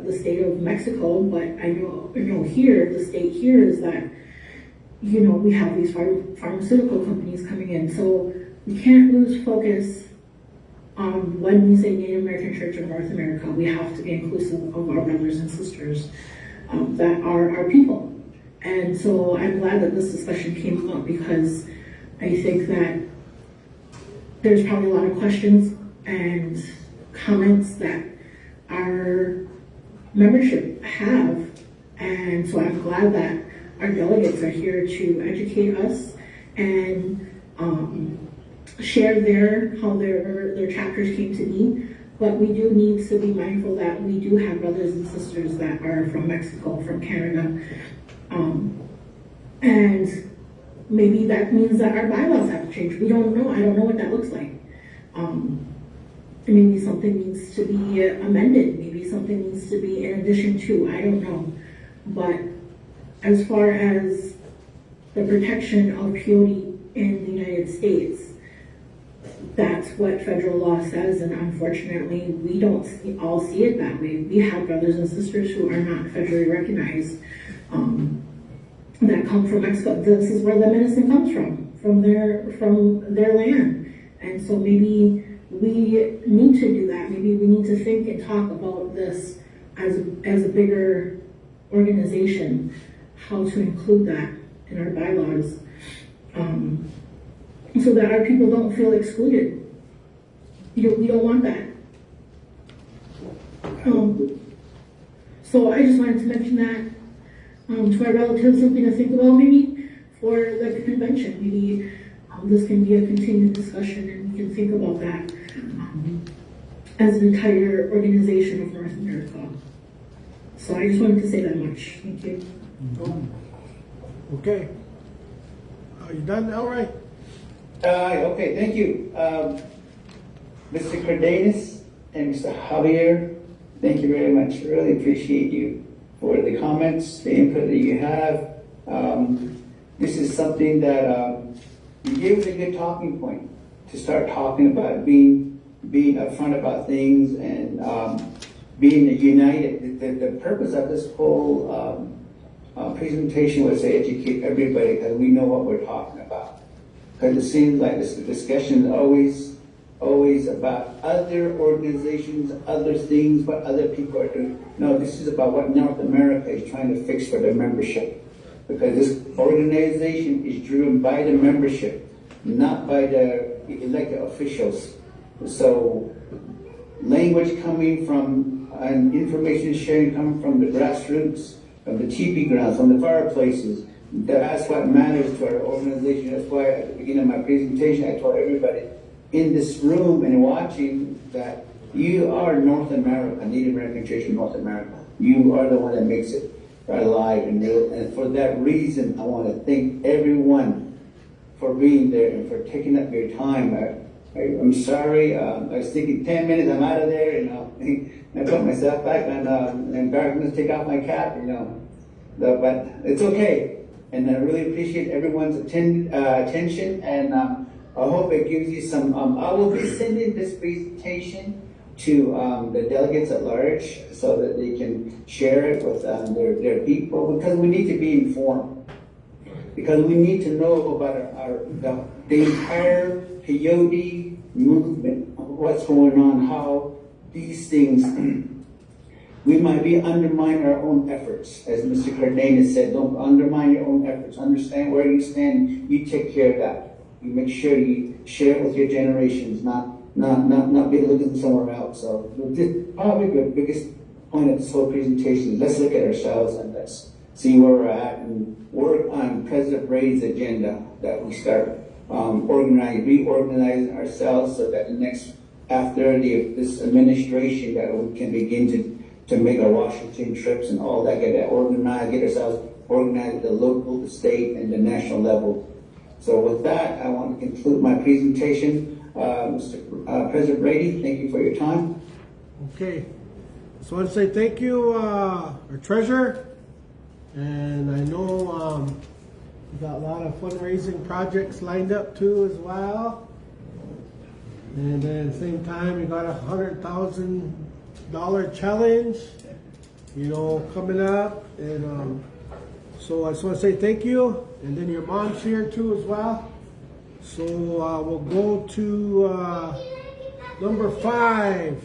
the state of Mexico, but I know here, the state here is that, we have these pharmaceutical companies coming in. So we can't lose focus on when we say Native American Church of North America. We have to be inclusive of our brothers and sisters that are our people. And so I'm glad that this discussion came up because I think that there's probably a lot of questions and comments that our membership have. And so I'm glad that our delegates are here to educate us and share how their chapters came to be. But we do need to be mindful that we do have brothers and sisters that are from Mexico, from Canada. And maybe that means that our bylaws have to change. We don't know. I don't know what that looks like. Maybe something needs to be amended. Maybe something needs to be in addition to. I don't know. But as far as the protection of peyote in the United States, that's what federal law says, and unfortunately, we don't all see it that way. We have brothers and sisters who are not federally recognized that come from Mexico. This is where the medicine comes from their land. And so maybe we need to do that. Maybe we need to think and talk about this as a bigger organization, how to include that in our bylaws. So that our people don't feel excluded. We don't want that. So I just wanted to mention that to our relatives, something to think about maybe for the convention. Maybe this can be a continued discussion and we can think about that as an entire organization of North America. So I just wanted to say that much. Thank you. Okay. Are you done? All right. Okay, thank you. Mr. Cardenas and Mr. Javier, thank you very much. Really appreciate you for the comments, the input that you have. This is something that you gave us a good talking point to start talking about being upfront about things and being united. The purpose of this whole presentation was to educate everybody because we know what we're talking about. Because it seems like this discussion is always about other organizations, other things, what other people are doing. No, this is about what North America is trying to fix for their membership. Because this organization is driven by the membership, not by the elected officials. So language coming from and information sharing coming from the grassroots, from the teepee grounds, from the fireplaces, that's what matters to our organization. That's why at the beginning of my presentation, I told everybody in this room and watching that you are North America, Native American Church of North America. You are the one that makes it alive and real. And for that reason, I want to thank everyone for being there and for taking up your time. I'm sorry. I was thinking 10 minutes, I'm out of there, I put myself back on, and darkness, take off my cap, But it's okay. And I really appreciate everyone's attention, and I hope it gives you some. I will be sending this presentation to the delegates at large so that they can share it with their people, because we need to be informed. Because we need to know about the entire peyote movement, what's going on, how these things. We might be undermining our own efforts. As Mr. Cardenas said, don't undermine your own efforts. Understand where you stand. You take care of that. You make sure you share it with your generations, not be looking somewhere else. So this probably the biggest point of this whole presentation. Let's look at ourselves and let's see where we're at and work on President Brady's agenda, that we start reorganizing ourselves so that the next after this administration that we can begin to make our Washington trips and all that, get ourselves organized at the local, the state, and the national level. So with that, I want to conclude my presentation. Mr. President Brady, thank you for your time. Okay. Just want to say thank you, our treasurer. And I know we got a lot of fundraising projects lined up too as well. And then at the same time, we got $100,000 challenge, coming up. And so I just want to say thank you. And then your mom's here too as well. So we'll go to number 5,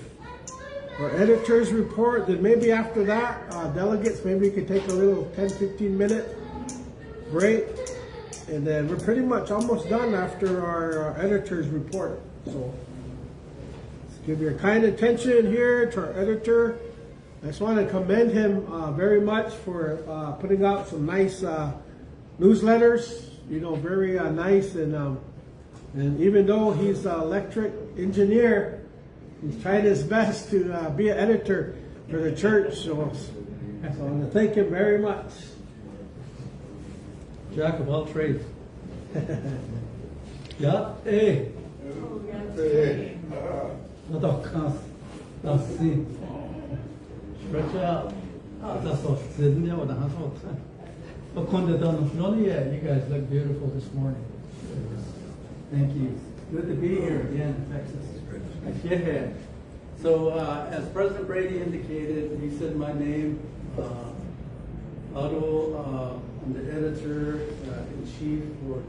our editor's report. Then maybe after that, delegates, maybe you could take a little 10-15 minute break. And then we're pretty much almost done after our editor's report. So let's give your kind attention here to our editor. I just want to commend him very much for putting out some nice newsletters, very nice. And even though he's an electric engineer, he's trying his best to be an editor for the church. So I want to thank him very much. Jack of all trades. Yeah, stretch out. That's all. You guys look beautiful this morning. Thank you. Good to be here again in Texas. Yeah. So, as President Brady indicated, he said my name. Otto, I'm the editor-in-chief for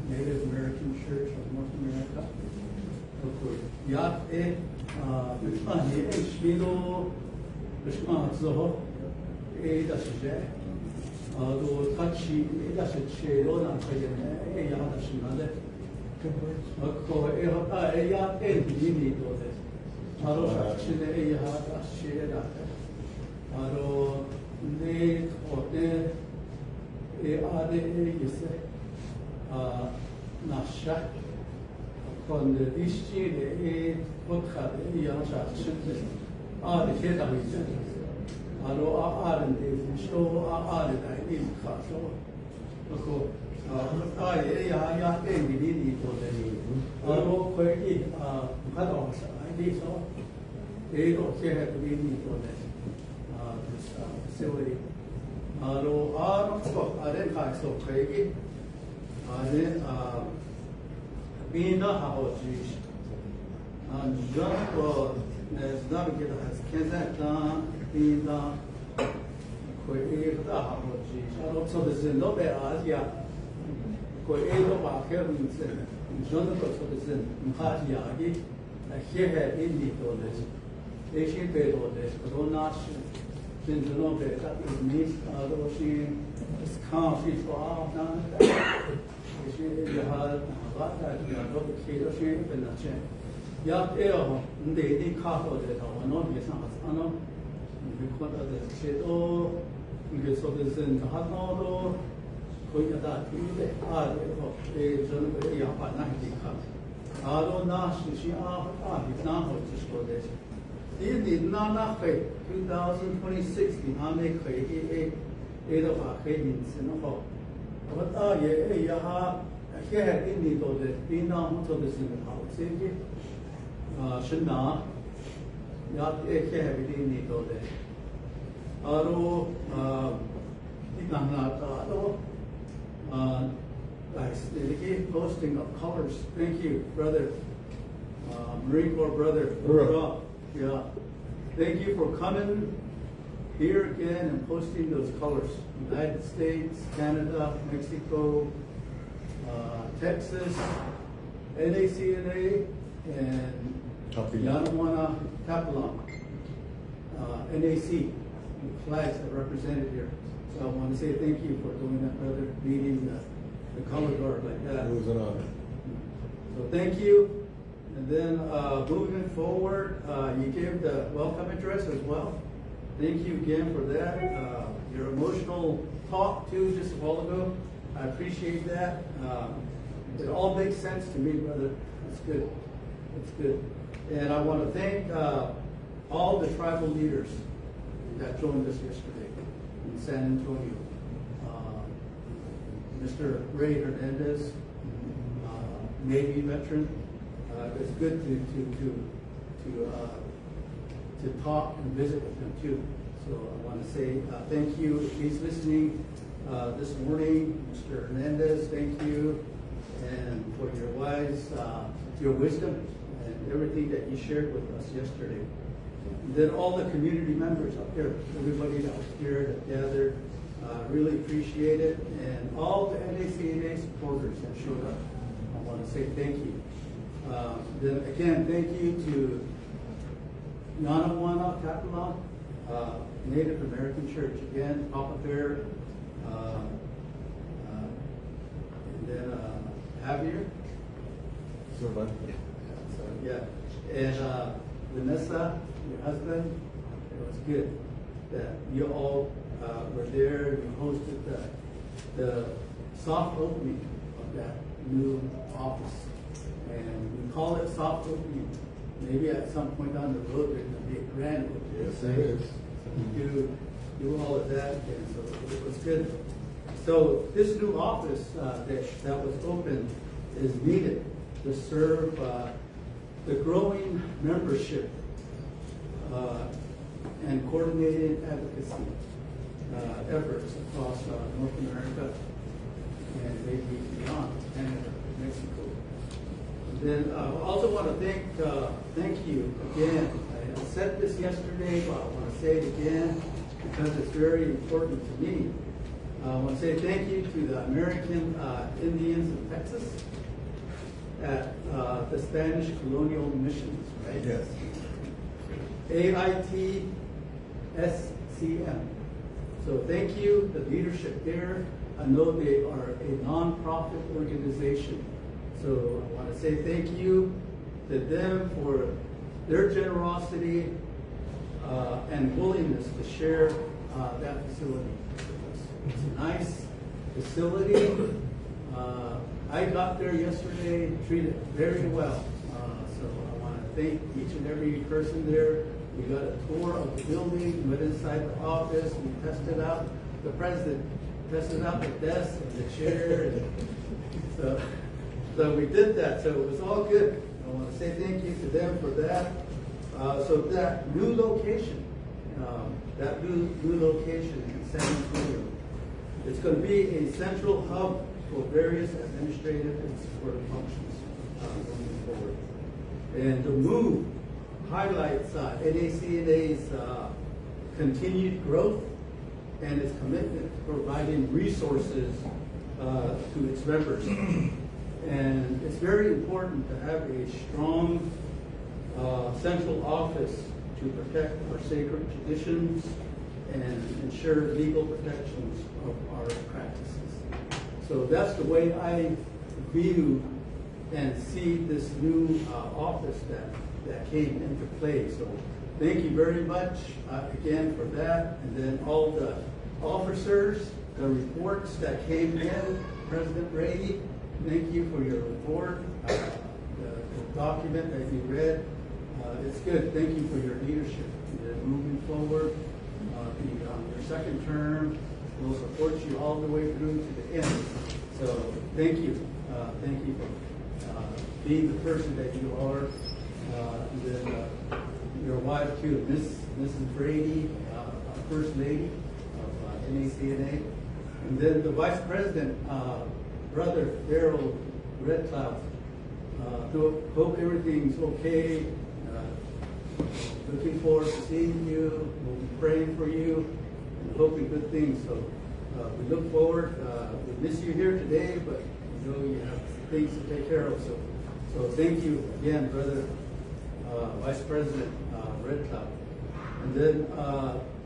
Native American Church of North America. Posting of colors. Thank you, brother. Marine Corps brother. Yeah. Thank you for coming here again and posting those colors. United States, Canada, Mexico, Texas, NACNA, and Yanawana Kaplan. NAC, the flags are represented here. So I want to say thank you for doing that, brother, leading the color guard like that. It was an honor. So thank you. And then moving forward, you gave the welcome address as well. Thank you again for that. Your emotional talk too just a while ago. I appreciate that. It all makes sense to me, brother. It's good. It's good. And I want to thank all the tribal leaders that joined us yesterday in San Antonio. Mr. Ray Hernandez, Navy veteran. It's good to talk and visit with him too. So I want to say thank you. If he's listening this morning, Mr. Hernandez, thank you, and for your your wisdom and everything that you shared with us yesterday. And then all the community members up there, everybody that was here that gathered, really appreciate it, and all the NACNA supporters that showed up. I want to say thank you. Then again, thank you to Yanawana Kaplan, Native American Church. Again, Papa Bear, and then Javier. Yeah, and Vanessa, your husband. It was good that you all were there. You hosted the soft opening of that new office, and we call it soft opening. Maybe at some point down the road there's going to be a grand opening. Yes, there is. You do all of that, and so it was good. So this new office that was opened is needed to serve the growing membership and coordinated advocacy efforts across North America and maybe beyond Canada, Mexico. And then I also want to thank you again. I said this yesterday, but I want to say it again because it's very important to me. I want to say thank you to the American Indians of Texas at the Spanish colonial missions, right? Yes. AITSCM. So thank you, the leadership there. I know they are a nonprofit organization. So I want to say thank you to them for their generosity and willingness to share that facility with us. It's a nice facility. I got there yesterday, treated very well. So I want to thank each and every person there. We got a tour of the building, went inside the office, we tested out the president, tested out the desk and the chair. And so we did that, so it was all good. I want to say thank you to them for that. So that new location in San Antonio, it's going to be a central hub for various administrative and supportive functions moving forward. And the move highlights NACNA's continued growth and its commitment to providing resources to its members. And it's very important to have a strong central office to protect our sacred traditions and ensure legal protections of our practices. So that's the way I view and see this new office that came into play. So thank you very much again for that. And then all the officers, the reports that came in, President Brady, thank you for your report, the document that you read. It's good. Thank you for your leadership. Moving forward, your second term will support you all the way through to the end. So thank you. Thank you for being the person that you are. And then your wife too, Mrs. Brady, First Lady of NACNA. And then the Vice President, Brother Darrell Red Cloud. Hope everything's okay. Looking forward to seeing you. We'll be praying for you and hoping good things. So we look forward. We miss you here today, but we know you have things to take care of. So thank you again, Brother Vice President Red Cloud. And then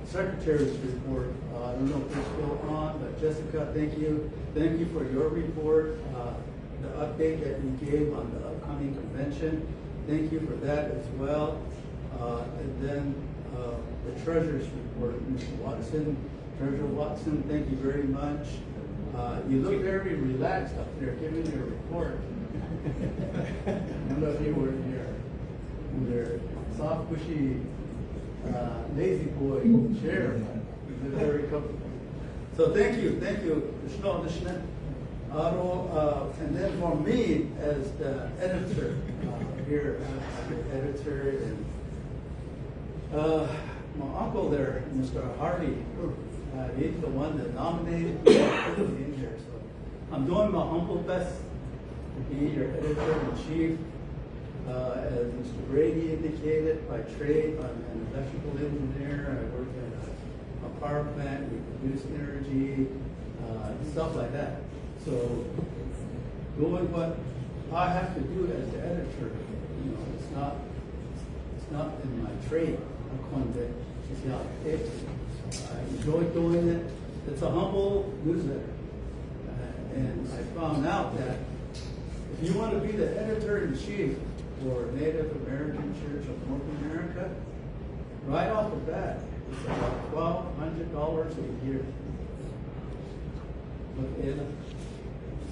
Secretary's report. I don't know if it's still on, but Jessica, thank you. Thank you for your report, the update that you gave on the upcoming convention. Thank you for that as well. And then the Treasurer's report, Mr. Watson. Treasurer Watson, thank you very much. You look very relaxed up there giving your report. None of you were here. in their soft, cushy, lazy boy chair. They're very comfortable. So thank you. And then for me, as the editor here, the editor, and my uncle there, Mr. Hardy, he's the one that nominated me to be in here. So I'm doing my humble best to be your editor-in-chief. As Mr. Brady indicated, by trade, I'm an electrical engineer. I work at a power plant. We produce energy, stuff like that. So doing what I have to do as the editor, it's not in my trade. I enjoy doing it. It's a humble newsletter. And I found out that if you want to be the editor-in-chief for Native American Church of North America, right off the bat, it's about $1,200 a year.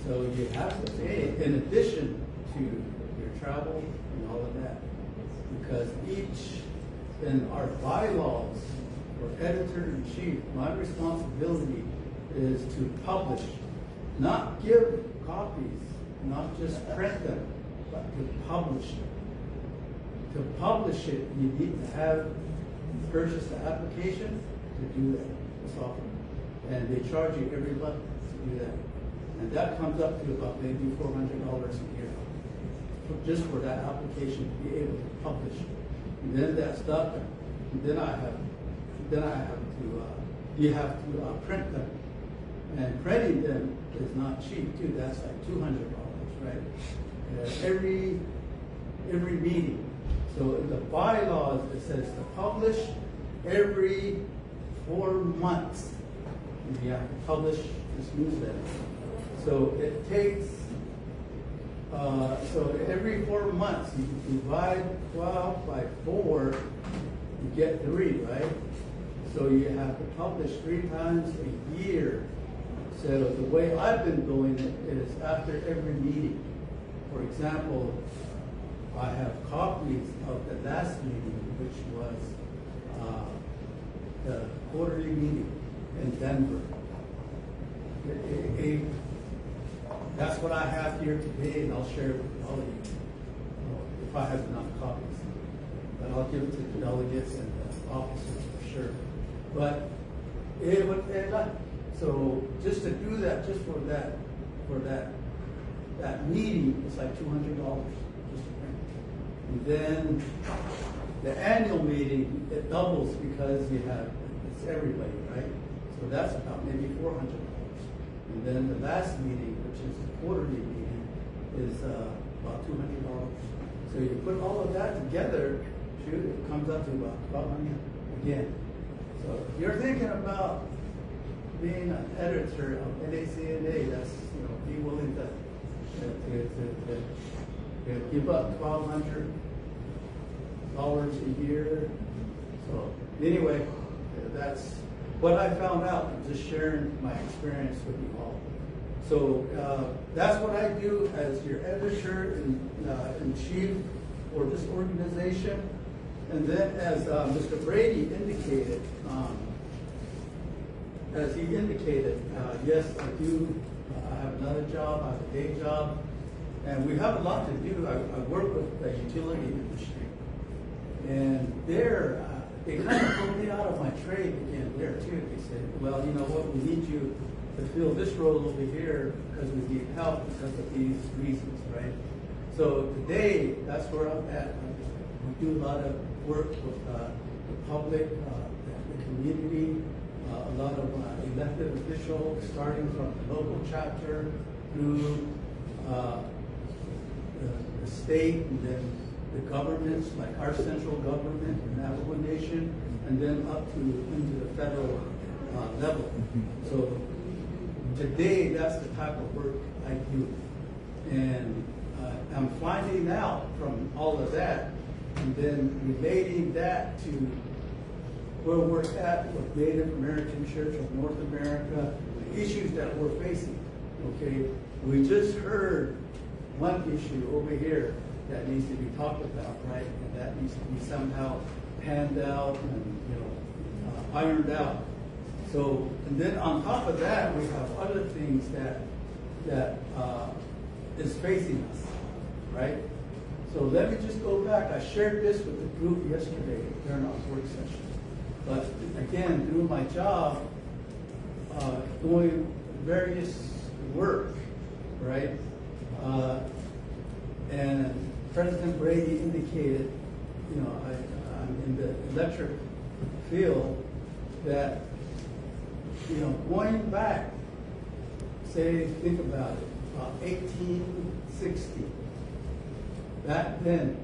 So you have to pay in addition to your travel and all of that. Because in our bylaws for editor-in-chief, my responsibility is to publish, not give copies, not just print them, but to publish it. To publish it, you need to have purchased the application to do that software. And they charge you every month to do that. And that comes up to about maybe $400 a year, just for that application to be able to publish. And then that's done. And then I have to, you have to print them. And printing them is not cheap too. That's like $200, right? Every meeting. So in the bylaws, it says to publish every 4 months. You have to publish this newsletter. So it takes, so every 4 months, you divide 12 by 4, you get 3, right? So you have to publish 3 times a year. So the way I've been doing it is after every meeting. For example, I have copies of the last meeting, which was the quarterly meeting in Denver. That's what I have here today, and I'll share it with all of you if I have enough copies. But I'll give it to the delegates and the officers for sure. But it would end up. So just to do that, just for that meeting, it's like $200 just to print. And then the annual meeting, it doubles because it's everybody, right? So that's about maybe $400. And then the last meeting, which is the quarterly meeting, is about $200. So you put all of that together, shoot, it comes up to about $1,200 again. So if you're thinking about being an editor of NACNA, that's, be willing to give up $1,200 a year. So anyway, that's what I found out. I'm just sharing my experience with you all. So that's what I do as your editor in chief for this organization. And then, as Mr. Brady indicated, yes, I do. I have another job. I have a day job, and we have a lot to do. I work with the utility industry, and there they kind of pulled me out of my trade again there too. They said, "Well, you know what? We need you to fill this role over here because we need help because of these reasons, right?" So today, that's where I'm at. We do a lot of work with the public, the community, a lot of elected officials, starting from the local chapter through the state, and then the governments, like our central government, the Navajo Nation, and then up to into the federal level. So today, that's the type of work I do. And I'm finding out from all of that, and then relating that to where we're at with Native American Church of North America, the issues that we're facing. Okay, we just heard one issue over here that needs to be talked about, right? And that needs to be somehow panned out and, ironed out. So, and then on top of that, we have other things that is facing us, right? So let me just go back. I shared this with the group yesterday during our work session. But again, through my job, doing various work, right? And President Brady indicated, I'm in the electric field, that, going back, say, think about it, 1860, back then,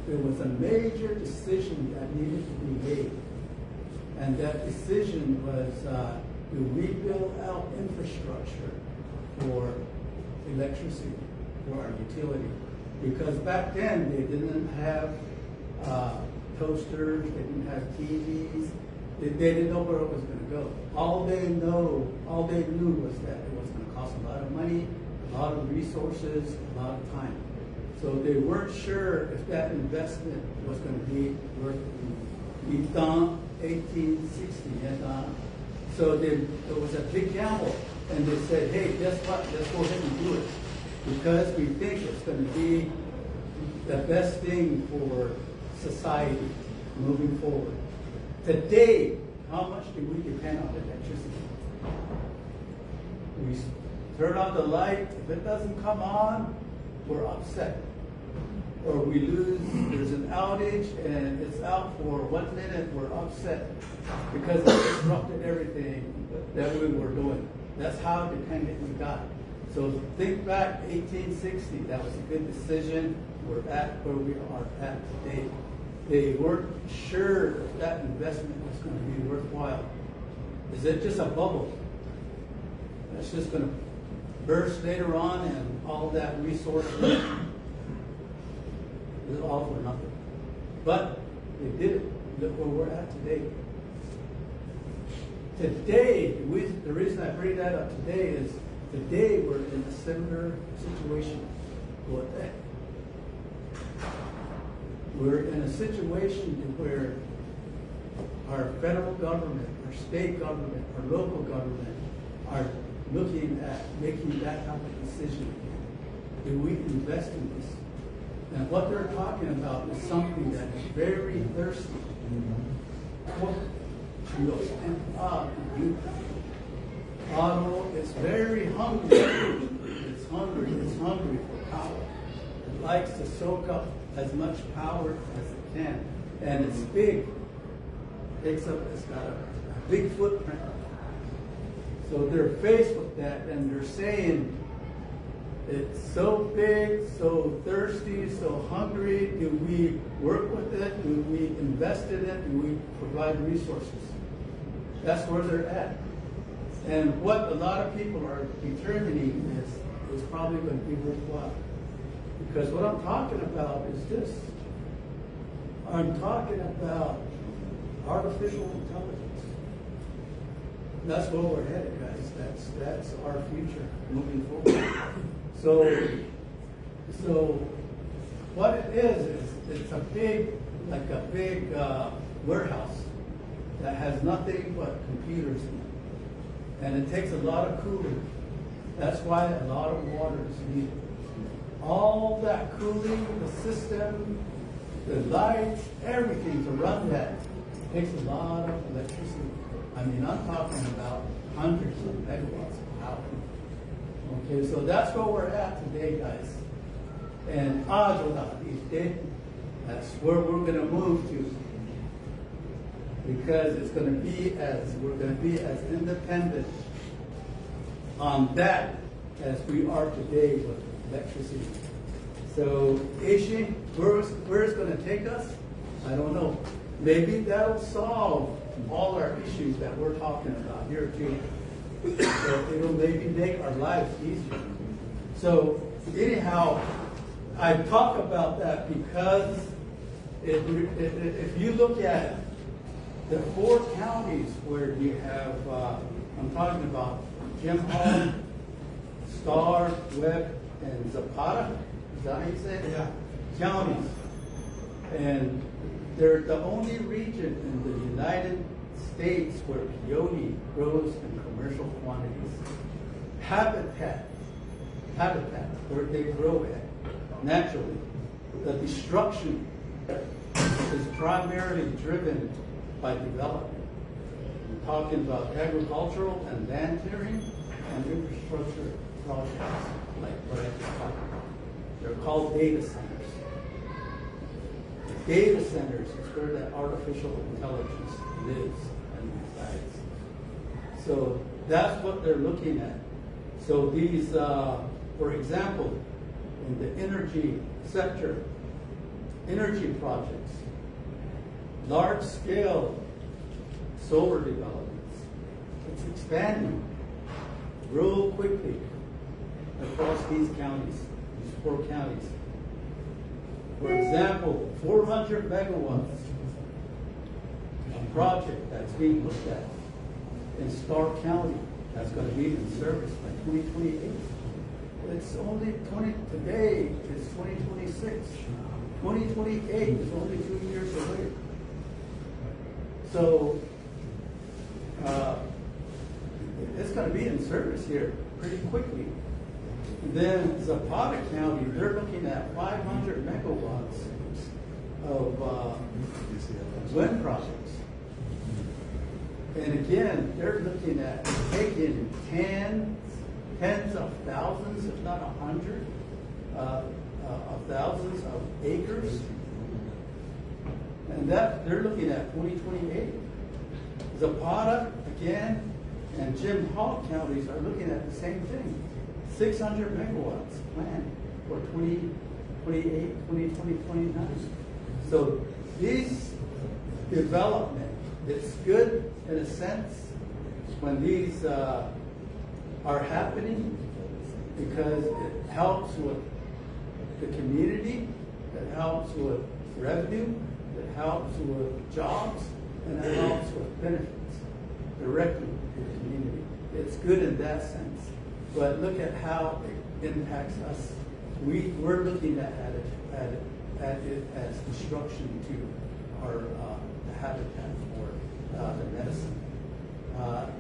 there was a major decision that needed to be made. And that decision was, do we build out infrastructure for electricity, for our utility? Because back then, they didn't have toasters, they didn't have TVs, they didn't know where it was going to go. All they knew was that it was going to cost a lot of money, a lot of resources, a lot of time. So they weren't sure if that investment was going to be worth it. We've done 1860, and so there was a big gamble, and they said, hey, guess what? Let's go ahead and do it because we think it's going to be the best thing for society moving forward. Today, how much do we depend on electricity? We turn on the light, if it doesn't come on, we're upset. Or we lose, there's an outage and it's out for 1 minute, we're upset because it disrupted everything that we were doing. That's how dependent we got. So think back, 1860, that was a good decision. We're at where we are at today. They weren't sure if that investment was going to be worthwhile. Is it just a bubble that's just going to burst later on and all that resource is all for nothing? But they did it. Look where we're at today. Today, the reason I bring that up today is today we're in a similar situation. What the heck? We're in a situation where our federal government, our state government, our local government are looking at making that type of decision. Do we invest in this? And what they're talking about is something that is very thirsty. Otto is very hungry. It's hungry for power. It likes to soak up as much power as it can. And it's big. It's got a big footprint. So they're faced with that and they're saying, it's so big, so thirsty, so hungry. Do we work with it? Do we invest in it? Do we provide resources? That's where they're at. And what a lot of people are determining is probably going to be worthwhile. Because what I'm talking about is this. I'm talking about artificial intelligence. That's where we're headed, guys. That's our future moving forward. So what it is it's a big warehouse that has nothing but computers in it. And it takes a lot of cooling. That's why a lot of water is needed. All that cooling, the system, the lights, everything to run that takes a lot of electricity. I mean, I'm talking about hundreds of megawatts of power. Okay, so that's where we're at today, guys. And that's where we're going to move to. Because we're going to be as independent on that as we are today with electricity. So, Asia, where it's going to take us, I don't know. Maybe that'll solve all our issues that we're talking about here too. So it'll maybe make our lives easier. So anyhow, I talk about that because if you look at the 4 counties where you have, I'm talking about Jim Hall, Starr, Webb, and Zapata. Is that how you say it? Yeah. counties. And they're the only region in the United States where peyote grows in commercial quantities. Habitat where they grow at naturally. The destruction is primarily driven by development. We're talking about agricultural and land clearing and infrastructure projects like what I just talked about. They're called data centers. Data centers is where that artificial intelligence lives and resides. So that's what they're looking at. So these, for example, in the energy sector, energy projects, large-scale solar developments, it's expanding real quickly across these counties, these 4 counties. For example, 400 megawatts, a project that's being looked at in Stark County, that's going to be in service by 2028. It's only today is 2026. 2028 is only 2 years away. So it's going to be in service here pretty quickly. Then Zapata County, they're looking at 500 megawatts of wind projects. And again, they're looking at taking tens of thousands, if not 100, of thousands of acres. And that they're looking at 2028. Zapata, again, and Jim Hall counties are looking at the same thing. 600 megawatts planned for 2028, 2020, 2029. So these development, it's good in a sense when these are happening because it helps with the community, it helps with revenue, it helps with jobs, and it helps with benefits directly to the community. It's good in that sense. But look at how it impacts us. We're looking at it as destruction to our habitat for the medicine.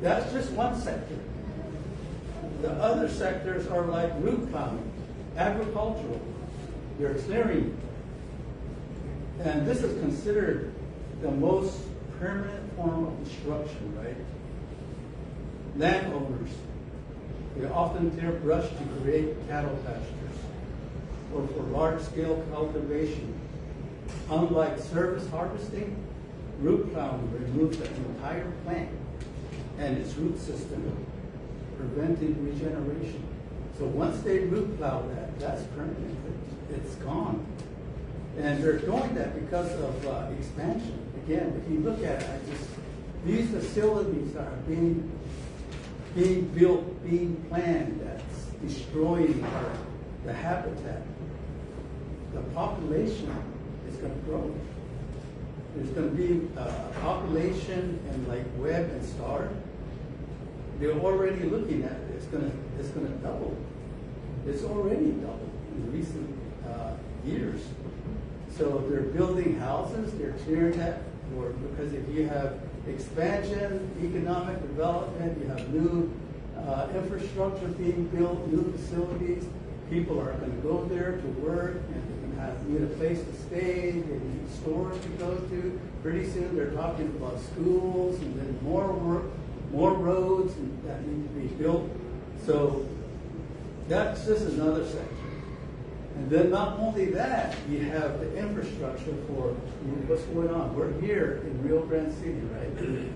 That's just one sector. The other sectors are like root plowing, agricultural. They're clearing. And this is considered the most permanent form of destruction, right? Landowners, they often clear brush to create cattle pastures or for large-scale cultivation. Unlike surface harvesting, root plowing removes the entire plant and its root system, preventing regeneration. So once they root plow that, that's permanent. It's gone. And they're doing that because of expansion. Again, if you look at it, these facilities are being built, being planned, that's destroying the habitat. The population is going to grow. There's going to be a population in like Webb and Star. They're already looking at it. It's going to double. It's already doubled in recent years. So they're building houses. They're clearing that because if you have expansion, economic development, you have new infrastructure being built, new facilities. People are going to go there to work, and they need a place to stay. They need stores to go to. Pretty soon, they're talking about schools, and then more work, more roads that need to be built. So that's just another sector. And then not only that, you have the infrastructure for what's going on. We're here in Rio Grande City, right?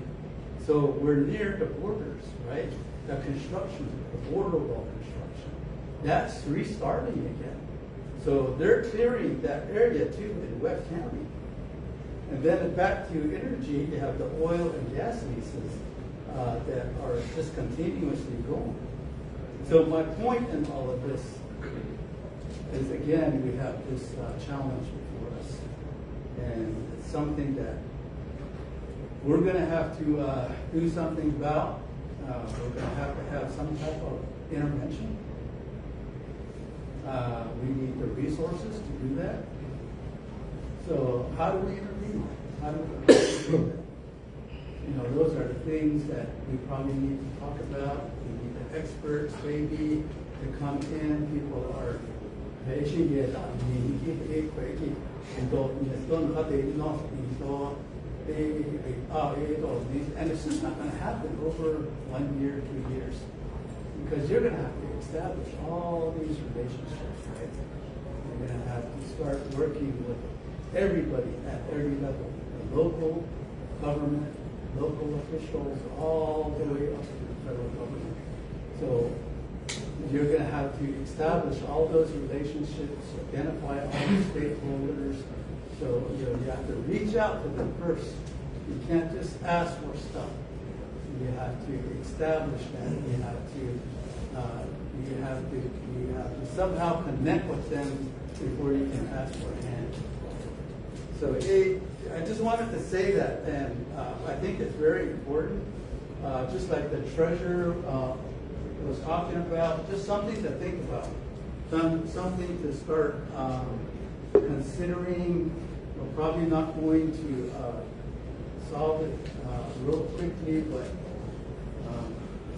So we're near the borders, right? The construction, the border wall construction, that's restarting again. So they're clearing that area too in Webb County. And then back to energy, you have the oil and gas leases that are just continuously going. So my point in all of this is, again, we have this challenge before us. And it's something that we're going to have to do something about. We're going to have some type of intervention. We need the resources to do that. So how do we intervene? How do we intervene? You know, those are the things that we probably need to talk about. We need the experts maybe to come in. People are patient yet. And it's just not going to happen over 1 year, 2 years. Because you're going to have to establish all these relationships, right? You're going to have to start working with everybody at every level, the local government, local officials, all the way up to the federal government. So you're going to have to establish all those relationships, identify all the stakeholders. So you have to reach out to them first. You can't just ask for stuff. You have to establish that. You have to somehow connect with them before you can ask for a hand. So I just wanted to say that, and I think it's very important. Just like the treasurer was talking about, just something to think about, something to start considering. We're probably not going to solve it real quickly, but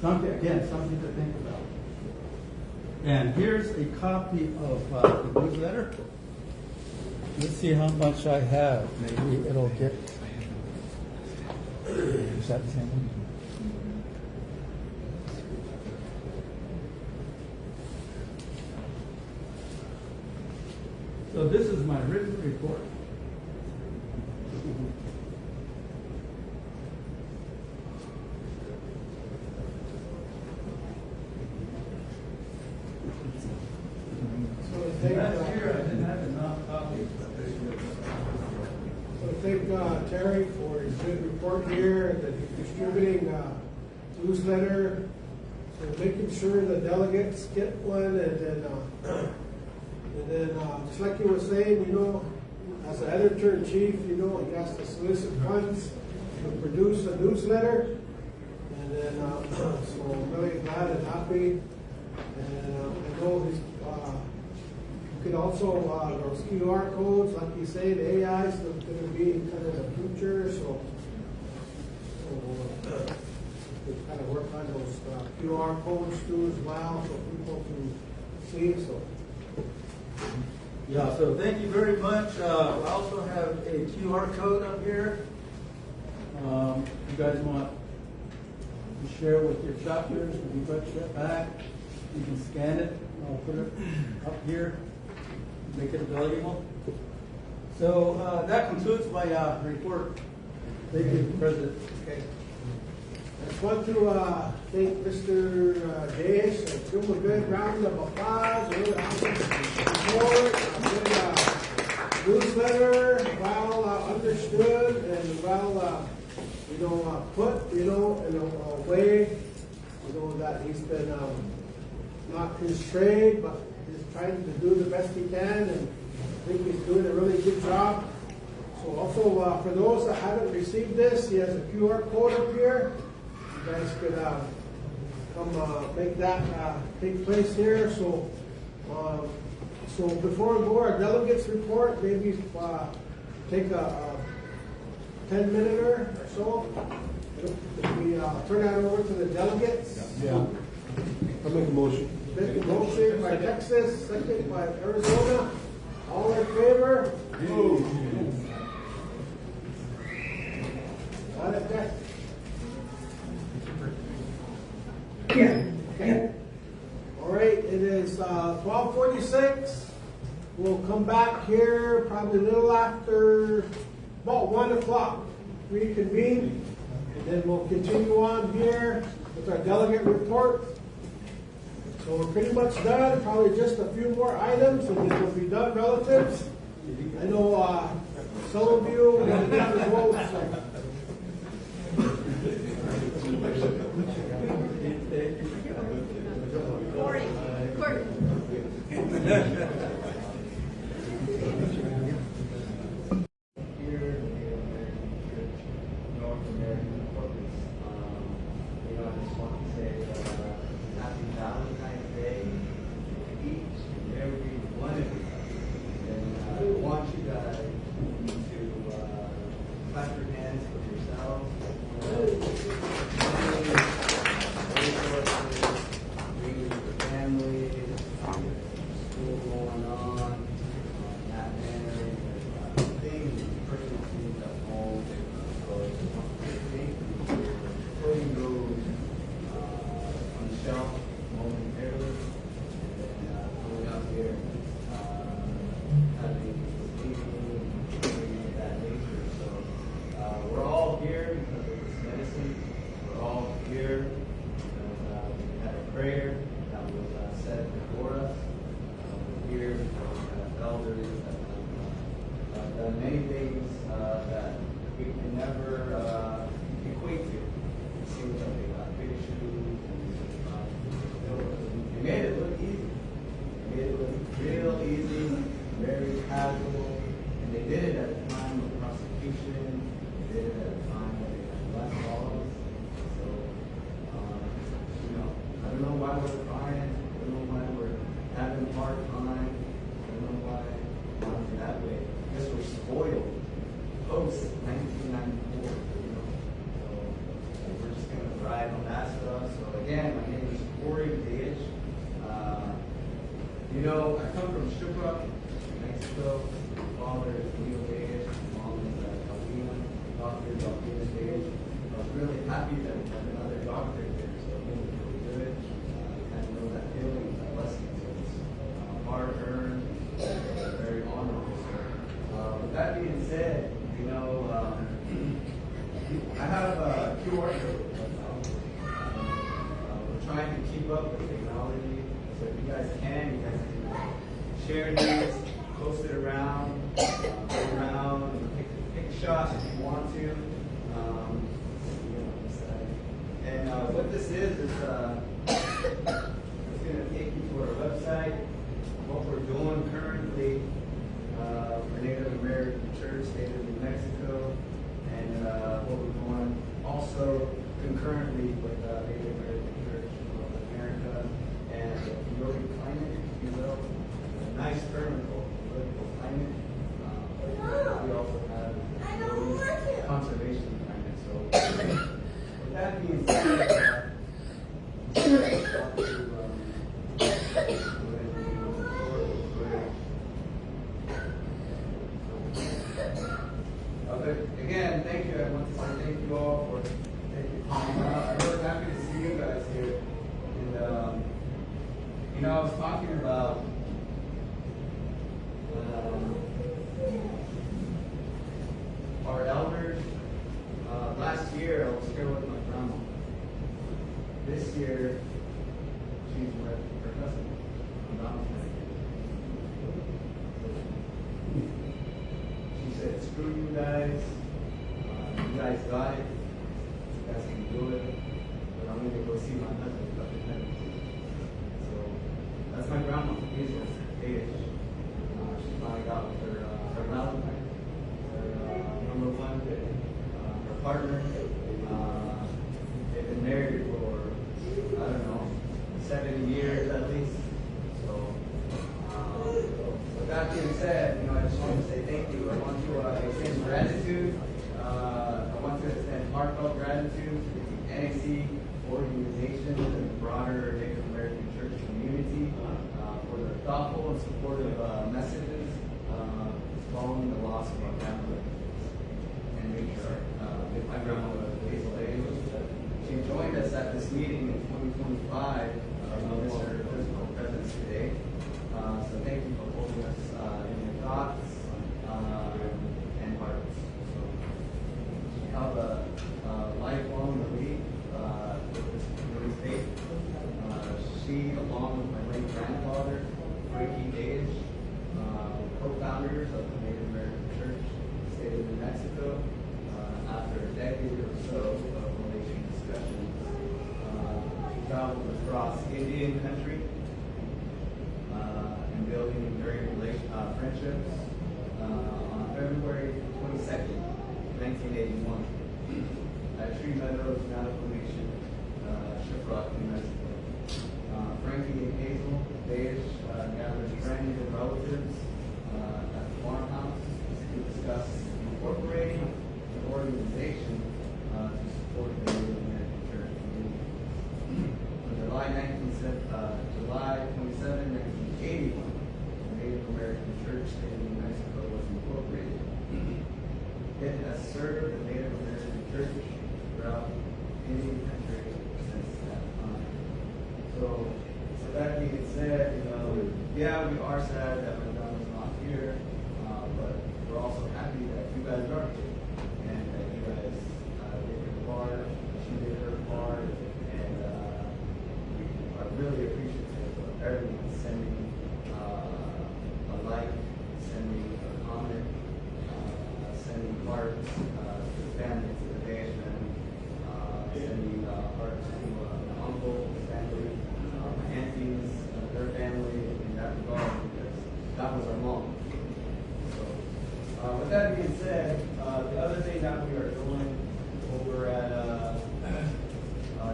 something to think about. And here's a copy of the newsletter. Let's see how much I have. Maybe it'll get. Is that the same one? So this is my written report. Last year I didn't have enough copies. So thank Terry for his good report here, that he's distributing newsletter, so making sure the delegates get one, and then just like you were saying, as an editor-in-chief, he has to solicit funds to produce a newsletter, and then so I'm really glad and happy, and I know he's. You can also, those QR codes, like you say, the AI is going to be kind of the future, so we kind of work on those QR codes too as well, so people can see. So yeah, so thank you very much. I also have a QR code up here. You guys want to share with your chapters, when you touch that back, you can scan it. I'll put it up here. Make it available. So that concludes my report. Thank you, President. Okay. I just want to thank Mr. Days and give him a good round of applause. Really awesome report, a good newsletter, well understood and well put in a way that he's been not constrained, but he's trying to do the best he can, and I think he's doing a really good job. So also, for those that haven't received this, he has a QR code up here. You guys could come make that take place here. So, so before we go our delegates report, maybe take a 10-minute or so. If we turn that over to the delegates. Yeah. I'll make a motion. Make a motion by Texas, second by Arizona. All in favor? Got it, Jack? Yeah. Okay. All right, it is 12:46. We'll come back here probably a little after about 1 o'clock. Reconvene, and then we'll continue on here with our delegate report. So we're pretty much done, probably just a few more items, and then we'll be done, relatives. I know some of you have to vote. again, my name is Corey Diaz. You know, I come from Shipra, Mexico. My father is Leo Diaz. My mom is Alvina, Dr. Alvina Diaz. I was really happy that we had another doctor here, so it made me feel good. I kind of know that feeling, that blessing. So it's hard earned, very honorable. So, with that being said, you know, I have a QR code. We're trying to keep up with technology, so if you guys can share these, post it around, go around, and pick a shot if you want to. And what this is it's going to take you to our website, what we're doing currently for Native American Church, State of New Mexico, and what we're doing also concurrently with Native American Church of America and the Peoria climate, if you will. A nice term called political climate. We also have conservation climate. So with that being said, again, thank you. I want to say thank you all for coming out. I'm really happy to see you guys here. And you know, I was talking about our elders. Last year, I was here with my grandma. This year, she's with her cousin. She said, "Screw you guys. You guys got it. You guys can do it. But I'm going to go see my husband up in heaven." So that's my grandma. She's age. She finally got with her Valentine, her number one, her partner. They've been married for, I don't know, 7 years at least. So with that being said, you know, I just want to say thank you. I want to extend gratitude. I want to extend heartfelt gratitude to the NAC organization and the broader Native American Church community for their thoughtful and supportive messages following the loss of our family. And my grandmother, Hazel A. She joined us at this meeting in 2025. We miss her physical presence today. So thank you for holding us in your thoughts and hearts. We have a lifelong belief with this community faith. She, along with my late grandfather, Frankie Gage, co-founders of the Native American Church, State of New Mexico, after a decade or so of relation discussions, traveled across Indian country and building enduring friendships on February 22nd, 1981, at Tree Meadows Navajo Nation, Shiprock, New Mexico. Frankie and Hazel Dage gathered friends and relatives at the farmhouse to discuss incorporating an organization to support the Native American Church community. On July 27, 1981, the Native American Church State of New Mexico was incorporated. It has served the Native American Church throughout Indian country since that time. So that being said, you know, yeah, we are sad that my grandma's not here, but we're also happy that you guys are here and that you guys did your part, she did her part, and we are really appreciative of everyone sending a like, sending a comment, sending hearts to the family, to the Dash family, sending hearts to my uncle, his family, my aunties, their family in that regard, because that was our mom. So, with that being said, the other thing that we are doing over at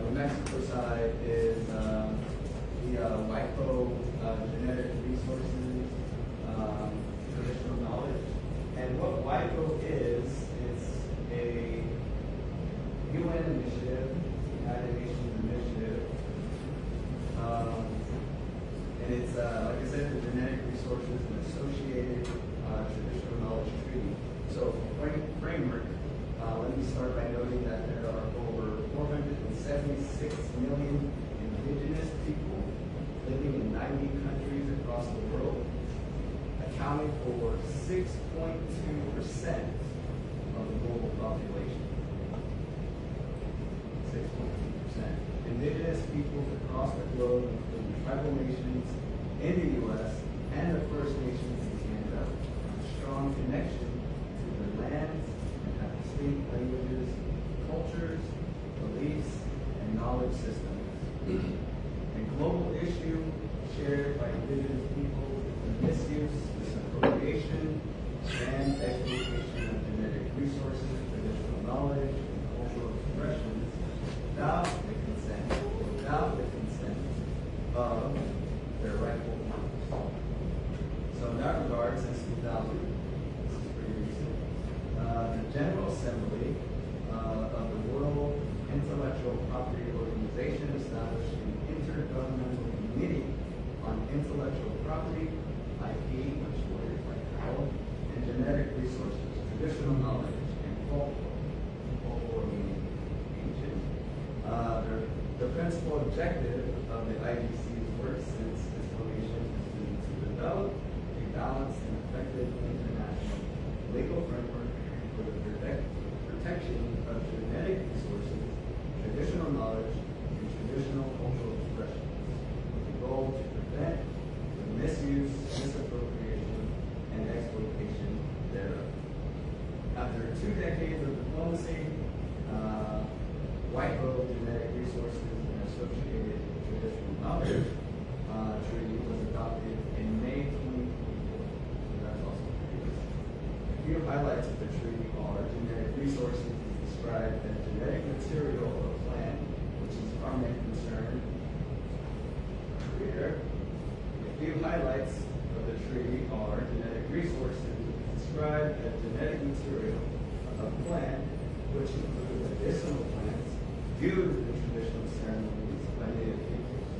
New Mexico side is the WIPO genetic resources, traditional knowledge. And what WIPO is, it's a UN initiative, United Nations initiative, million indigenous people living in 90 countries across the world, accounting for 6.2% of the global population. 6.2%. Indigenous peoples across the globe, including tribal nations in the U.S. and the First Nations in Canada, have a strong connection to their lands and have distinct languages, cultures, beliefs, and knowledge systems. A global issue shared by indigenous people is the misuse, misappropriation, and exploitation of genetic resources, traditional knowledge, and cultural expressions without the consent of their rightful owners. So in that regard, since 2000, this is pretty recent, the General Assembly of the World Intellectual Property Organization established an intergovernmental committee on intellectual property, IP, which lawyers like to call, and genetic resources, traditional knowledge, and folklore meaning ancient. The principal objective of the IDC's work since its formation has been to develop a balanced and effective international legal framework for the protection of genetic resources, traditional knowledge, and traditional cultural expressions, with the goal to prevent the misuse, misappropriation, and exploitation thereof. After 2 decades of diplomacy, White Road Genetic Resources and Associated Traditional Knowledge Treaty was adopted in May 2024. So that's also pretty recent. A few highlights of the treaty are genetic resources is described as genetic material of a plant, which is our main concern here. A few highlights of the treaty are genetic resources is described as genetic material of a plant, which includes medicinal plants used in traditional ceremonies by Native peoples.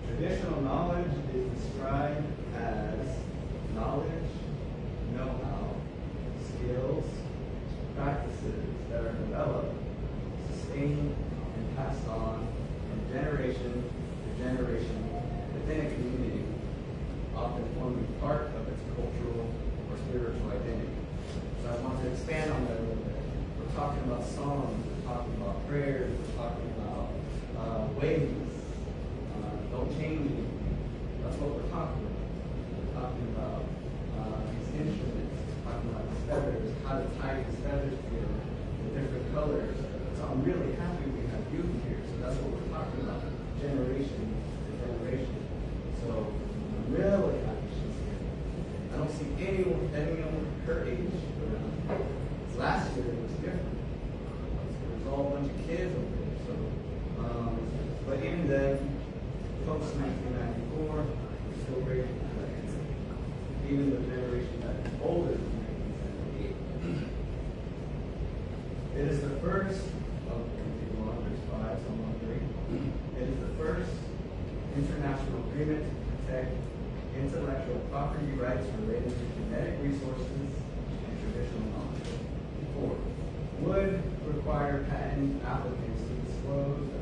Traditional knowledge is described as knowledge, know-how, skills, practices that are developed, sustained, and passed on from generation to generation within a community, often forming part of its cultural or spiritual identity. So I want to expand on that a little bit. We're talking about songs, we're talking about prayers, we're talking about ways. Don't change anything. That's what we're talking about. We're talking about these instruments, we're talking about these feathers, how to tie these feathers together, the different colors. So I'm really happy we have youth here. So that's what we're talking about, generation to generation. So I'm really happy she's here. I don't see anyone her age around. Last year it was different. There was all a bunch of kids over there. So, but even then, post 1994, we're still grateful for that. Even the generation that is older than 1978. It is the first, there's 5, so I'm on 3. It is the first international agreement to protect intellectual property rights related to genetic resources and traditional knowledge. 4, would require patent applicants to disclose the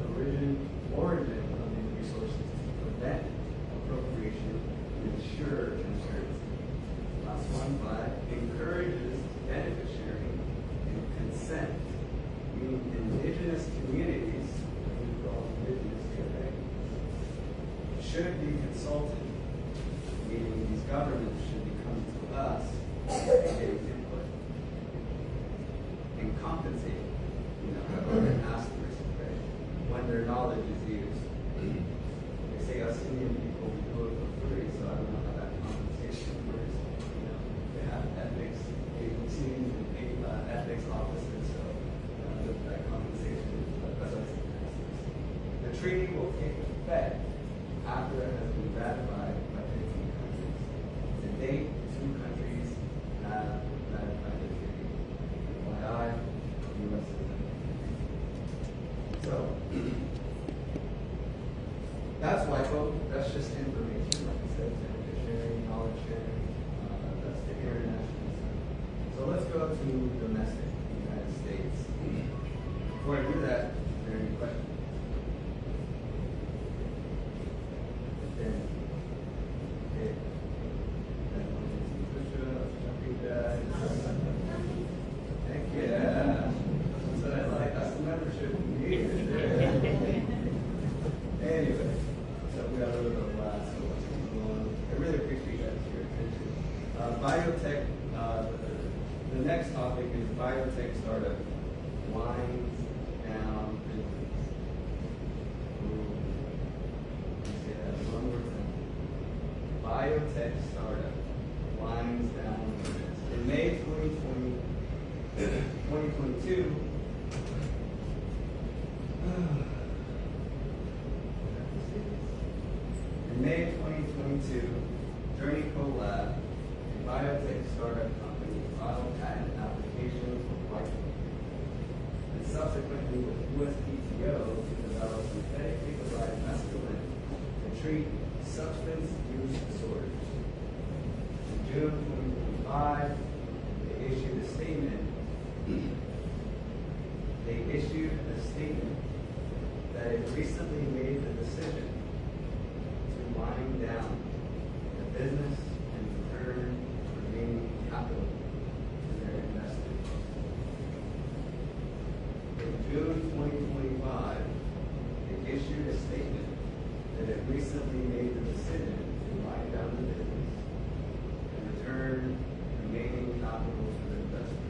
origin of these resources to prevent appropriation and ensure transparency. Last one, 5, encourages benefit sharing and consent, meaning indigenous communities, we call indigenous today, should be consulted, meaning these governments should be coming to us and getting input and compensate, or ask for it, when their knowledge is used. They say us Indian people, we do it for free, so I don't know how that compensation works. They have ethics agencies and ethics offices, so that compensation is the treaty will take effect after it has been ratified by 15 countries. To date, 2 countries have ratified the treaty. FYI, U.S. So, that's why, that's just information, like I said, benefit sharing, knowledge sharing, that's the international side. So let's go to domestic, United States. Before I do that, is there any questions? biotech startup winds down. In May 2022, in May 2022, Journey Collab, a biotech startup company, filed patent applications for white and subsequently with USPTO to develop synthetically derived mescaline to treat substance use disorders. In June 2025, they issued a statement. That it recently made the decision to wind down the business and return remaining capital to their investors. In June 2025, they issued a statement that it recently made the decision to wind down the business and return remaining capital to their investors.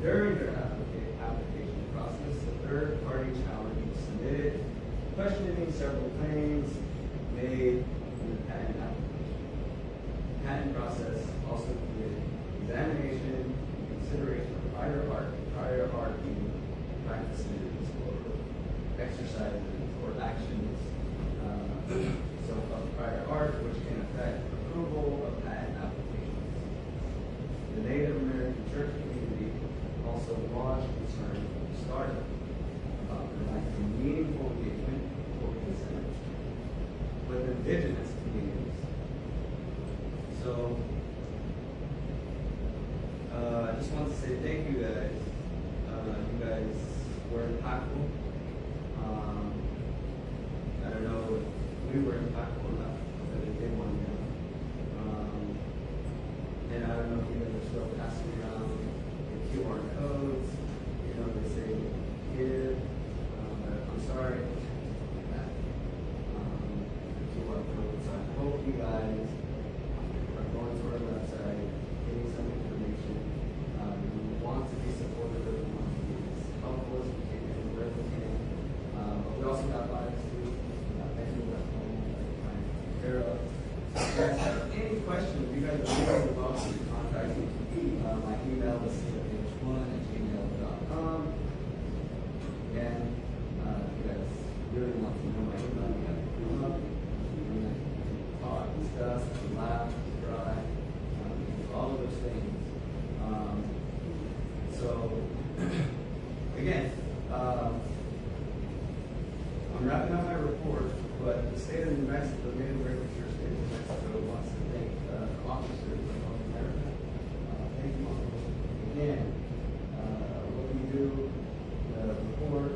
During their application process, a third-party challenge was submitted, questioning several claims made in the patent application. The patent process also included examination and consideration of prior art practices or exercises or actions of prior art which can affect approval of patent applications. The Native American church community also lodged concern from the startup about the lack of meaningful engagement or consent with indigenous communities. So, I just want to say thank you guys. You guys were impactful. I don't know if we were impactful enough that it did one year. And I don't know if you guys are still passing around the QR codes. You know, they say here, but I'm sorry, that QR codes. So I hope you guys are going to our website, getting some information. We want to be supportive of the want to be as helpful as we can and where we can. But we also got lives too. We got people at home that we're trying to take care of. So if you guys have any questions, you guys are really welcome to contact me. My email is cph1@gmail.com. Again, if you guys really want to know my email, you guys can come up. We can talk, discuss, laugh, cry, all of those things. So, again, I'm wrapping up my report, but the state of New Mexico, the Native American Church State of New Mexico, wants to thank the officers of North America. Thank you all. Again, what we do, the report,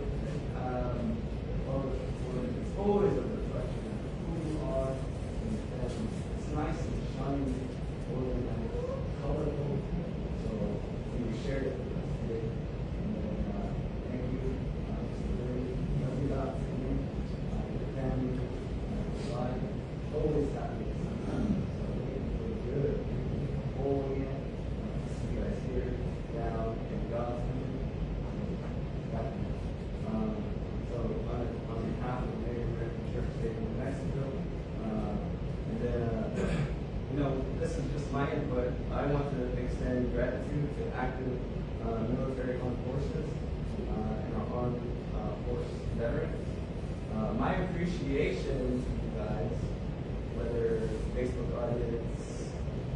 it's always a reflection of who you are, and it's nice and shiny, organized, colorful. So we shared it with us today. And thank you, Mr. Lee. Love you guys, your family, your life. Always happy. So really good. Holding it. See you guys here, down, in God's name. So on behalf of the Native American Church State of New Mexico, and then, you know, this is just my input. I want to extend gratitude to active military armed forces and our armed force veterans. My appreciation to you guys, whether Facebook audience,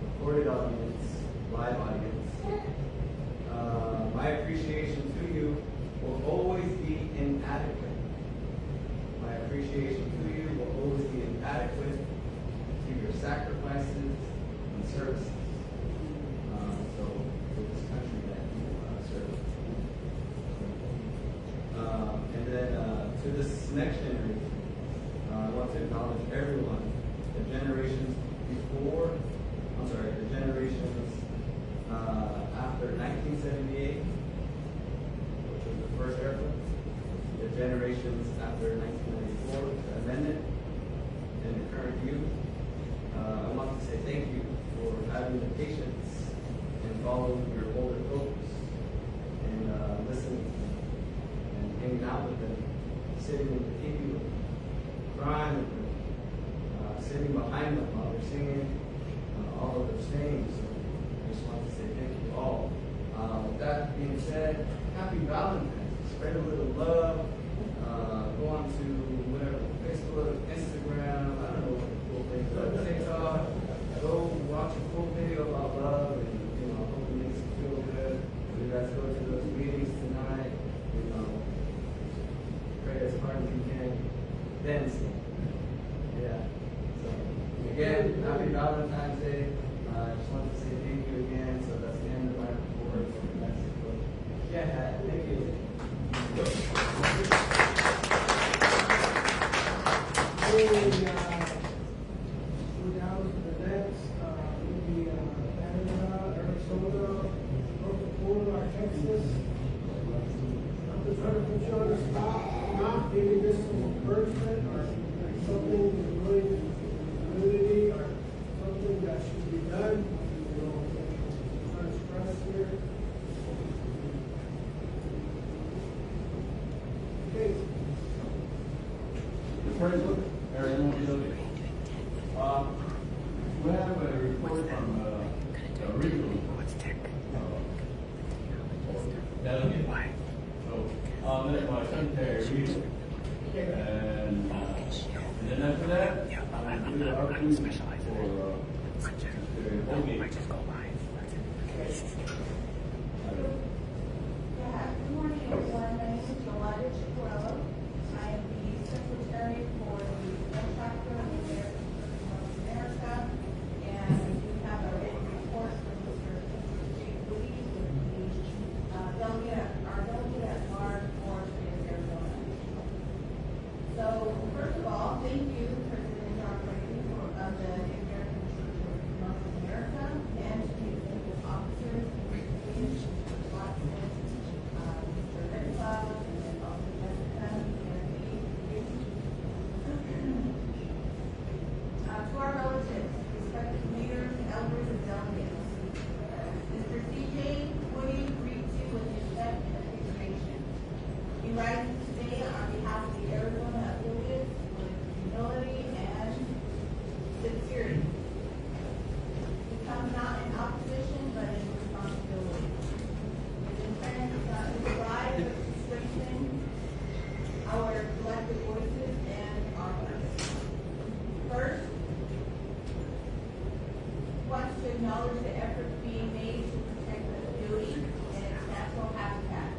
recorded audience, live audience, my appreciation to you will always be inadequate. My appreciation to you will always be inadequate to your sacrifices and services. So for this country that you serve. And then to this next generation, I want to acknowledge everyone, the generations after 1978, which was the first airplane, the generations after 1994, the amendment, and the current youth. I want to say thank you for having the patience and following your older folks and listening to them and hanging out with them, sitting in the TV with them, crying with them, sitting behind them while they're singing, all of those things. So I just want to say thank you all. With that being said, happy Valentine's. Spread a little love. Go on to whatever, Facebook, Instagram, I don't know what the cool things are, TikTok. Go watch a cool video about love and, hope it makes you feel good. You guys go to those meetings tonight, pray as hard as you can, then sing. Yeah. So, again, happy Valentine's Day. I just wanted to say thank you again. So that's the end of my report. Yeah, thank you. Go down to the next, maybe Canada, Arizona, North Dakota, Texas. I'm just trying to put you on the spot, not maybe just some encouragement or something to bring to the community or something that should be done, trying to stress here. Okay. Praise the Lord. We have a report from Rico. Delegate. So, that's my secretary, Rico. And then after that, I'm going to do our food for Good morning, everyone. My name is Yolanda Chicuelo. I am the secretary for the chapter of the American Church of America, and we have a written report from Mr. Chief Woody with our delegate at large for Arizona. So, first of all, thank you, President John Brady, of the American Church of North America, and to the executive officers, Mr. Watson, Mr. Redcloud, and then also Jessica, and to our relatives, respected leaders, elders, and delegates. Mr. C.J. Woody greets you with respect and appreciation. He rises today on behalf of the Arizona affiliates with humility and sincerity. He comes not in opposition, but in responsibility. His intent is not to divide, but to strengthen our collective voices and our purpose. First, wants to acknowledge the efforts being made to protect the beauty and its natural habitat.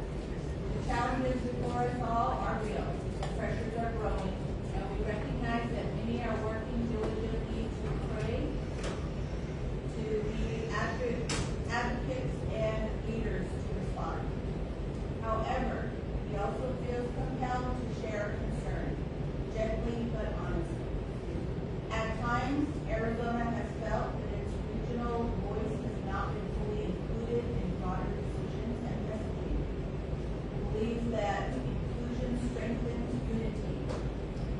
The challenges before us all are real, the pressures are growing, and we recognize that many are working diligently to pray, to be advocates and leaders to respond. However, we also feel compelled to share concern, gently but honestly. At times, Arizona has felt that its regional voice has not been fully included in broader decisions and messaging. We believe that inclusion strengthens unity.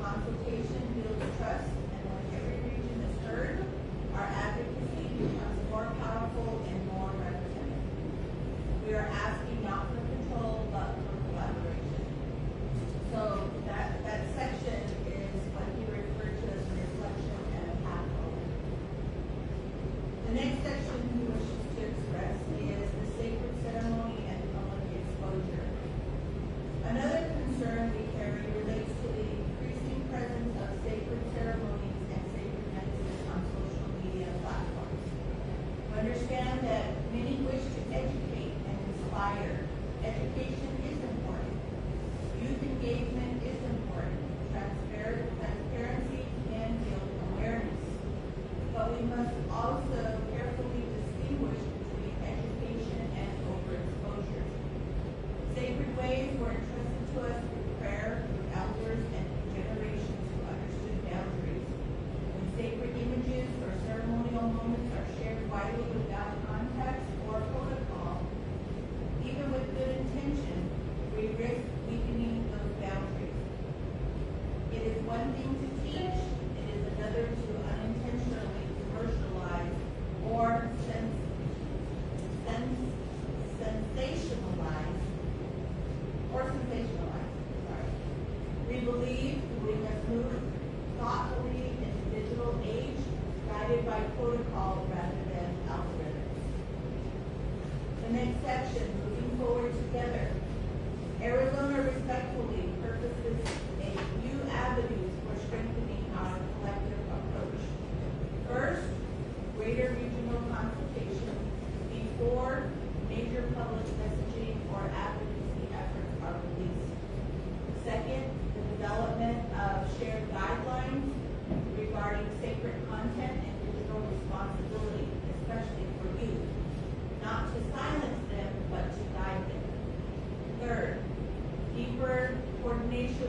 Consultation builds trust, and when every region is heard, our advocacy becomes more powerful and more representative. We are asking not for control, but for collaboration. So that section is what he referred to as a reflection and a path forward. The next section he wishes to express is the sacred ceremony and public exposure. Another concern we carry relates to the increasing presence of sacred ceremonies and sacred medicine on social media platforms. We understand that many wish to educate and inspire. Education is important. Youth engagement is important. Transparency can build awareness. But we must also carefully distinguish between education and overexposure. Sacred ways were entrusted to us through prayer, through elders, and through generations who understood boundaries. When sacred images or ceremonial moments are shared widely without context or protocol, even with good intention, we risk weakening those boundaries. It is one thing to teach, it is another to unintentionally commercialize or sensationalize. We believe we must move thoughtfully in the digital age, guided by protocol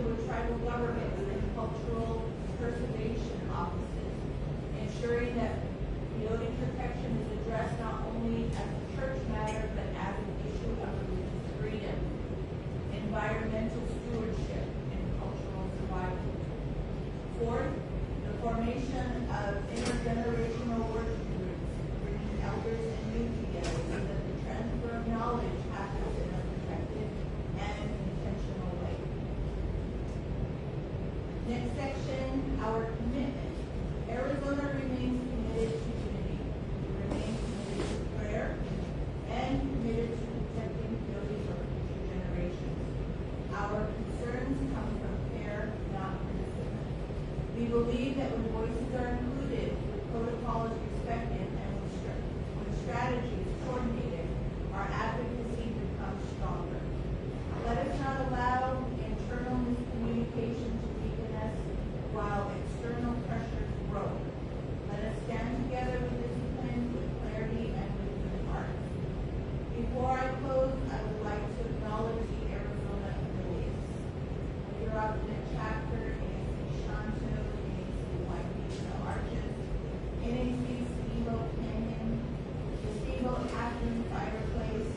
coordination with tribal governments and cultural preservation offices, ensuring that peyote protection is addressed not only as a church matter, but as an issue of religious freedom, environmental stewardship, and cultural survival. Fourth, the formation of intergenerational working groups, bringing elders and youth together so that the transfer of knowledge happens in a protected and intentional way. Next section, our commitment. Arizona remains committed to unity. We remain committed to prayer and committed to protecting peyote for future generations. Our concerns come from care, not criticism. We believe that when voices are included, when protocol is respected, and when strategy is coordinated, our advocacy becomes stronger. Let us not allow internal miscommunication to weaken us while external pressures grow. Let us stand together with discipline, with clarity, and with good heart. Before I close, I would like to acknowledge the Arizona affiliates. Your alternate chapter, NAC Shanto, NAC Waikiki Arches, NAC Steamboat Canyon, the Steamboat Athens Fireplace,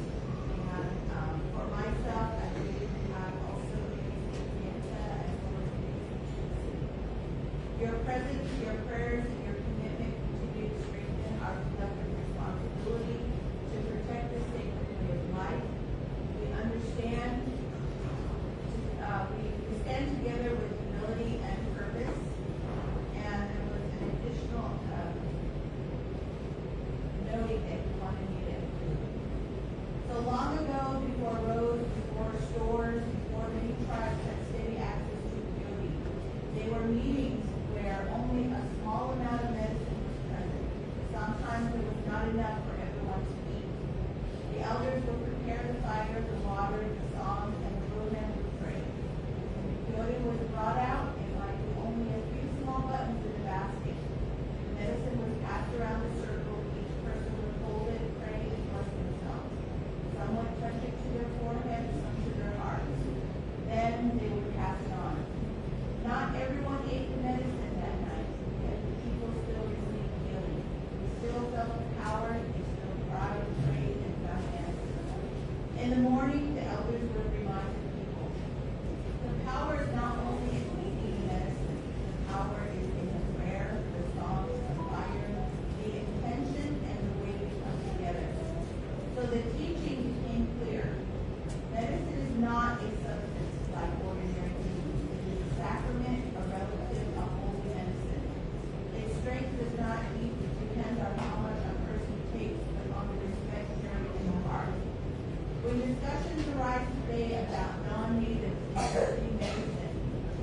and for myself, I believe we have also NAC Santa as well as NAC. Your presence, your prayers, and your commitment continue to strengthen our collective responsibility to protect the sacred way of life. We understand, we stand together with humility and purpose, and there was an additional noting that we wanted you to include. So long ago, before roads, before stores, before many tribes had steady access to peyote, they were meetings where only a small amount of medicine was present. Sometimes there was not enough for everyone to eat. The elders would prepare the fire, the water, the songs, and the little men would pray. When the peyote was brought out, it might be only a few small buttons in the basket. The medicine was passed around the circle. Each person would hold it, pray, and bless themselves. Some would touch it to their forehead, some to their hearts. Then they would pass it on. Not everyone ate the medicine that night, yet the people still received healing. They still felt the power, they still cried, prayed, and found answers. In the morning, the elders would remind the people, the power is not only in eating medicine, the power is in the prayer, the songs, the fire, the intention, and the way we come together. So the teaching became clear. Medicine is not a substance like ordinary food. It is a sacrament, a relative, a holy medicine. Its strength does not depend on how much a person takes, but on the respect carried in the heart. When discussions arise today about non-native medicine,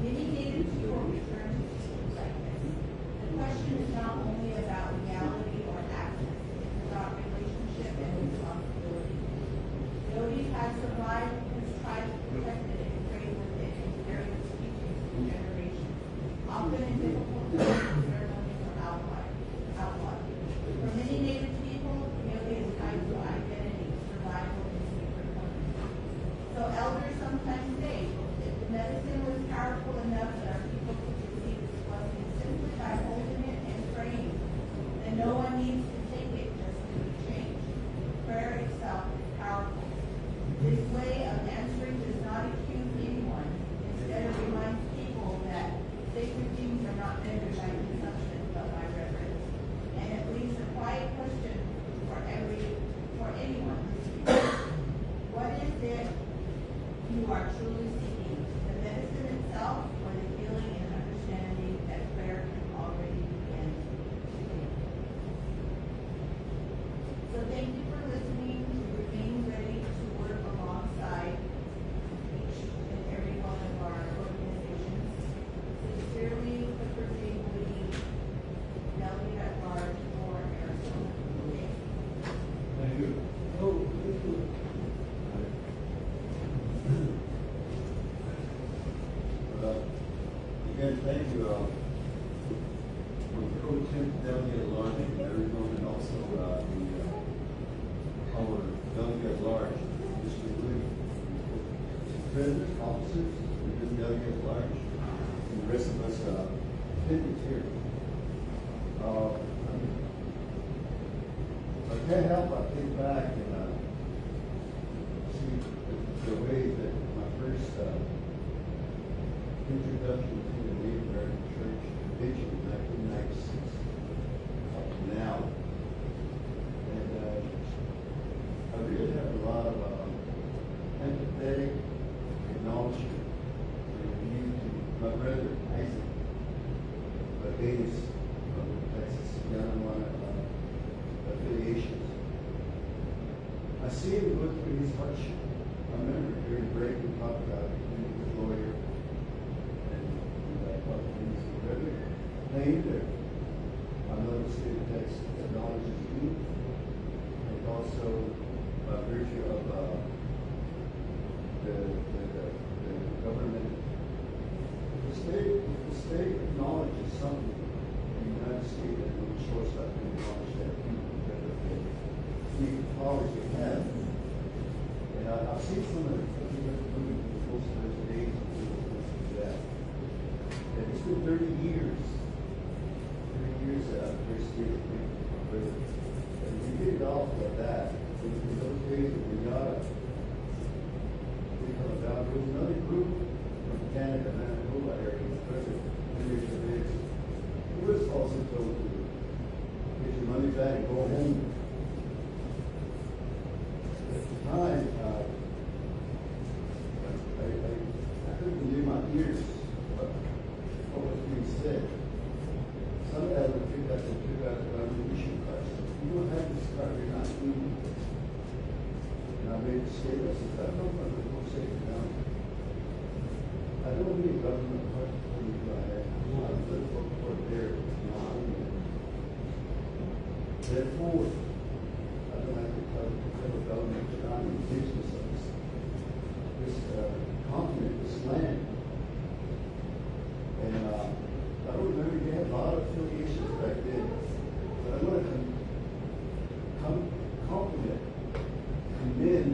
many native people return to issues like this. The question is not only about legality or access, it's about relationship and responsibility. Peyote has survived because tribes protected it and prayed with it and carried its teachings for generations. Often in difficult times, ceremonies are outlawed. For many native people, peyote is tied to identity, survival, and sacred moments. So elders sometimes say, if the medicine was powerful enough that our people could receive its blessing simply by holding it and praying, then no one needs to take it just to be changed. Prayer itself is powerful. This way of answering does not accuse anyone. Instead, it reminds people that sacred things are not measured by consumption, but by reverence. And it leaves a quiet question for anyone. What is it you are truly seeking? The medicine itself, or the healing and understanding that prayer can already begin today? So thank you for listening. We remain ready to work alongside each and every one of our organizations. Sincerely, Clifford Lee Woody, Delegate at Large for Arizona. Thank you. Again, thank you, pro-temp delegate at large in Arizona, and also our delegate at large, Mr. Woody. President, officers, we've been delegate at large, and the rest of us attendees here. I can't help but think back and see the way that my first introduction to the Native American Church convention in 1996 up to now. And I really have a lot of empathetic acknowledgement and view to my brother Isaac Davis from Texas, Yanamana affiliations. I see him go through his hardship. I remember during break we talked about it, he was a lawyer, and I thought he was very plain there. I know the state of Texas acknowledges you, and also by virtue of the government. The state acknowledges something. The United States has no choice but to acknowledge that people because of the deep knowledge they have. And I've seen some of the moving most of those days and that. And it's been 30 years. 30 years that I've first did it with my brother. And we get it off like that. In those days of Renata, we come about, there was another group from Canada, Manitoba area, President Henry Chavez. He was also told to get your money back and go home. At the time, I couldn't believe my ears what was being said. Some of that would think that they took out the ammunition cards. You don't have this card, you're not doing it. And I made the statement, I said, I don't want to go say it now. I don't need government card for you, I have. I'm good for there. Therefore, I don't have to tell the government that I'm indigenous of this continent, this land. And I don't remember, you had a lot of affiliations back then. But I want to compliment, commend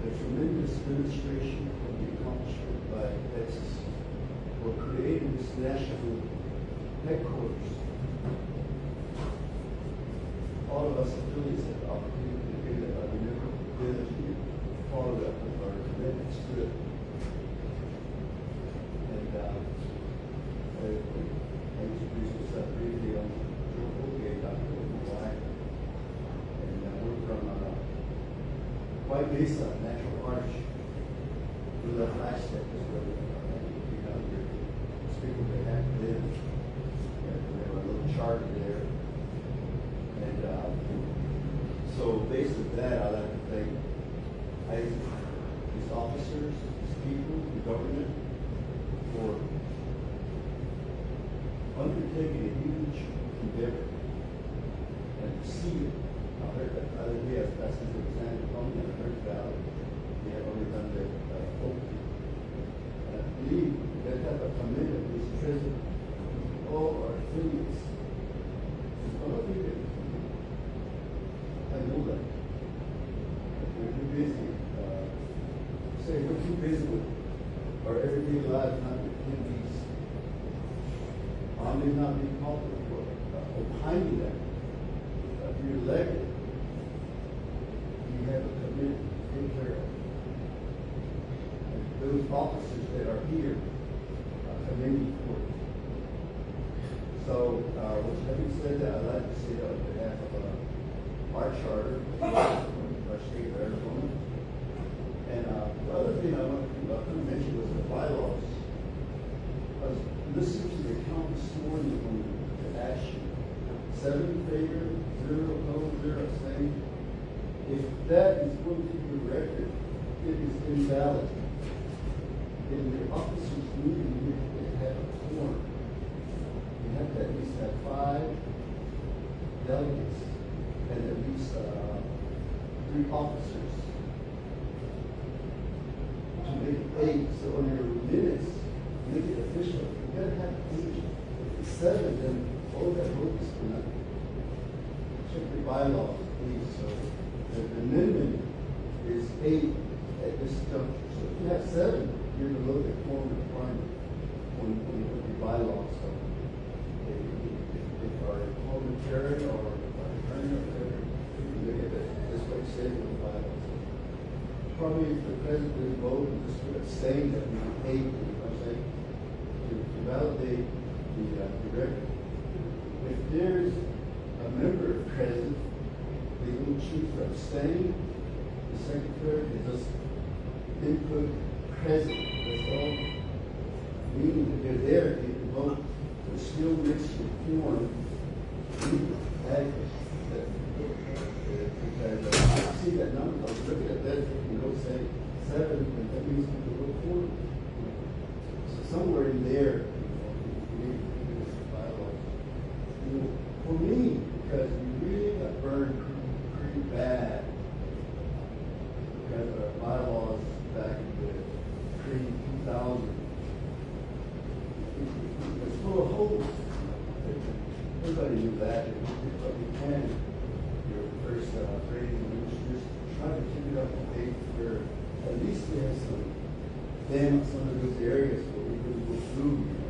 the tremendous demonstration of the accomplishment by Texas for creating this national headquarters. All of us affiliates have the opportunity to do that. I never diligently followed up with our commitments to it. And I introduced myself briefly on Joe Holgate, Dr. White, and we're from White Mesa, Natural Arch. We left last step as well. We got here to speak on behalf of them. We have a little charter there. And so based on that, I'd like to thank his officers, his people, the government, for undertaking a huge endeavor and to see it. I heard that the other day, I was passing through San Antonio, and I heard about it. They have only done that open. And I believe that type of commitment is present in all our affiliates. All of you, I know that. We're too busy. We're too busy with our everyday lives, not with these. I may not be popular for opining that. If you're elected, you have a commitment to take care of. And those officers that are here, I commend you for it. So, having said that, I'd like to say that on behalf of our charter, our state of Arizona. And the other thing I want to mention was the bylaws. I was listening to the count this morning on the action. 7 in favor, 0 opposed, 0 abstained. If that is going to be the record, it is invalid. In the officers' meeting, they have a quorum. You have to at least have 5 delegates and at least 3 officers to make it 8. So on your minutes, make it official. You gotta have 8. If it's 7, then all that vote is for nothing. Check the bylaws, please. So the amendment is 8 at this juncture. So if you have 7, here's a little bit more requirement when you look at bylaws. So if our parliamentarian or our attorney or whatever, you look at it, this way it says in the bylaws. Probably if the president vote, just put a saying that we hate, you know what I'm saying, to validate the record. If there's a member present, they will choose to abstain. The secretary is just input present. That's all. Meaning that they're there, they can vote, but still makes the form adequate. Because I see that number, I was looking at that, you know, say 7, but that means people vote for it. So somewhere in there, you know, we need to bylaws. You know, for me, because we really got burned pretty bad because of our bylaws back in the pre-2000. It's full of holes. Everybody knew that. But we can. Your first training ministers try to keep it up to date where at least we have some of those areas where we really go through, you know,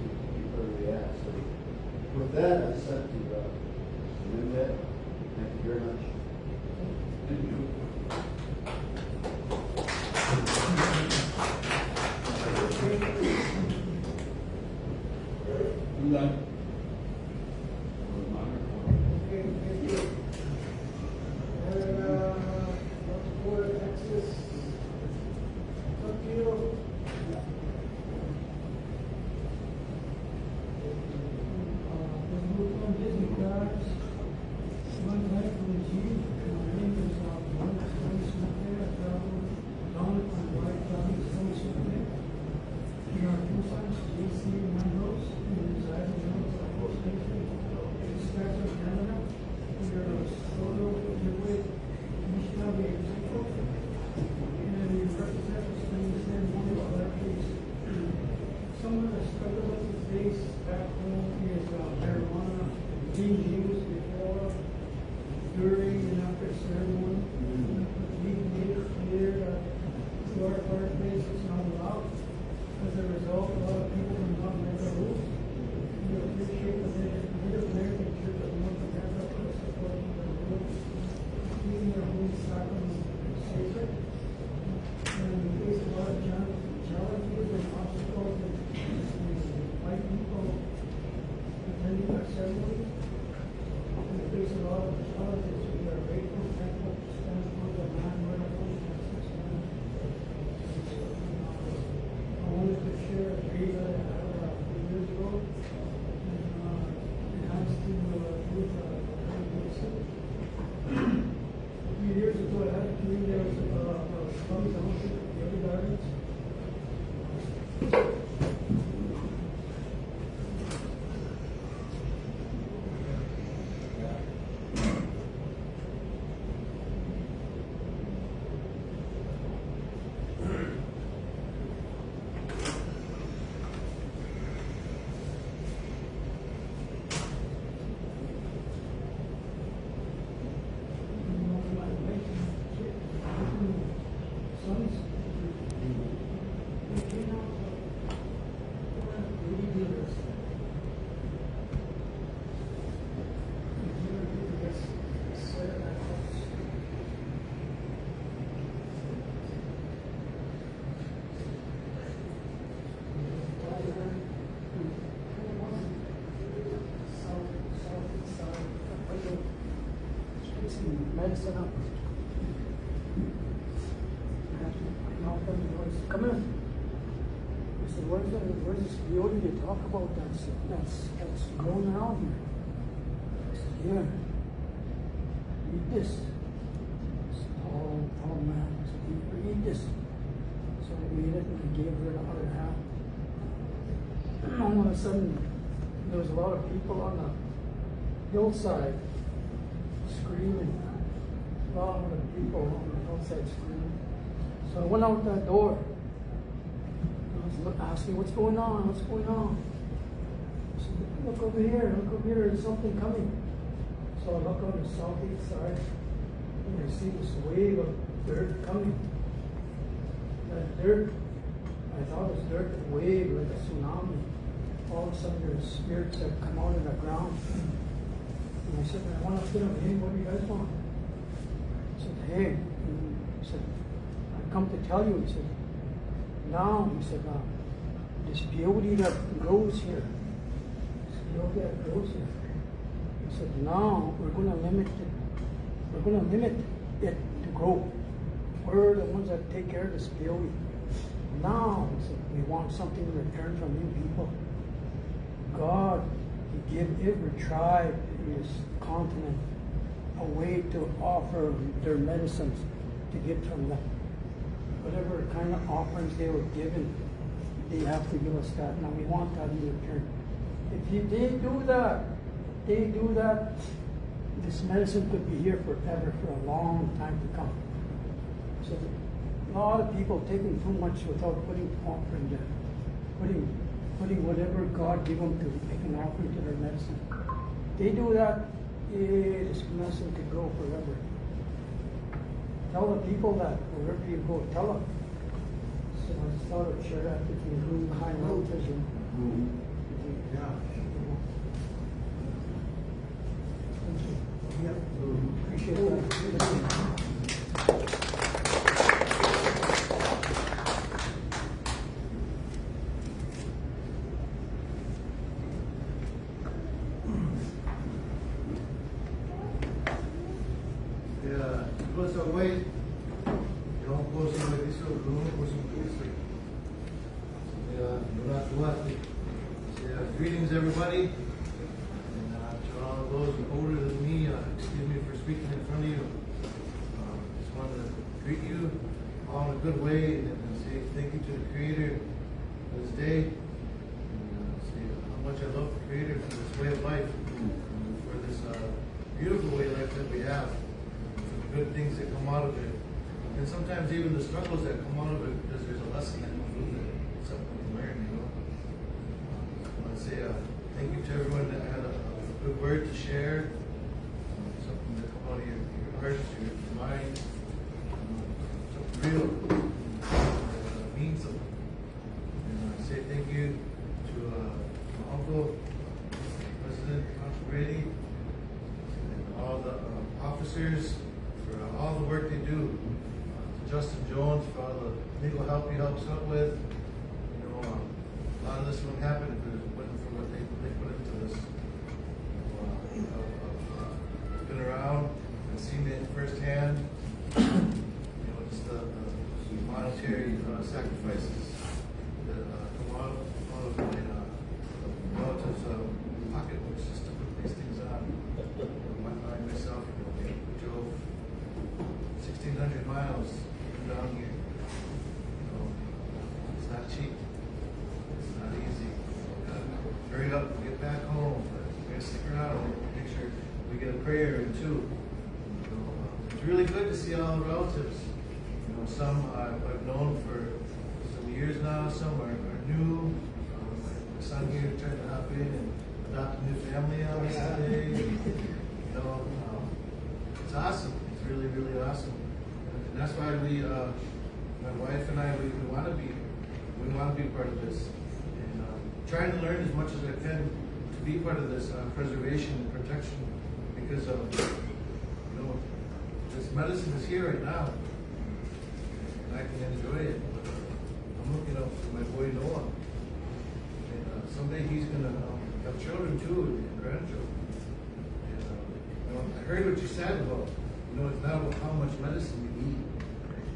to be where we at. So with that, I just have to amend that. Thank you very much. Thank you. I'm done. Some of the struggles that we face back home is marijuana being used before, during, and after ceremony. We made it clear to our workplace it's not allowed. As a result, a lot of people do not make the rules. We appreciate the Native American Church of North America for supporting the rules, keeping their holy sacraments sacred. And we face a lot of challenges and obstacles and white people attending our ceremonies. And we face a lot of challenges. We are grateful and thankful to stand for the land where the holy justice land. I wanted to share a dream that I had a few years ago. And it has to do with Invocation. A few years ago, I had a dream there was a slum township of the other gardens. Medicine up. Come in. I said, where's this beauty you talk about that's going around here? I said, here. Read this. This tall man. I said, read this. So I read it and I gave her the other half. And all of a sudden, there was a lot of people on the hillside screaming. A lot of people on the hillside screaming. So I went out that door. I was asking, what's going on? What's going on? I said, look over here, there's something coming. So I look on the southeast side and I see this wave of dirt coming. That dirt I thought it was dirt, a wave, like a tsunami. All of a sudden, there's spirits that come out of the ground. And I said, I want to fit them. Hey, what do you guys want? I said, hey. He said, I come to tell you. He said, now, he said, this beauty that grows here, this beauty that grows here. He said, now we're going to limit it. We're going to limit it to grow. We're the ones that take care of this beauty. Now, he said, we want something in return from you people. God, He give every tribe in this continent a way to offer their medicines to get from them. Whatever kind of offerings they were given, they have to give us that. Now we want that in return. If they do that, this medicine could be here forever, for a long time to come. So a lot of people taking too much without putting offering there, putting whatever God gave them to make an offering to their medicine. They do that, this medicine could grow forever. Tell the people that wherever you go, tell them. So I just thought I'd share that with you, high relatives. Yeah. Appreciate that. Goes away. Don't go somewhere this way, don't go somewhere this way. Greetings, everybody. And to all of those older than me, excuse me for speaking in front of you. Just wanted to greet you all in a good way and say thank you to the Creator for this day. And say how much I love the Creator for this way of life, for this beautiful way of life that we have. Good things that come out of it, and sometimes even the struggles that come out of it, because there's a lesson that comes with it, something we can learn, you know. I want to say thank you to everyone that had a good word to share, something that come out of your hearts, your mind, something real, that means something. And I say thank you to my uncle, President Uncle Brady, and all the officers, for all the work they do. To Justin Jones for all the legal help he helps out with. You know, a lot of this wouldn't happen if it wasn't for what they put into this. I've been around and seen it firsthand. You know, just the monetary sacrifices that come out of my relatives' pocketbooks just to put these things on. I myself, you know, drove 1,600 miles down here. You know, it's not cheap. It's not easy. Hurry up and get back home. We're gonna stick around and make sure we get a prayer in too. You know, it's really good to see all the relatives. You know, some I've known for some years now. Some are new. My son here tried to hop in and adopt a new family on this day. You know, it's awesome. It's really, really awesome. And that's why we, my wife and I, we want to be, part of this. And trying to learn as much as I can to be part of this preservation and protection, because you know, this medicine is here right now, and I can enjoy it. But, I'm looking up to my boy Noah, and someday he's gonna have children too, and grandchildren. And you know, I heard what you said about, you know, it's not about how much medicine you eat. Right?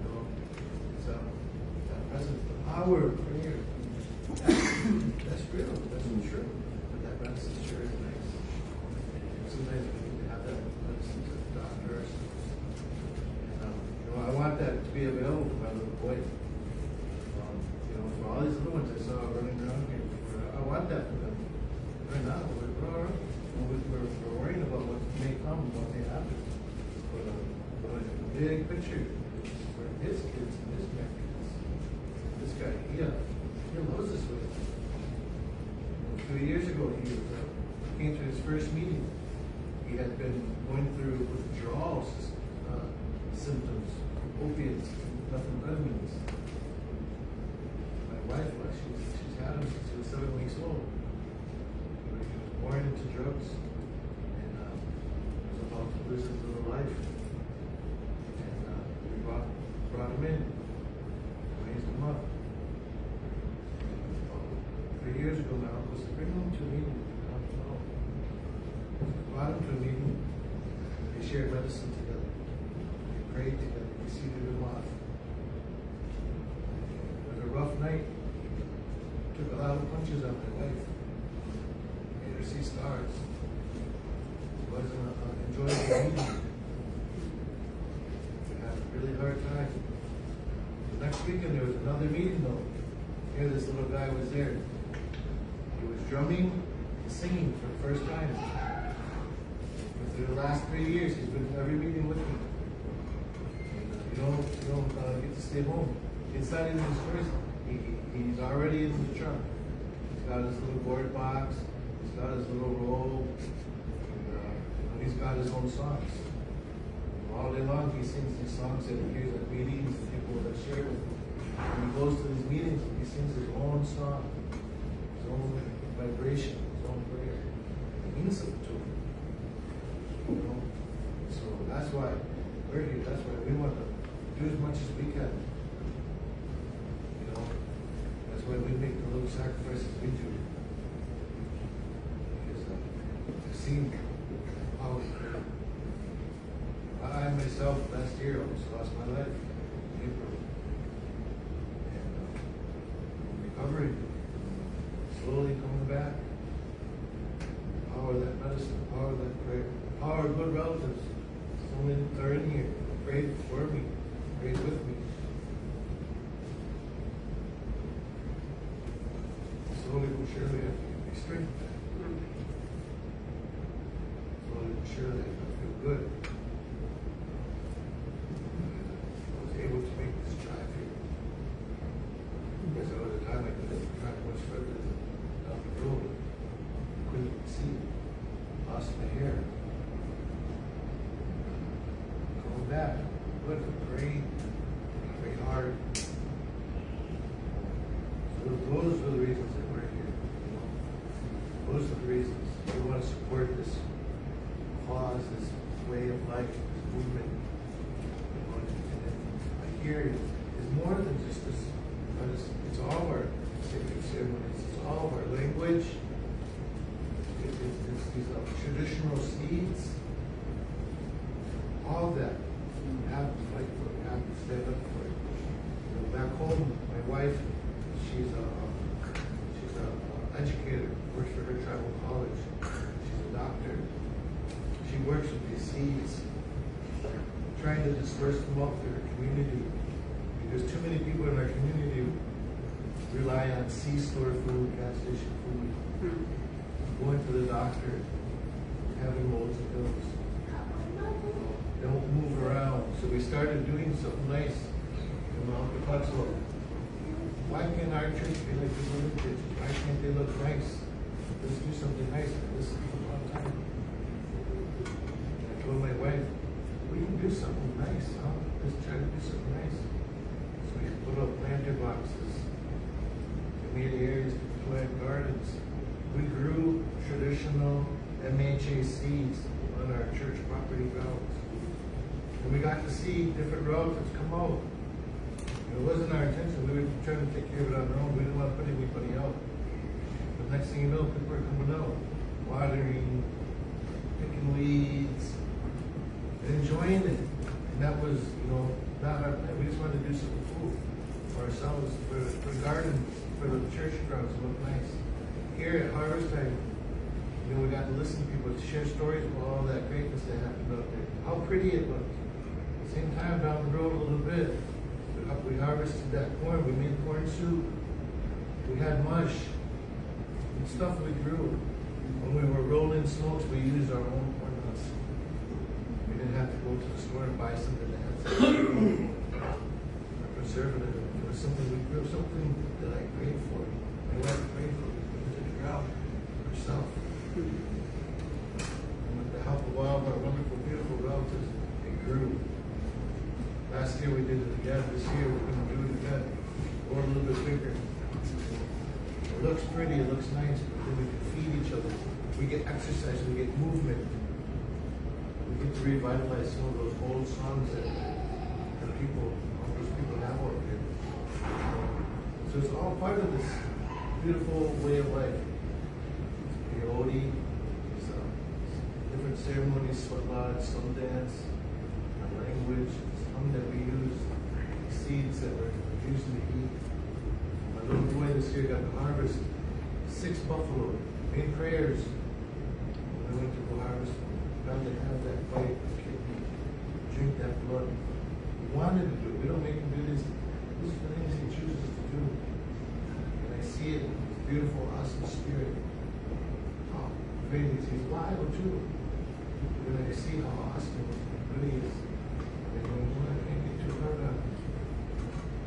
You know, it's that presence, the power of prayer. That's real. That's true. But that medicine sure is nice. And sometimes we need to have that medicine to the doctors. And you know, I want that to be available for my little boy. You know, for all these little ones I saw running around here. I want that for them. Right now, we're all right. We're worrying about what may come, what may happen. But the big picture for his kids and his grandkids. This guy, he loves this way. 2 years ago, he came to his first meeting. He had been going through withdrawal symptoms, opiates, methamphetamines. since he was 7 weeks old. He was born into drugs, and was about to lose his little life. And we brought him in, raised him up. 3 years ago, my uncle said, bring him to a meeting. Brought him to a meeting. They shared medicine together. They prayed together. They seated him off. It was a rough night. Took a lot of punches on my wife. Made her see stars. It wasn't an enjoyable meeting. We had a really hard time. The next weekend there was another meeting though. Here this little guy was there. He was drumming and singing for the first time. For the last 3 years, he's been to every meeting with me. And, you don't get to stay home. It's not even his first. He's already in the truck. He's got his little board box. He's got his little robe. And, he's got his own songs. All day long, he sings these songs that he hears at meetings and people that share with him. When he goes to these meetings, he sings his own song, his own vibration, his own prayer. It means something to him. You know? So that's why we're here. That's why we want to do as much as we can. You know? That's why we make the little sacrifices we do. Because I've seen how I myself last year almost lost my life in April. And recovering, slowly coming back. Power of that medicine, power of that prayer, power of good relatives. So many are in here, prayed for me, prayed with me. Slowly but surely I feel my strength back. Slowly but surely I feel good. Able to make this drive here. Because there was a time I couldn't drive much further down the road. Couldn't see. Lost my hair. Going back. But I prayed. Prayed hard. So those are the reasons that we're here. You know? Those are the reasons we want to support this cause, this way of life, this movement. Here is more than just this, it's all of our sacred ceremonies, it's all of our language, it's these traditional seeds, all of that. We have to fight for it, we have to stand up for it. You know, back home, my wife, she's a educator, works for her tribal college, she's a doctor. She works with these seeds, trying to disperse them out to her community. Because too many people in our community rely on C-store food, gas station food, going to the doctor, having loads of pills. Don't move around. So we started doing something nice in Mount Capuzzo. Why can't our church be like this little church? Why can't they look nice? Let's do something nice. This is a long time. I told my wife, we can do something nice, huh? Let's try to do something nice. So we put up planter boxes. We made areas to plant gardens. We grew traditional MHA seeds on our church property grounds. And we got to see different relatives come out. It wasn't our intention. We were trying to take care of it on our own. We didn't want to put anybody out. But next thing you know, people are coming out, watering, picking weeds, enjoying it. And that was, not our plan. We just wanted to do something cool for ourselves, for the garden, for the church grounds to look nice. Here at harvest time, we got to listen to people share stories about all that greatness that happened out there. How pretty it was. At the same time, down the road a little bit, we harvested that corn. We made corn soup. We had mush and stuff we grew. When we were rolling smokes, we used our own corn husks. We didn't have to go to the store and buy something that had something preservative. It was something we grew, something that I prayed for. My wife prayed for. We put it to the ground herself. And with the help of all of our wonderful, beautiful relatives, it grew. Last year we did it again. This year we're going to do it again. Or a little bit bigger. It looks pretty, it looks nice, but then we can feed each other. We get exercise, we get movement. We get to revitalize some of those old songs that all those people have out there. So it's all part of this beautiful way of life. Peyote, different ceremonies, sweat lodge, some dance, our language, some that we use, seeds that we're using to eat. My little boy this year got to harvest 6 buffalo, made prayers. When I went to go harvest, found to have that fight, drink that blood. We wanted to do it. We don't make him do this. These are the things he chooses to do. And I see it, his beautiful, awesome spirit. Oh, great, he's liable too. When I see how awesome and good he is, I go, well, I can't get too hard on him.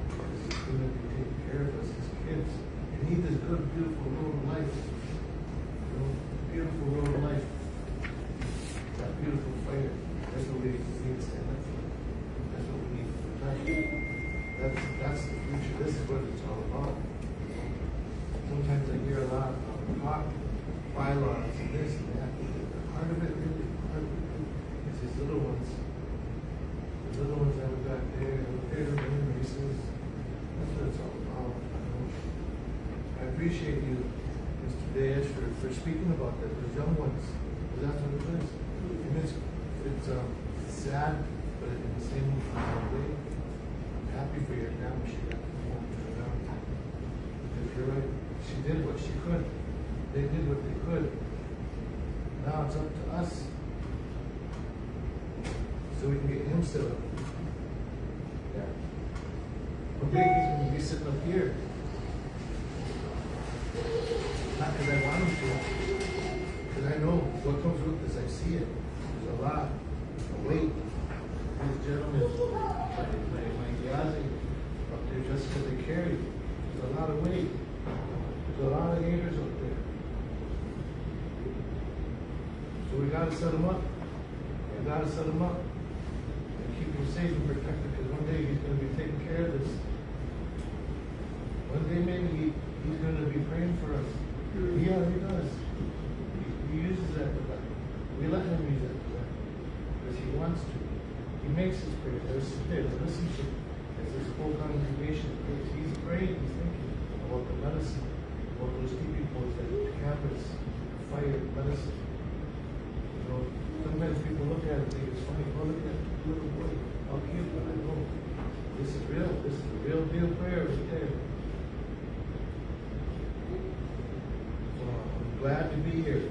Because he's going to be taking care of us as kids. And he this good, beautiful road of life. You know, beautiful road of life. That beautiful fire. That's what we need to stand up for. That's what we need to protect. That's the future. This is what it's all about. Sometimes I hear a lot about talk, bylaws, and this and that. Part of it really, is these little ones. The little ones that we got there, the running races. That's what it's all about. I appreciate you, Mr. Diaz, for speaking about that, those young ones. Because that's what it is. And it's sad, but in the same way, I'm happy for your grandma. She got to come home to her own. Because you're right, she did what she could. They did what they could. Now it's up to us. So we can get him set up. Yeah. One day he's going to be sitting up here. Not because I want him to. Because I know what comes with this. I see it. There's a lot of weight. These gentlemen, my Giazi up there, just because they carry. There's a lot of weight. There's a lot of haters up there. So we got to set him up. We got to set him up. And keep him safe and protected, because one day he's going to be taking care of this. One day maybe he's going to be praying for us. Yeah, he does. He uses that for that. We let him use that for that. Because he wants to. He makes his prayers. There's listen to as this whole congregation prays. He's praying, he's thinking about the medicine, about those people that campus, fire, medicine. You know, sometimes people look at it and think it's funny. Oh, look at that little boy. How cute, but I know. This is real. This is a real deal prayer right there. So I'm glad to be here.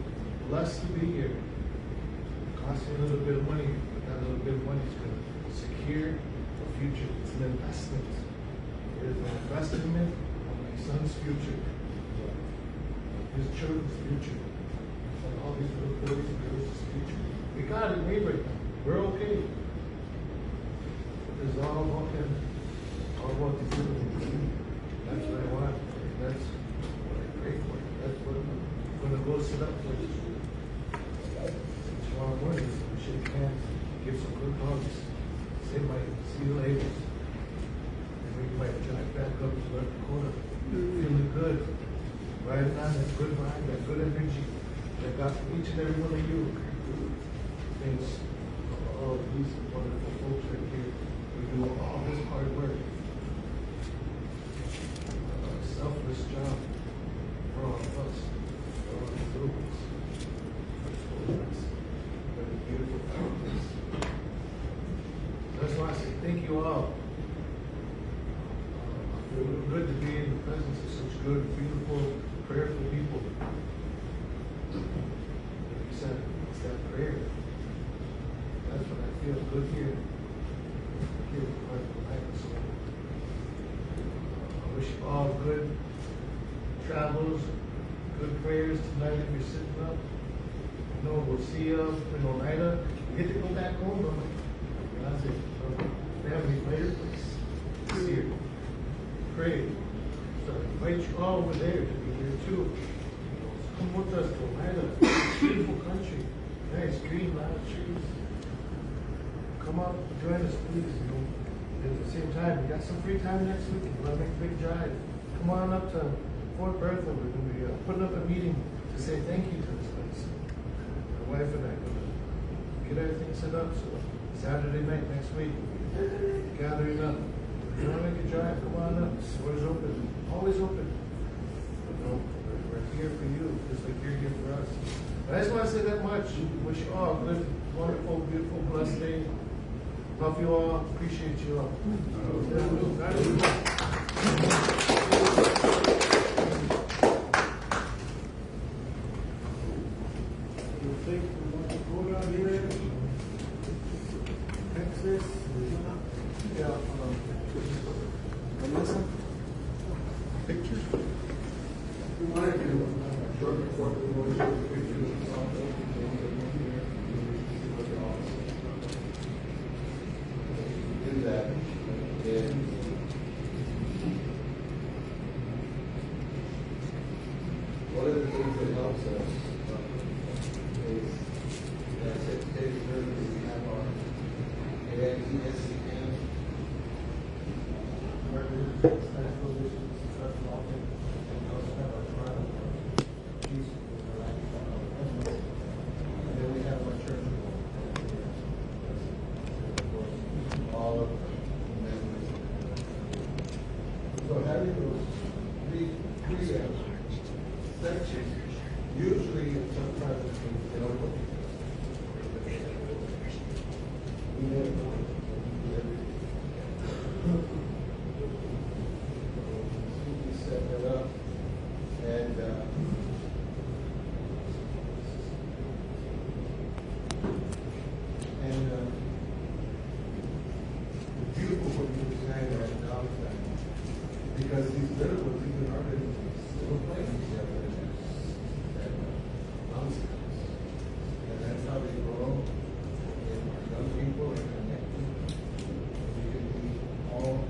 Blessed to be here. It costs me a little bit of money, but that little bit of money is going to secure a future. It's an investment. It is an investment on my son's future, his children's future, and all these little boys and girls' future. We got it made right now. We're okay. It's all about him. All about the good of the That's what I want. That's what I pray for. That's what I'm going to go sit up with. Tomorrow morning, we shake hands, give some good hugs, say my see you later, and we might drive back up to North Dakota, feeling good, riding on that good vibe, that good energy that got from each and every one of you. Thanks to all of these wonderful folks right here who do all this hard work. A selfless job for all of us, for all the groups. Beautiful families. That's why I say thank you all. It was good to be in the presence of such good, beautiful, prayerful people. Like you said, it's that prayer. That's what I feel good here. Here in part of life. So I wish you all good travels, good prayers tonight if you're sitting up. No, we'll see you in Oneida. We get to go back home, don't we? That's it. Family fireplace. This year. Pray. So I invite you all over there to be here too. So come with us to Oneida. Beautiful country. Nice green, lot of trees. Come out, join us, please. You know. At the same time, we got some free time next week. We'll make a big drive. Come on up to before Bertha, we're going to be putting up a meeting to say thank you to this place. My wife and I are going to get everything set up, so Saturday night next week, gathering up. If you want to make a drive, come on up. Doors open, always open. You know, we're here for you, just like you're here for us. But I just want to say that much. Wish you all a good, wonderful, beautiful, blessed day. Love you all. Appreciate you all. Pictures. We wanted to do a short report. Do that. And one of the things that helps us is that Secretary we have our NACNA special editions, special office, and we also have our tribal chiefs and then we have our church all of the members. So having those three sections, usually sometimes they don't look. We never know. We set that up and the beautiful what you were saying right now is that because these little ones, even our little still playing together and nonsense. And that's how they grow. And our young people are connected. We can be all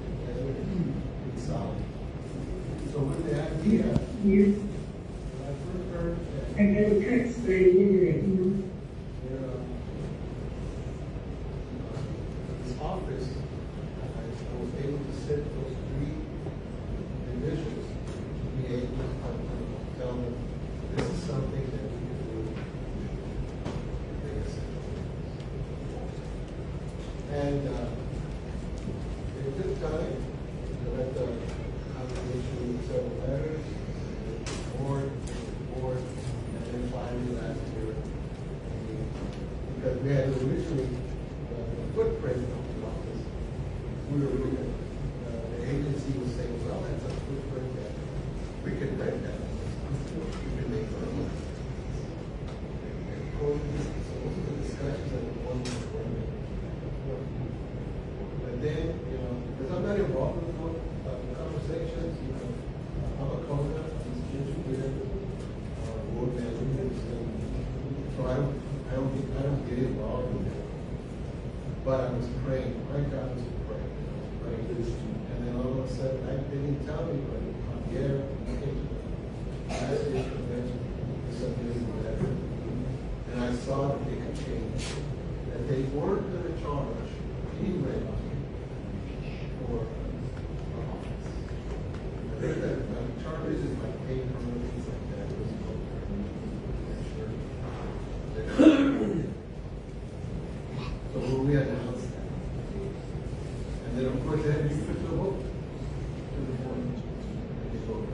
together and solid. So with the idea, Yes. when I first heard that, I got a text by the internet, this office, I was able to set those three individuals to be able to tell them this is something that we can do. And it took time to let the congregation several letters, board, and then finally last year, because we had originally the footprint of the office. We were looking, the agency was saying, well, that's a footprint that we can rent that. We can make money. And according to the discussions that were going on, but then, because I'm not involved in the conversations, I'm a coder, I'm a security board member, so I don't get involved in that. But I was praying, my God was praying, and then all of a sudden, I didn't tell anybody, Javier came to the last year's convention, submitting a letter, and I saw that they could change, that they weren't going to charge any rent for an office. I think that charges is like paying for things like that. So when we announced that, and then of course they had to put the vote to the board. And they voted.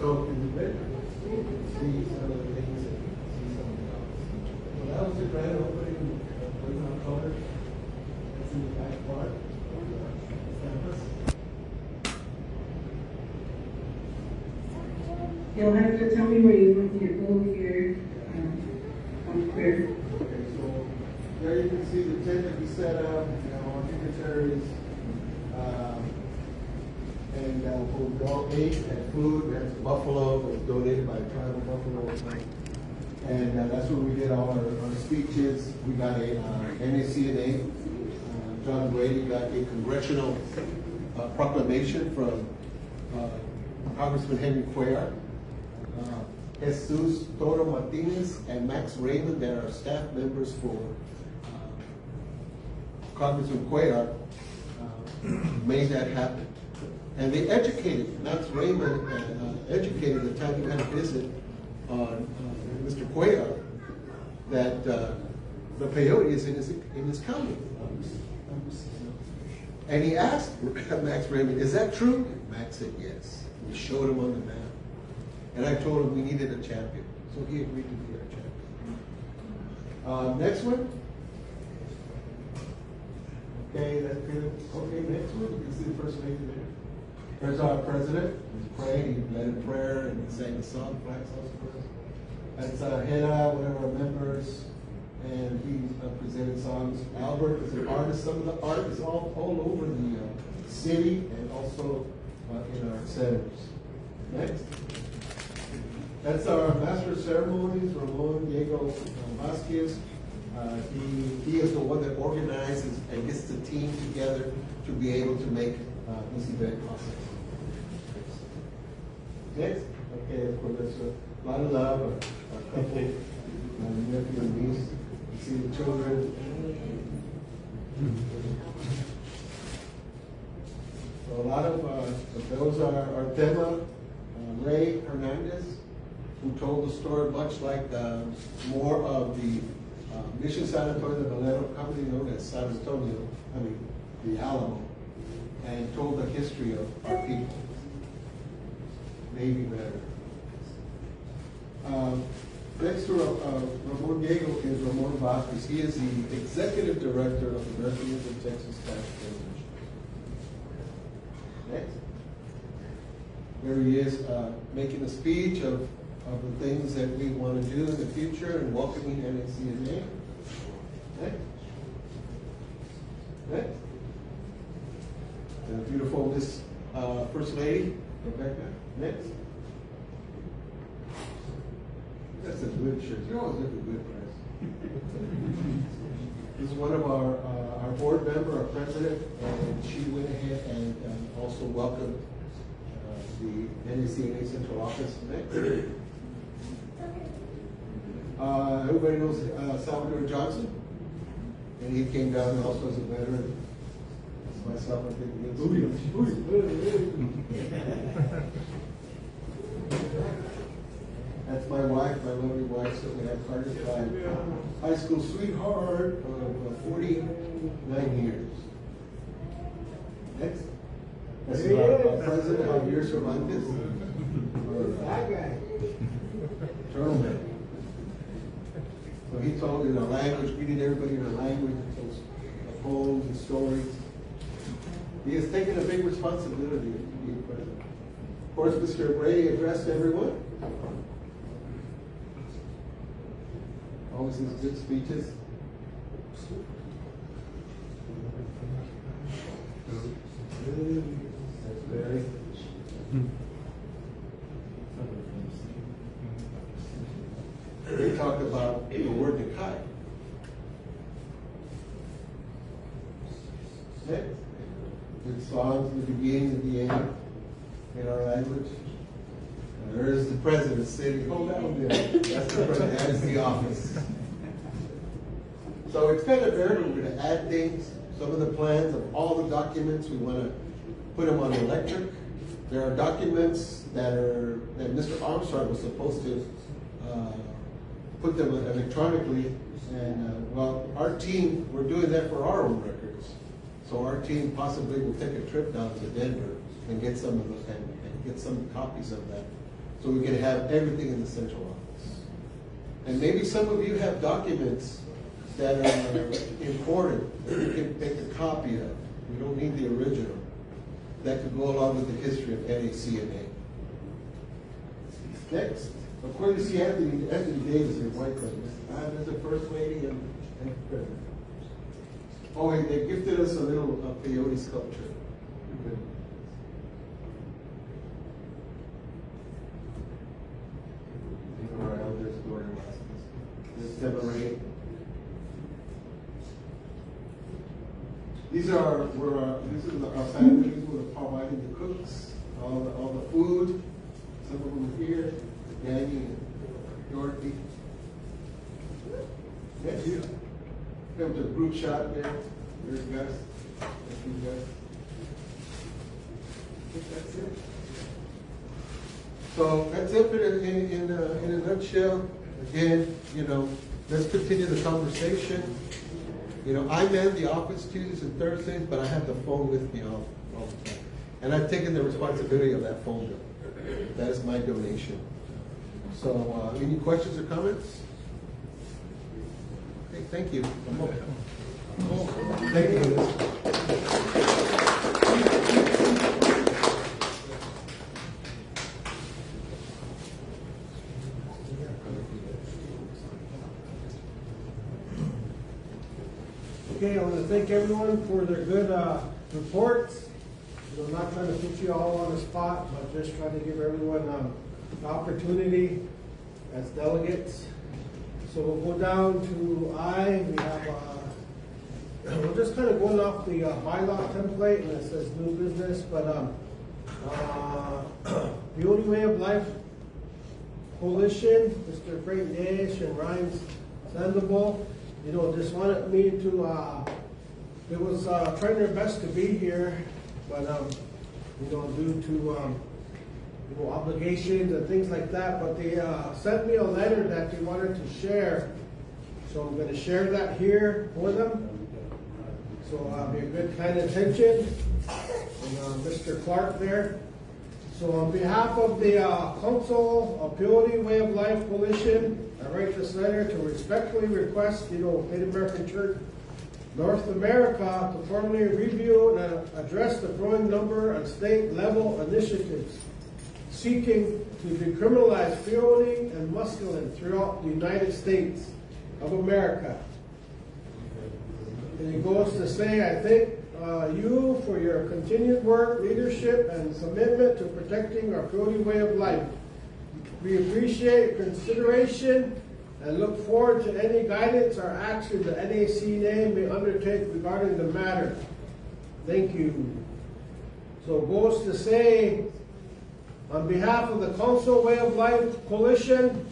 So in the bedroom, you can see some of the things and see something else. So that was the grand opening, putting on colors. That's in the back part of the campus. You'll have to tell me where you want me to go here on prayer. Okay, so there you can see the tent that we set up, our dignitaries, and we all ate, had food, we had some buffalo that was donated by a tribal buffalo. And that's where we did all our speeches. We got a NACNA. John Brady got a congressional proclamation from Congressman Henry Cuellar. Jesus Toro Martinez and Max Raymond, that are staff members for Congressman Cuellar, made that happen. And they educated, Max Raymond educated the time he had a visit on Mr. Cuellar that the peyote is in his county. And he asked Max Raymond, is that true? And Max said yes. We showed him on the map. And I told him we needed a champion. So he agreed to be our champion. Next one. Okay, that's good. Okay, next one. You can see the first lady there. There's our president. He's praying. He led in prayer and he sang the song, Black Songs for us. That's Hannah, one of our members. And he presented songs. Albert is an artist. Some of the art is all over the city and also in our centers. Next. That's our master of ceremonies, Ramon Diego Vasquez. He is the one that organizes and gets the team together to be able to make this event possible. Next. Okay, of course, there's a lot of love, our couple, nephew and niece. You see the children. So a lot of those are Artema Ray Hernandez, who told the story much like more of the Mission San Antonio, the Valero company known as San Antonio, the Alamo, and told the history of our people. Maybe better. Next to Ramon Diego is Ramon Vasquez. He is the executive director of the Refuge of Texas Tax Coalition. Next. There he is making a speech of the things that we want to do in the future and welcoming NACNA. Next. Next. And the beautiful Miss First Lady, Rebecca. Next. That's a good shirt. You always look a good press. This is one of our board member, our president, and she went ahead and also welcomed the NACNA Central Office. Next. Everybody knows Salvador Johnson, and he came down also as a veteran. That's myself, I think. That's my wife, my lovely wife, Sylvia Carter, my high school sweetheart of 49 years. Next. This is our president, Javier Cervantes. That guy. Journalman. So he told in our language, greeted everybody in our language, told poems and stories. He has taken a big responsibility to be president. Of course, Mr. Brady addressed everyone. Always his good speeches. That's Barry. They talk about the word Nikai. Next. With songs in the beginning and the end in our language. And there is the president sitting, hold down there. That's the president, that is the office. So it's kind of there, we're going to add things, some of the plans of all the documents, we want to put them on electric. There are documents that Mr. Armstrong was supposed to put them electronically, and well, our team, we're doing that for our own records. So our team possibly will take a trip down to Denver and get some of those, and get some copies of that, so we can have everything in the central office. And maybe some of you have documents that are important that you can make a copy of. We don't need the original. That could go along with the history of NACNA. Next. Of course, you see Anthony Davis here, White President. There's the First Lady and President. Oh, and they gifted us a little peyote sculpture. Good. These are our elders, Gloria Vasquez. This is Deborah Ray. These are our families who are providing the cooks, all the food. Some of them are here, Danny and Dorothy. Thank you. Come to the group shot there. There's Gus. Thank you, Gus. think that's it. So that's it in a nutshell. Again, let's continue the conversation. I man the office Tuesdays and Thursdays, but I have the phone with me all the time. And I've taken the responsibility of that phone bill. That is my donation. So, any questions or comments? Okay, thank you. Thank you, Liz. Okay, I want to thank everyone for their good reports. I'm not trying to put you all on the spot, but just trying to give everyone an opportunity as delegates. So we'll go down to I. We have, we're just kind of going off the bylaw template, and it says new business, but the Only Way of Life Coalition, Mr. Frank Nash and Ryan Sandoval, just wanted me to, it was trying their best to be here, but, due to, obligations and things like that, but they sent me a letter that they wanted to share. So I'm going to share that here for them. So be a good kind of attention. And Mr. Clark there. So on behalf of the Council of Purity Way of Life Coalition, I write this letter to respectfully request, Native American Church North America to formally review and address the growing number of state-level initiatives seeking to decriminalize peyote and mescaline throughout the United States of America. And he goes to say, I thank you for your continued work, leadership, and commitment to protecting our peyote way of life. We appreciate your consideration and look forward to any guidance or action the NACNA may undertake regarding the matter. Thank you. So it goes to say, on behalf of the Council Way of Life Coalition,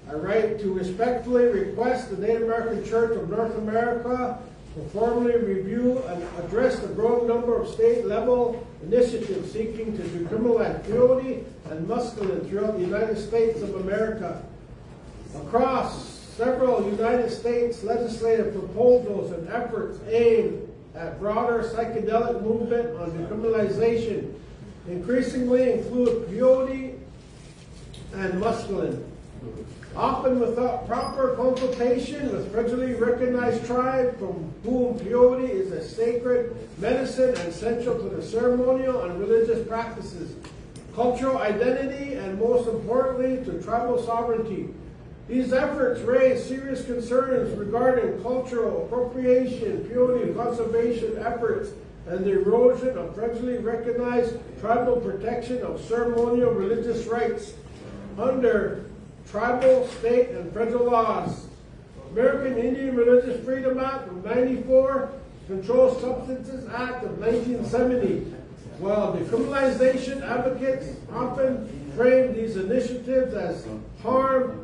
I write to respectfully request the Native American Church of North America to formally review and address the growing number of state-level initiatives seeking to decriminalize peyote and mescaline throughout the United States of America. Across several United States legislative proposals and efforts aimed at broader psychedelic movement on decriminalization increasingly include peyote and mescaline, often without proper consultation with federally recognized tribe from whom peyote is a sacred medicine and essential to the ceremonial and religious practices, cultural identity, and most importantly, to tribal sovereignty. These efforts raise serious concerns regarding cultural appropriation, peyote conservation efforts, and the erosion of federally recognized tribal protection of ceremonial religious rights under tribal, state, and federal laws. American Indian Religious Freedom Act of '94, Controlled Substances Act of 1970. While decriminalization advocates often frame these initiatives as harm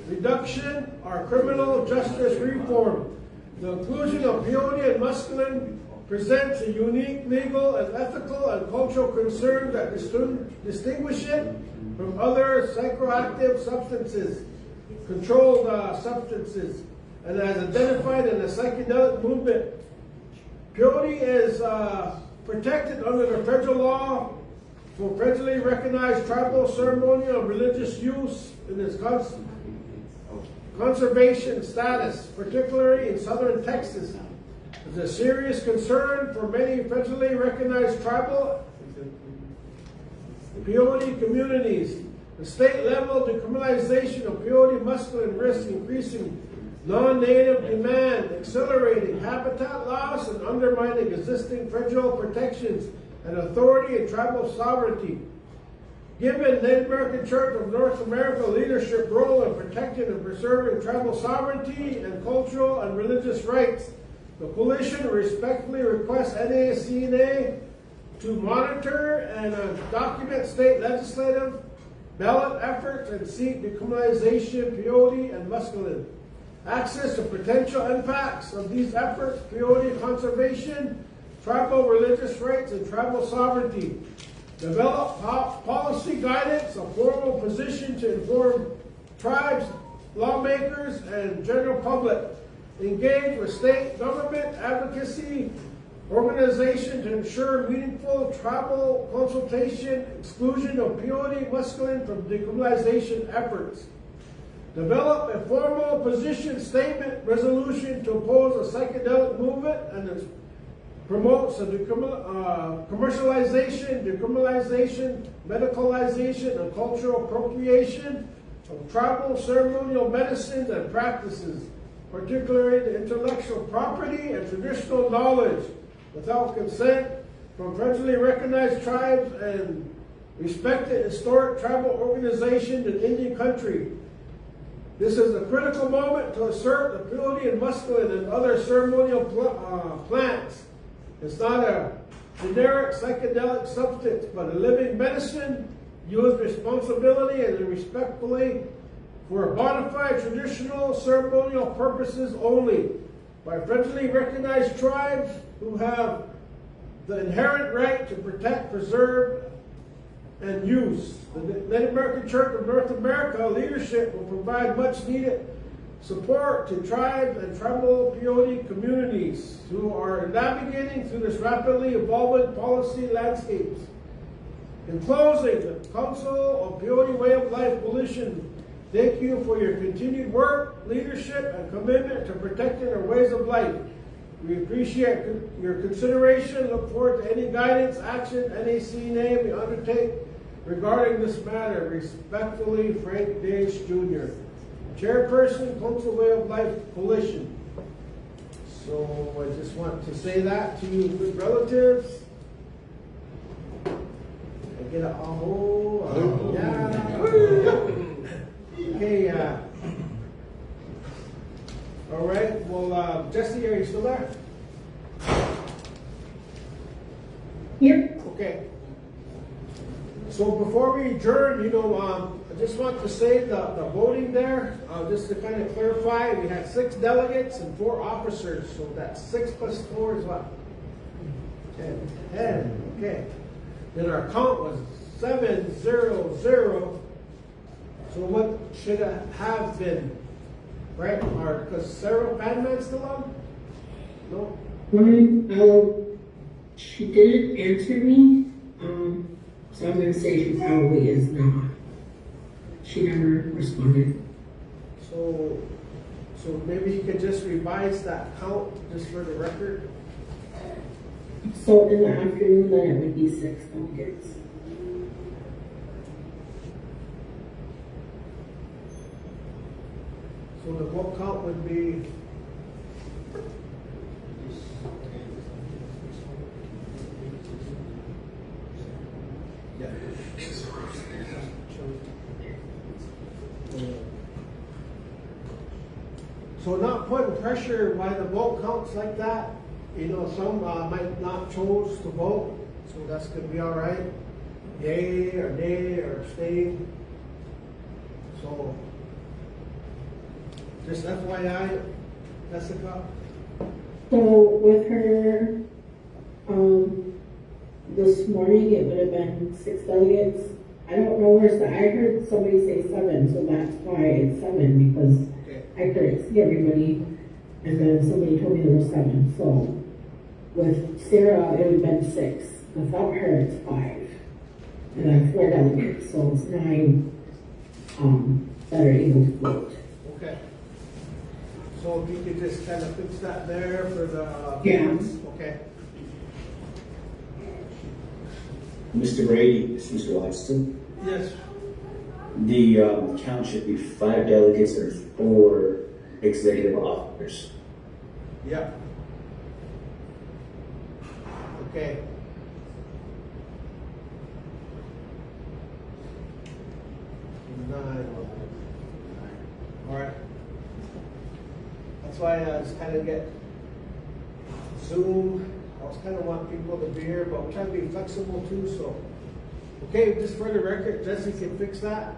reduction or criminal justice reform, the inclusion of peyote and mescaline presents a unique legal and ethical and cultural concern that distinguish it from other psychoactive substances, controlled substances, and as identified in the psychedelic movement. Peyote is protected under the federal law for federally recognized tribal, ceremonial, and religious use in its conservation status, particularly in southern Texas. It's a serious concern for many federally recognized tribal peyote communities. The state level decriminalization of peyote mescaline risks increasing non-native demand, accelerating habitat loss, and undermining existing federal protections and authority and tribal sovereignty. Given Native American Church of North America leadership role in protecting and preserving tribal sovereignty and cultural and religious rights, the coalition respectfully requests NACNA to monitor and document state legislative ballot efforts and seek decriminalization peyote and mescaline. Access to potential impacts of these efforts, peyote conservation, tribal religious rights, and tribal sovereignty. Develop policy guidance, a formal position to inform tribes, lawmakers, and general public. Engage with state government advocacy organization to ensure meaningful tribal consultation, exclusion of peyote muscaline from decriminalization efforts. Develop a formal position statement resolution to oppose a psychedelic movement and promotes the commercialization, decriminalization, medicalization, and cultural appropriation of tribal ceremonial medicines and practices, particularly the intellectual property and traditional knowledge, without consent from federally recognized tribes and respected historic tribal organizations in Indian country. This is a critical moment to assert the peyote and muscaline and other ceremonial plants. It's not a generic psychedelic substance, but a living medicine used responsibly and respectfully for bona fide traditional ceremonial purposes only by federally recognized tribes who have the inherent right to protect, preserve, and use. The Native American Church of North America leadership will provide much needed support to tribes and tribal peyote communities who are navigating through this rapidly evolving policy landscapes. In closing, the Council of Peyote Way of Life Coalition thank you for your continued work, leadership, and commitment to protecting our ways of life. We appreciate your consideration. Look forward to any guidance, action, NACNA may undertake regarding this matter. Respectfully, Frank Dash Jr., Chairperson, Council Way of Life Coalition. So I just want to say that to you, good relatives. I get a aho, yeah. Okay, all right, well, Jesse, are you still there? Yep. Okay. So before we adjourn, I just want to say the voting there, just to kind of clarify, we had 6 delegates and 4 officers, so that's 6 plus 4 is what? 10, okay. Then our count was 700. So what should it have been, right? Or because Sarah Badman's still on? No? She didn't answer me, so I'm gonna say she probably is not. She never responded. So maybe you could just revise that count just for the record. So in the afternoon, then it would be 6 delegates. So the vote count would be. So not putting pressure by the vote counts like that. Some might not choose to vote, so that's going to be all right. Yay or nay or abstain. So just FYI, Jessica. So with her, this morning it would have been 6 delegates. I don't know I heard somebody say 7, so that's why it's 7, because I couldn't see everybody, and then somebody told me there was 7. So with Sarah, it would have been 6. Without her, it's 5. And then 4 delegates, so it's 9 that are able to vote. Okay. So if you could just kind of fix that there for the votes. Okay. Mr. Brady, this is Mr. Watson. Yes. The count should be 5 delegates and 4 executive officers. Yep. Okay. All right. That's why I just kind of get Zoom. I always kind of want people to be here, but we're trying to be flexible too. So, okay, just for the record, Jesse can fix that.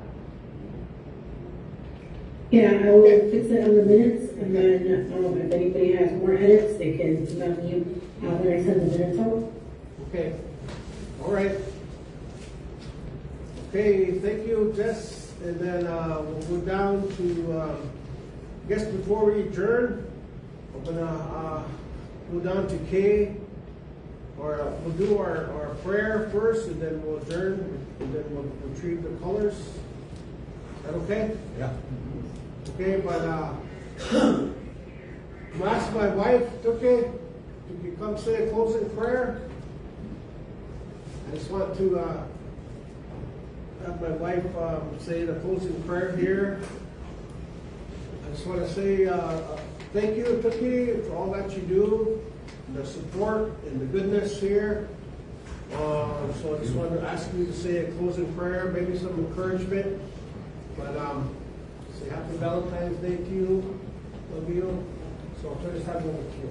Yeah, I will fix it on the minutes, and then if anybody has more edits, they can email me when I send the minutes out. Okay. All right. Okay, thank you, Jess. And then we'll go down to, I guess before we adjourn, I'm gonna go down to K, or we'll do our prayer first, and then we'll adjourn, and then we'll retrieve the colors. Is that okay? Yeah. Okay, but I'm gonna ask my wife, okay, if you come say a closing prayer. I just want to have my wife say the closing prayer here. I just want to say thank you, Tuki, for all that you do, the support and the goodness here. So I just wanted to ask you to say a closing prayer, maybe some encouragement. But say happy Valentine's Day to you. Love you. So I'll turn this time over to you.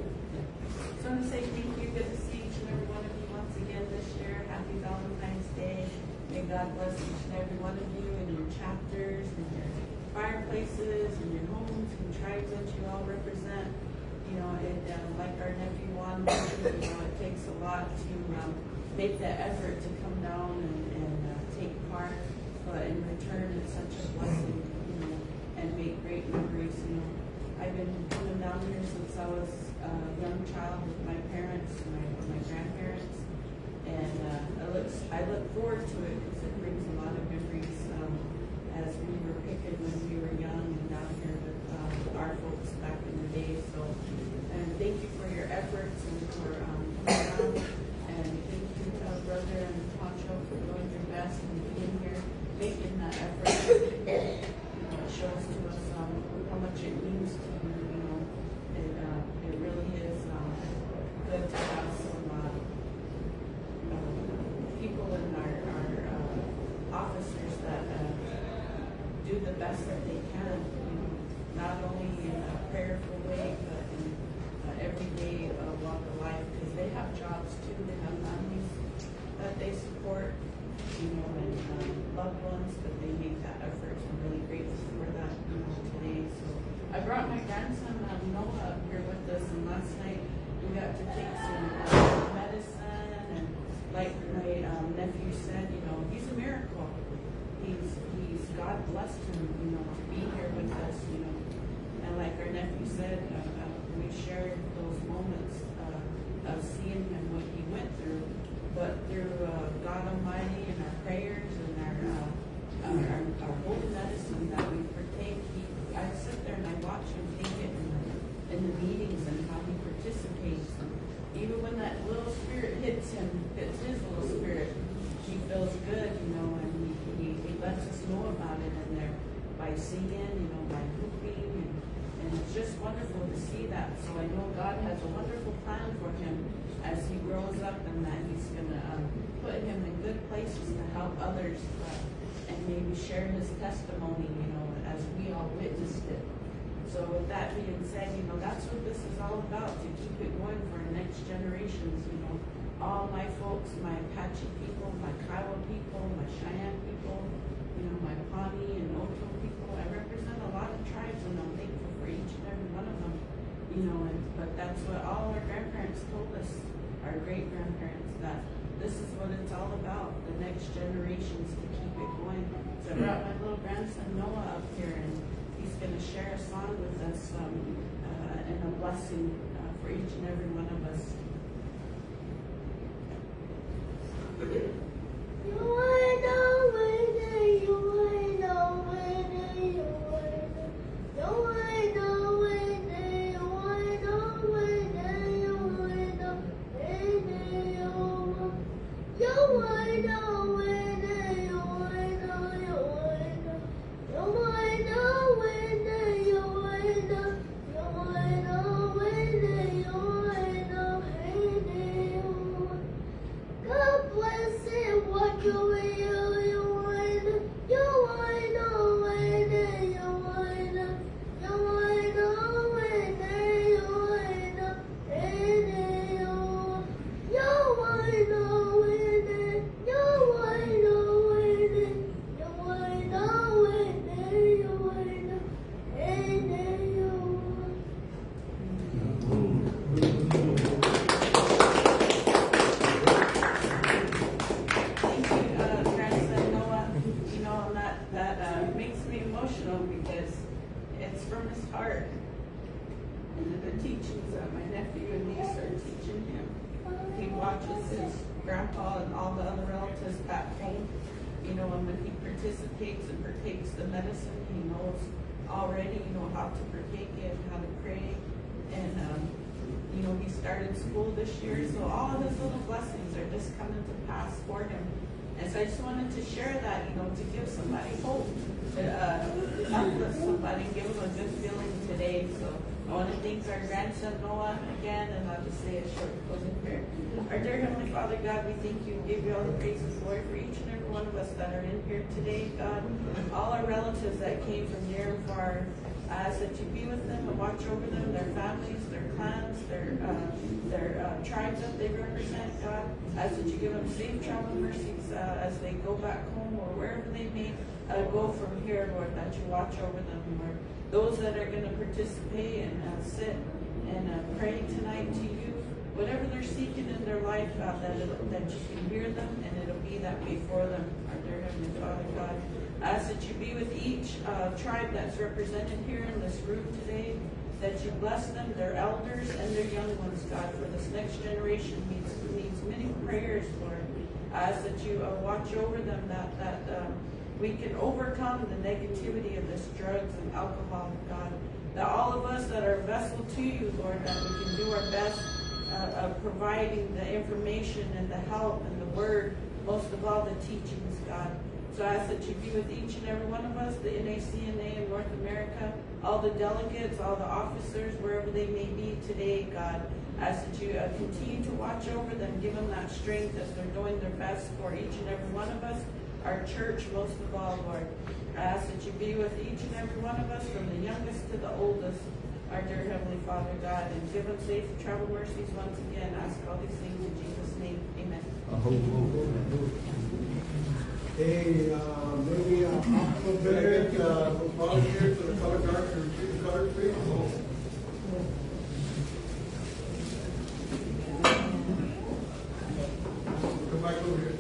So I want to say thank you. Good to see each and every one of you once again this year. Happy Valentine's Day. May God bless each and every one of you in your chapters, in your fireplaces, in your homes, and tribes that you all represent. You know, like our nephew Juan mentioned, you know, it takes a lot to make that effort to come down and take part. But in return, it's such a blessing, you know, and make great memories. You know, I've been coming down here since I was a young child with my parents and my grandparents, and I look forward to it because it brings a lot of memories as we were picking when we were young and down here with our folks back in the day. So, and thank you for your efforts and for coming down, and thank you, brother and Pancho, for doing your best and being here, making that effort. You know, it shows to us how much it means to you. You know, it really is good to have some people in our officers that do the best that they can. You know, not only in a prayerful way, but in everyday walk of life, because they have jobs too. They have families that they support, you know, and loved ones, but they make that effort. I'm really grateful for that, you know, today. So I brought my grandson Noah up here with us, and last night we got to take some medicine, and like my nephew said, you know, he's a miracle. He's God blessed him, you know, to be here with us, you know, and like our nephew said, we shared those moments of seeing him, what he went through, but through God Almighty and our prayers and our holy medicine that we partake. I sit there and I watch him take it in the meetings and how he participates. And even when that little spirit hits him, hits his little spirit, he feels good, you know, and he lets us know about it in there by singing, you know, by hooping, and it's just wonderful to see that. So I know God has a wonderful plan for him as he grows up, and that he's going to put him in good places to help others and maybe share his testimony, you know, as we all witnessed it. So with that being said, you know, that's what this is all about, to keep it going for our next generations, you know. All my folks, my Apache people, my Kiowa people, my Cheyenne people, you know, my Pawnee and Oto people. I represent a lot of tribes, and I'm thankful for each and every one of them, you know, but that's what all our grandparents told us, our great-grandparents, that this is what it's all about, the next generations, to keep it going. So I brought my little grandson Noah up here, and he's going to share a song with us and a blessing for each and every one of us. God bless emotional because it's from his heart. And the teachings that my nephew and niece are teaching him. He watches his grandpa and all the other relatives back home. You know, and when he participates and partakes the medicine, he knows already, you know, how to partake it, how to pray. And, you know, he started school this year, so all of his little blessings are just coming to pass for him. And so I just wanted to share that, you know, to give somebody hope, to uplift somebody, give them a good feeling today. So I want to thank our grandson Noah again, and I'll just say a short closing prayer. Our dear Heavenly Father, God, we thank you and give you all the praise and glory for each and every one of us that are in here today, God. All our relatives that came from near and far, I ask that you be with them and watch over them, their families, their clans, their tribes that they represent, God. I ask that you give them safe travel mercies as they go back home or wherever they may go from here, Lord, that you watch over them, Lord. Those that are going to participate and sit and pray tonight to you, whatever they're seeking in their life, God, that you can hear them and it'll be that way for them, our dear Heavenly Father, God. I ask that you be with each tribe that's represented here in this room today, that you bless them, their elders and their young ones, God, for this next generation needs many prayers, Lord. I ask that you watch over them, that we can overcome the negativity of this drugs and alcohol, God. That all of us that are a vessel to you, Lord, that we can do our best of providing the information and the help and the word, most of all the teachings, God. So I ask that you be with each and every one of us, the NACNA in North America, all the delegates, all the officers, wherever they may be today, God. I ask that you continue to watch over them, give them that strength as they're doing their best for each and every one of us, our church most of all, Lord. I ask that you be with each and every one of us, from the youngest to the oldest, our dear Heavenly Father, God, and give them safe travel mercies once again. I ask all these things in Jesus' name. Amen. Hey, maybe alphabet, volunteers for the color guard to retrieve the color, please. Come back over here.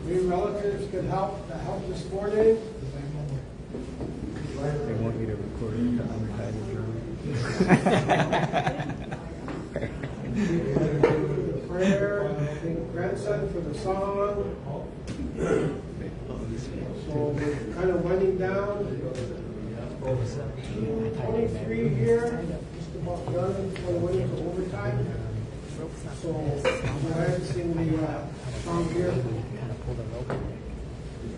Maybe relatives can help this morning. They want you to record it to untitled journal. Prayer, I think grandson for the song. So we're kind of winding down. 23 here, just about done before we went into overtime. So go ahead and sing the song here.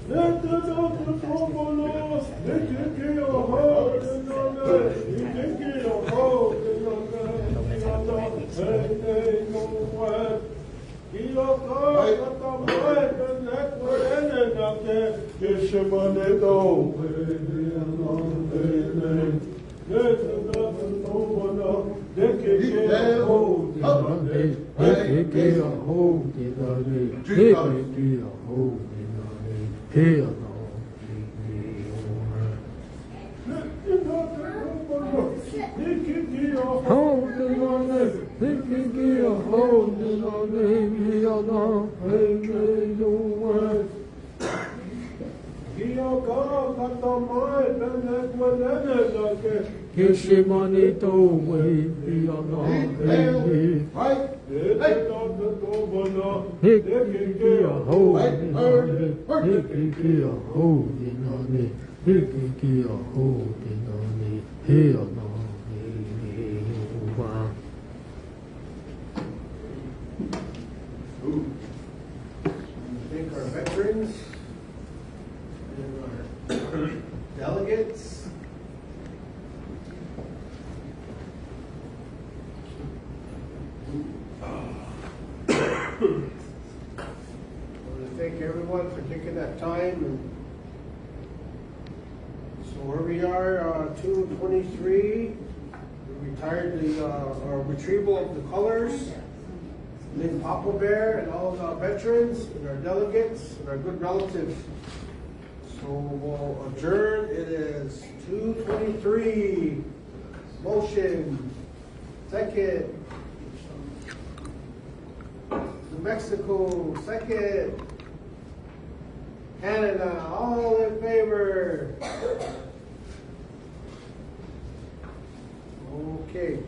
Let the doctor come us, let it get a hold in the night, let it get a hold in the night, hey, no one. He look up at the mind, and that's what ended up there. Yes, your money go, baby, let the doctor come up, let it get a hold in the night, let it get a hold in the night, let it get a hold. Hey, thank our veterans and our delegates. I want to thank everyone for taking that time. And so where we are, 223, we retired our retrieval of the colors. Thank Papa Bear and all of our veterans and our delegates and our good relatives. So we'll adjourn. It is 2:23. Motion. Second. New Mexico. Second. Canada, all in favor? Okay.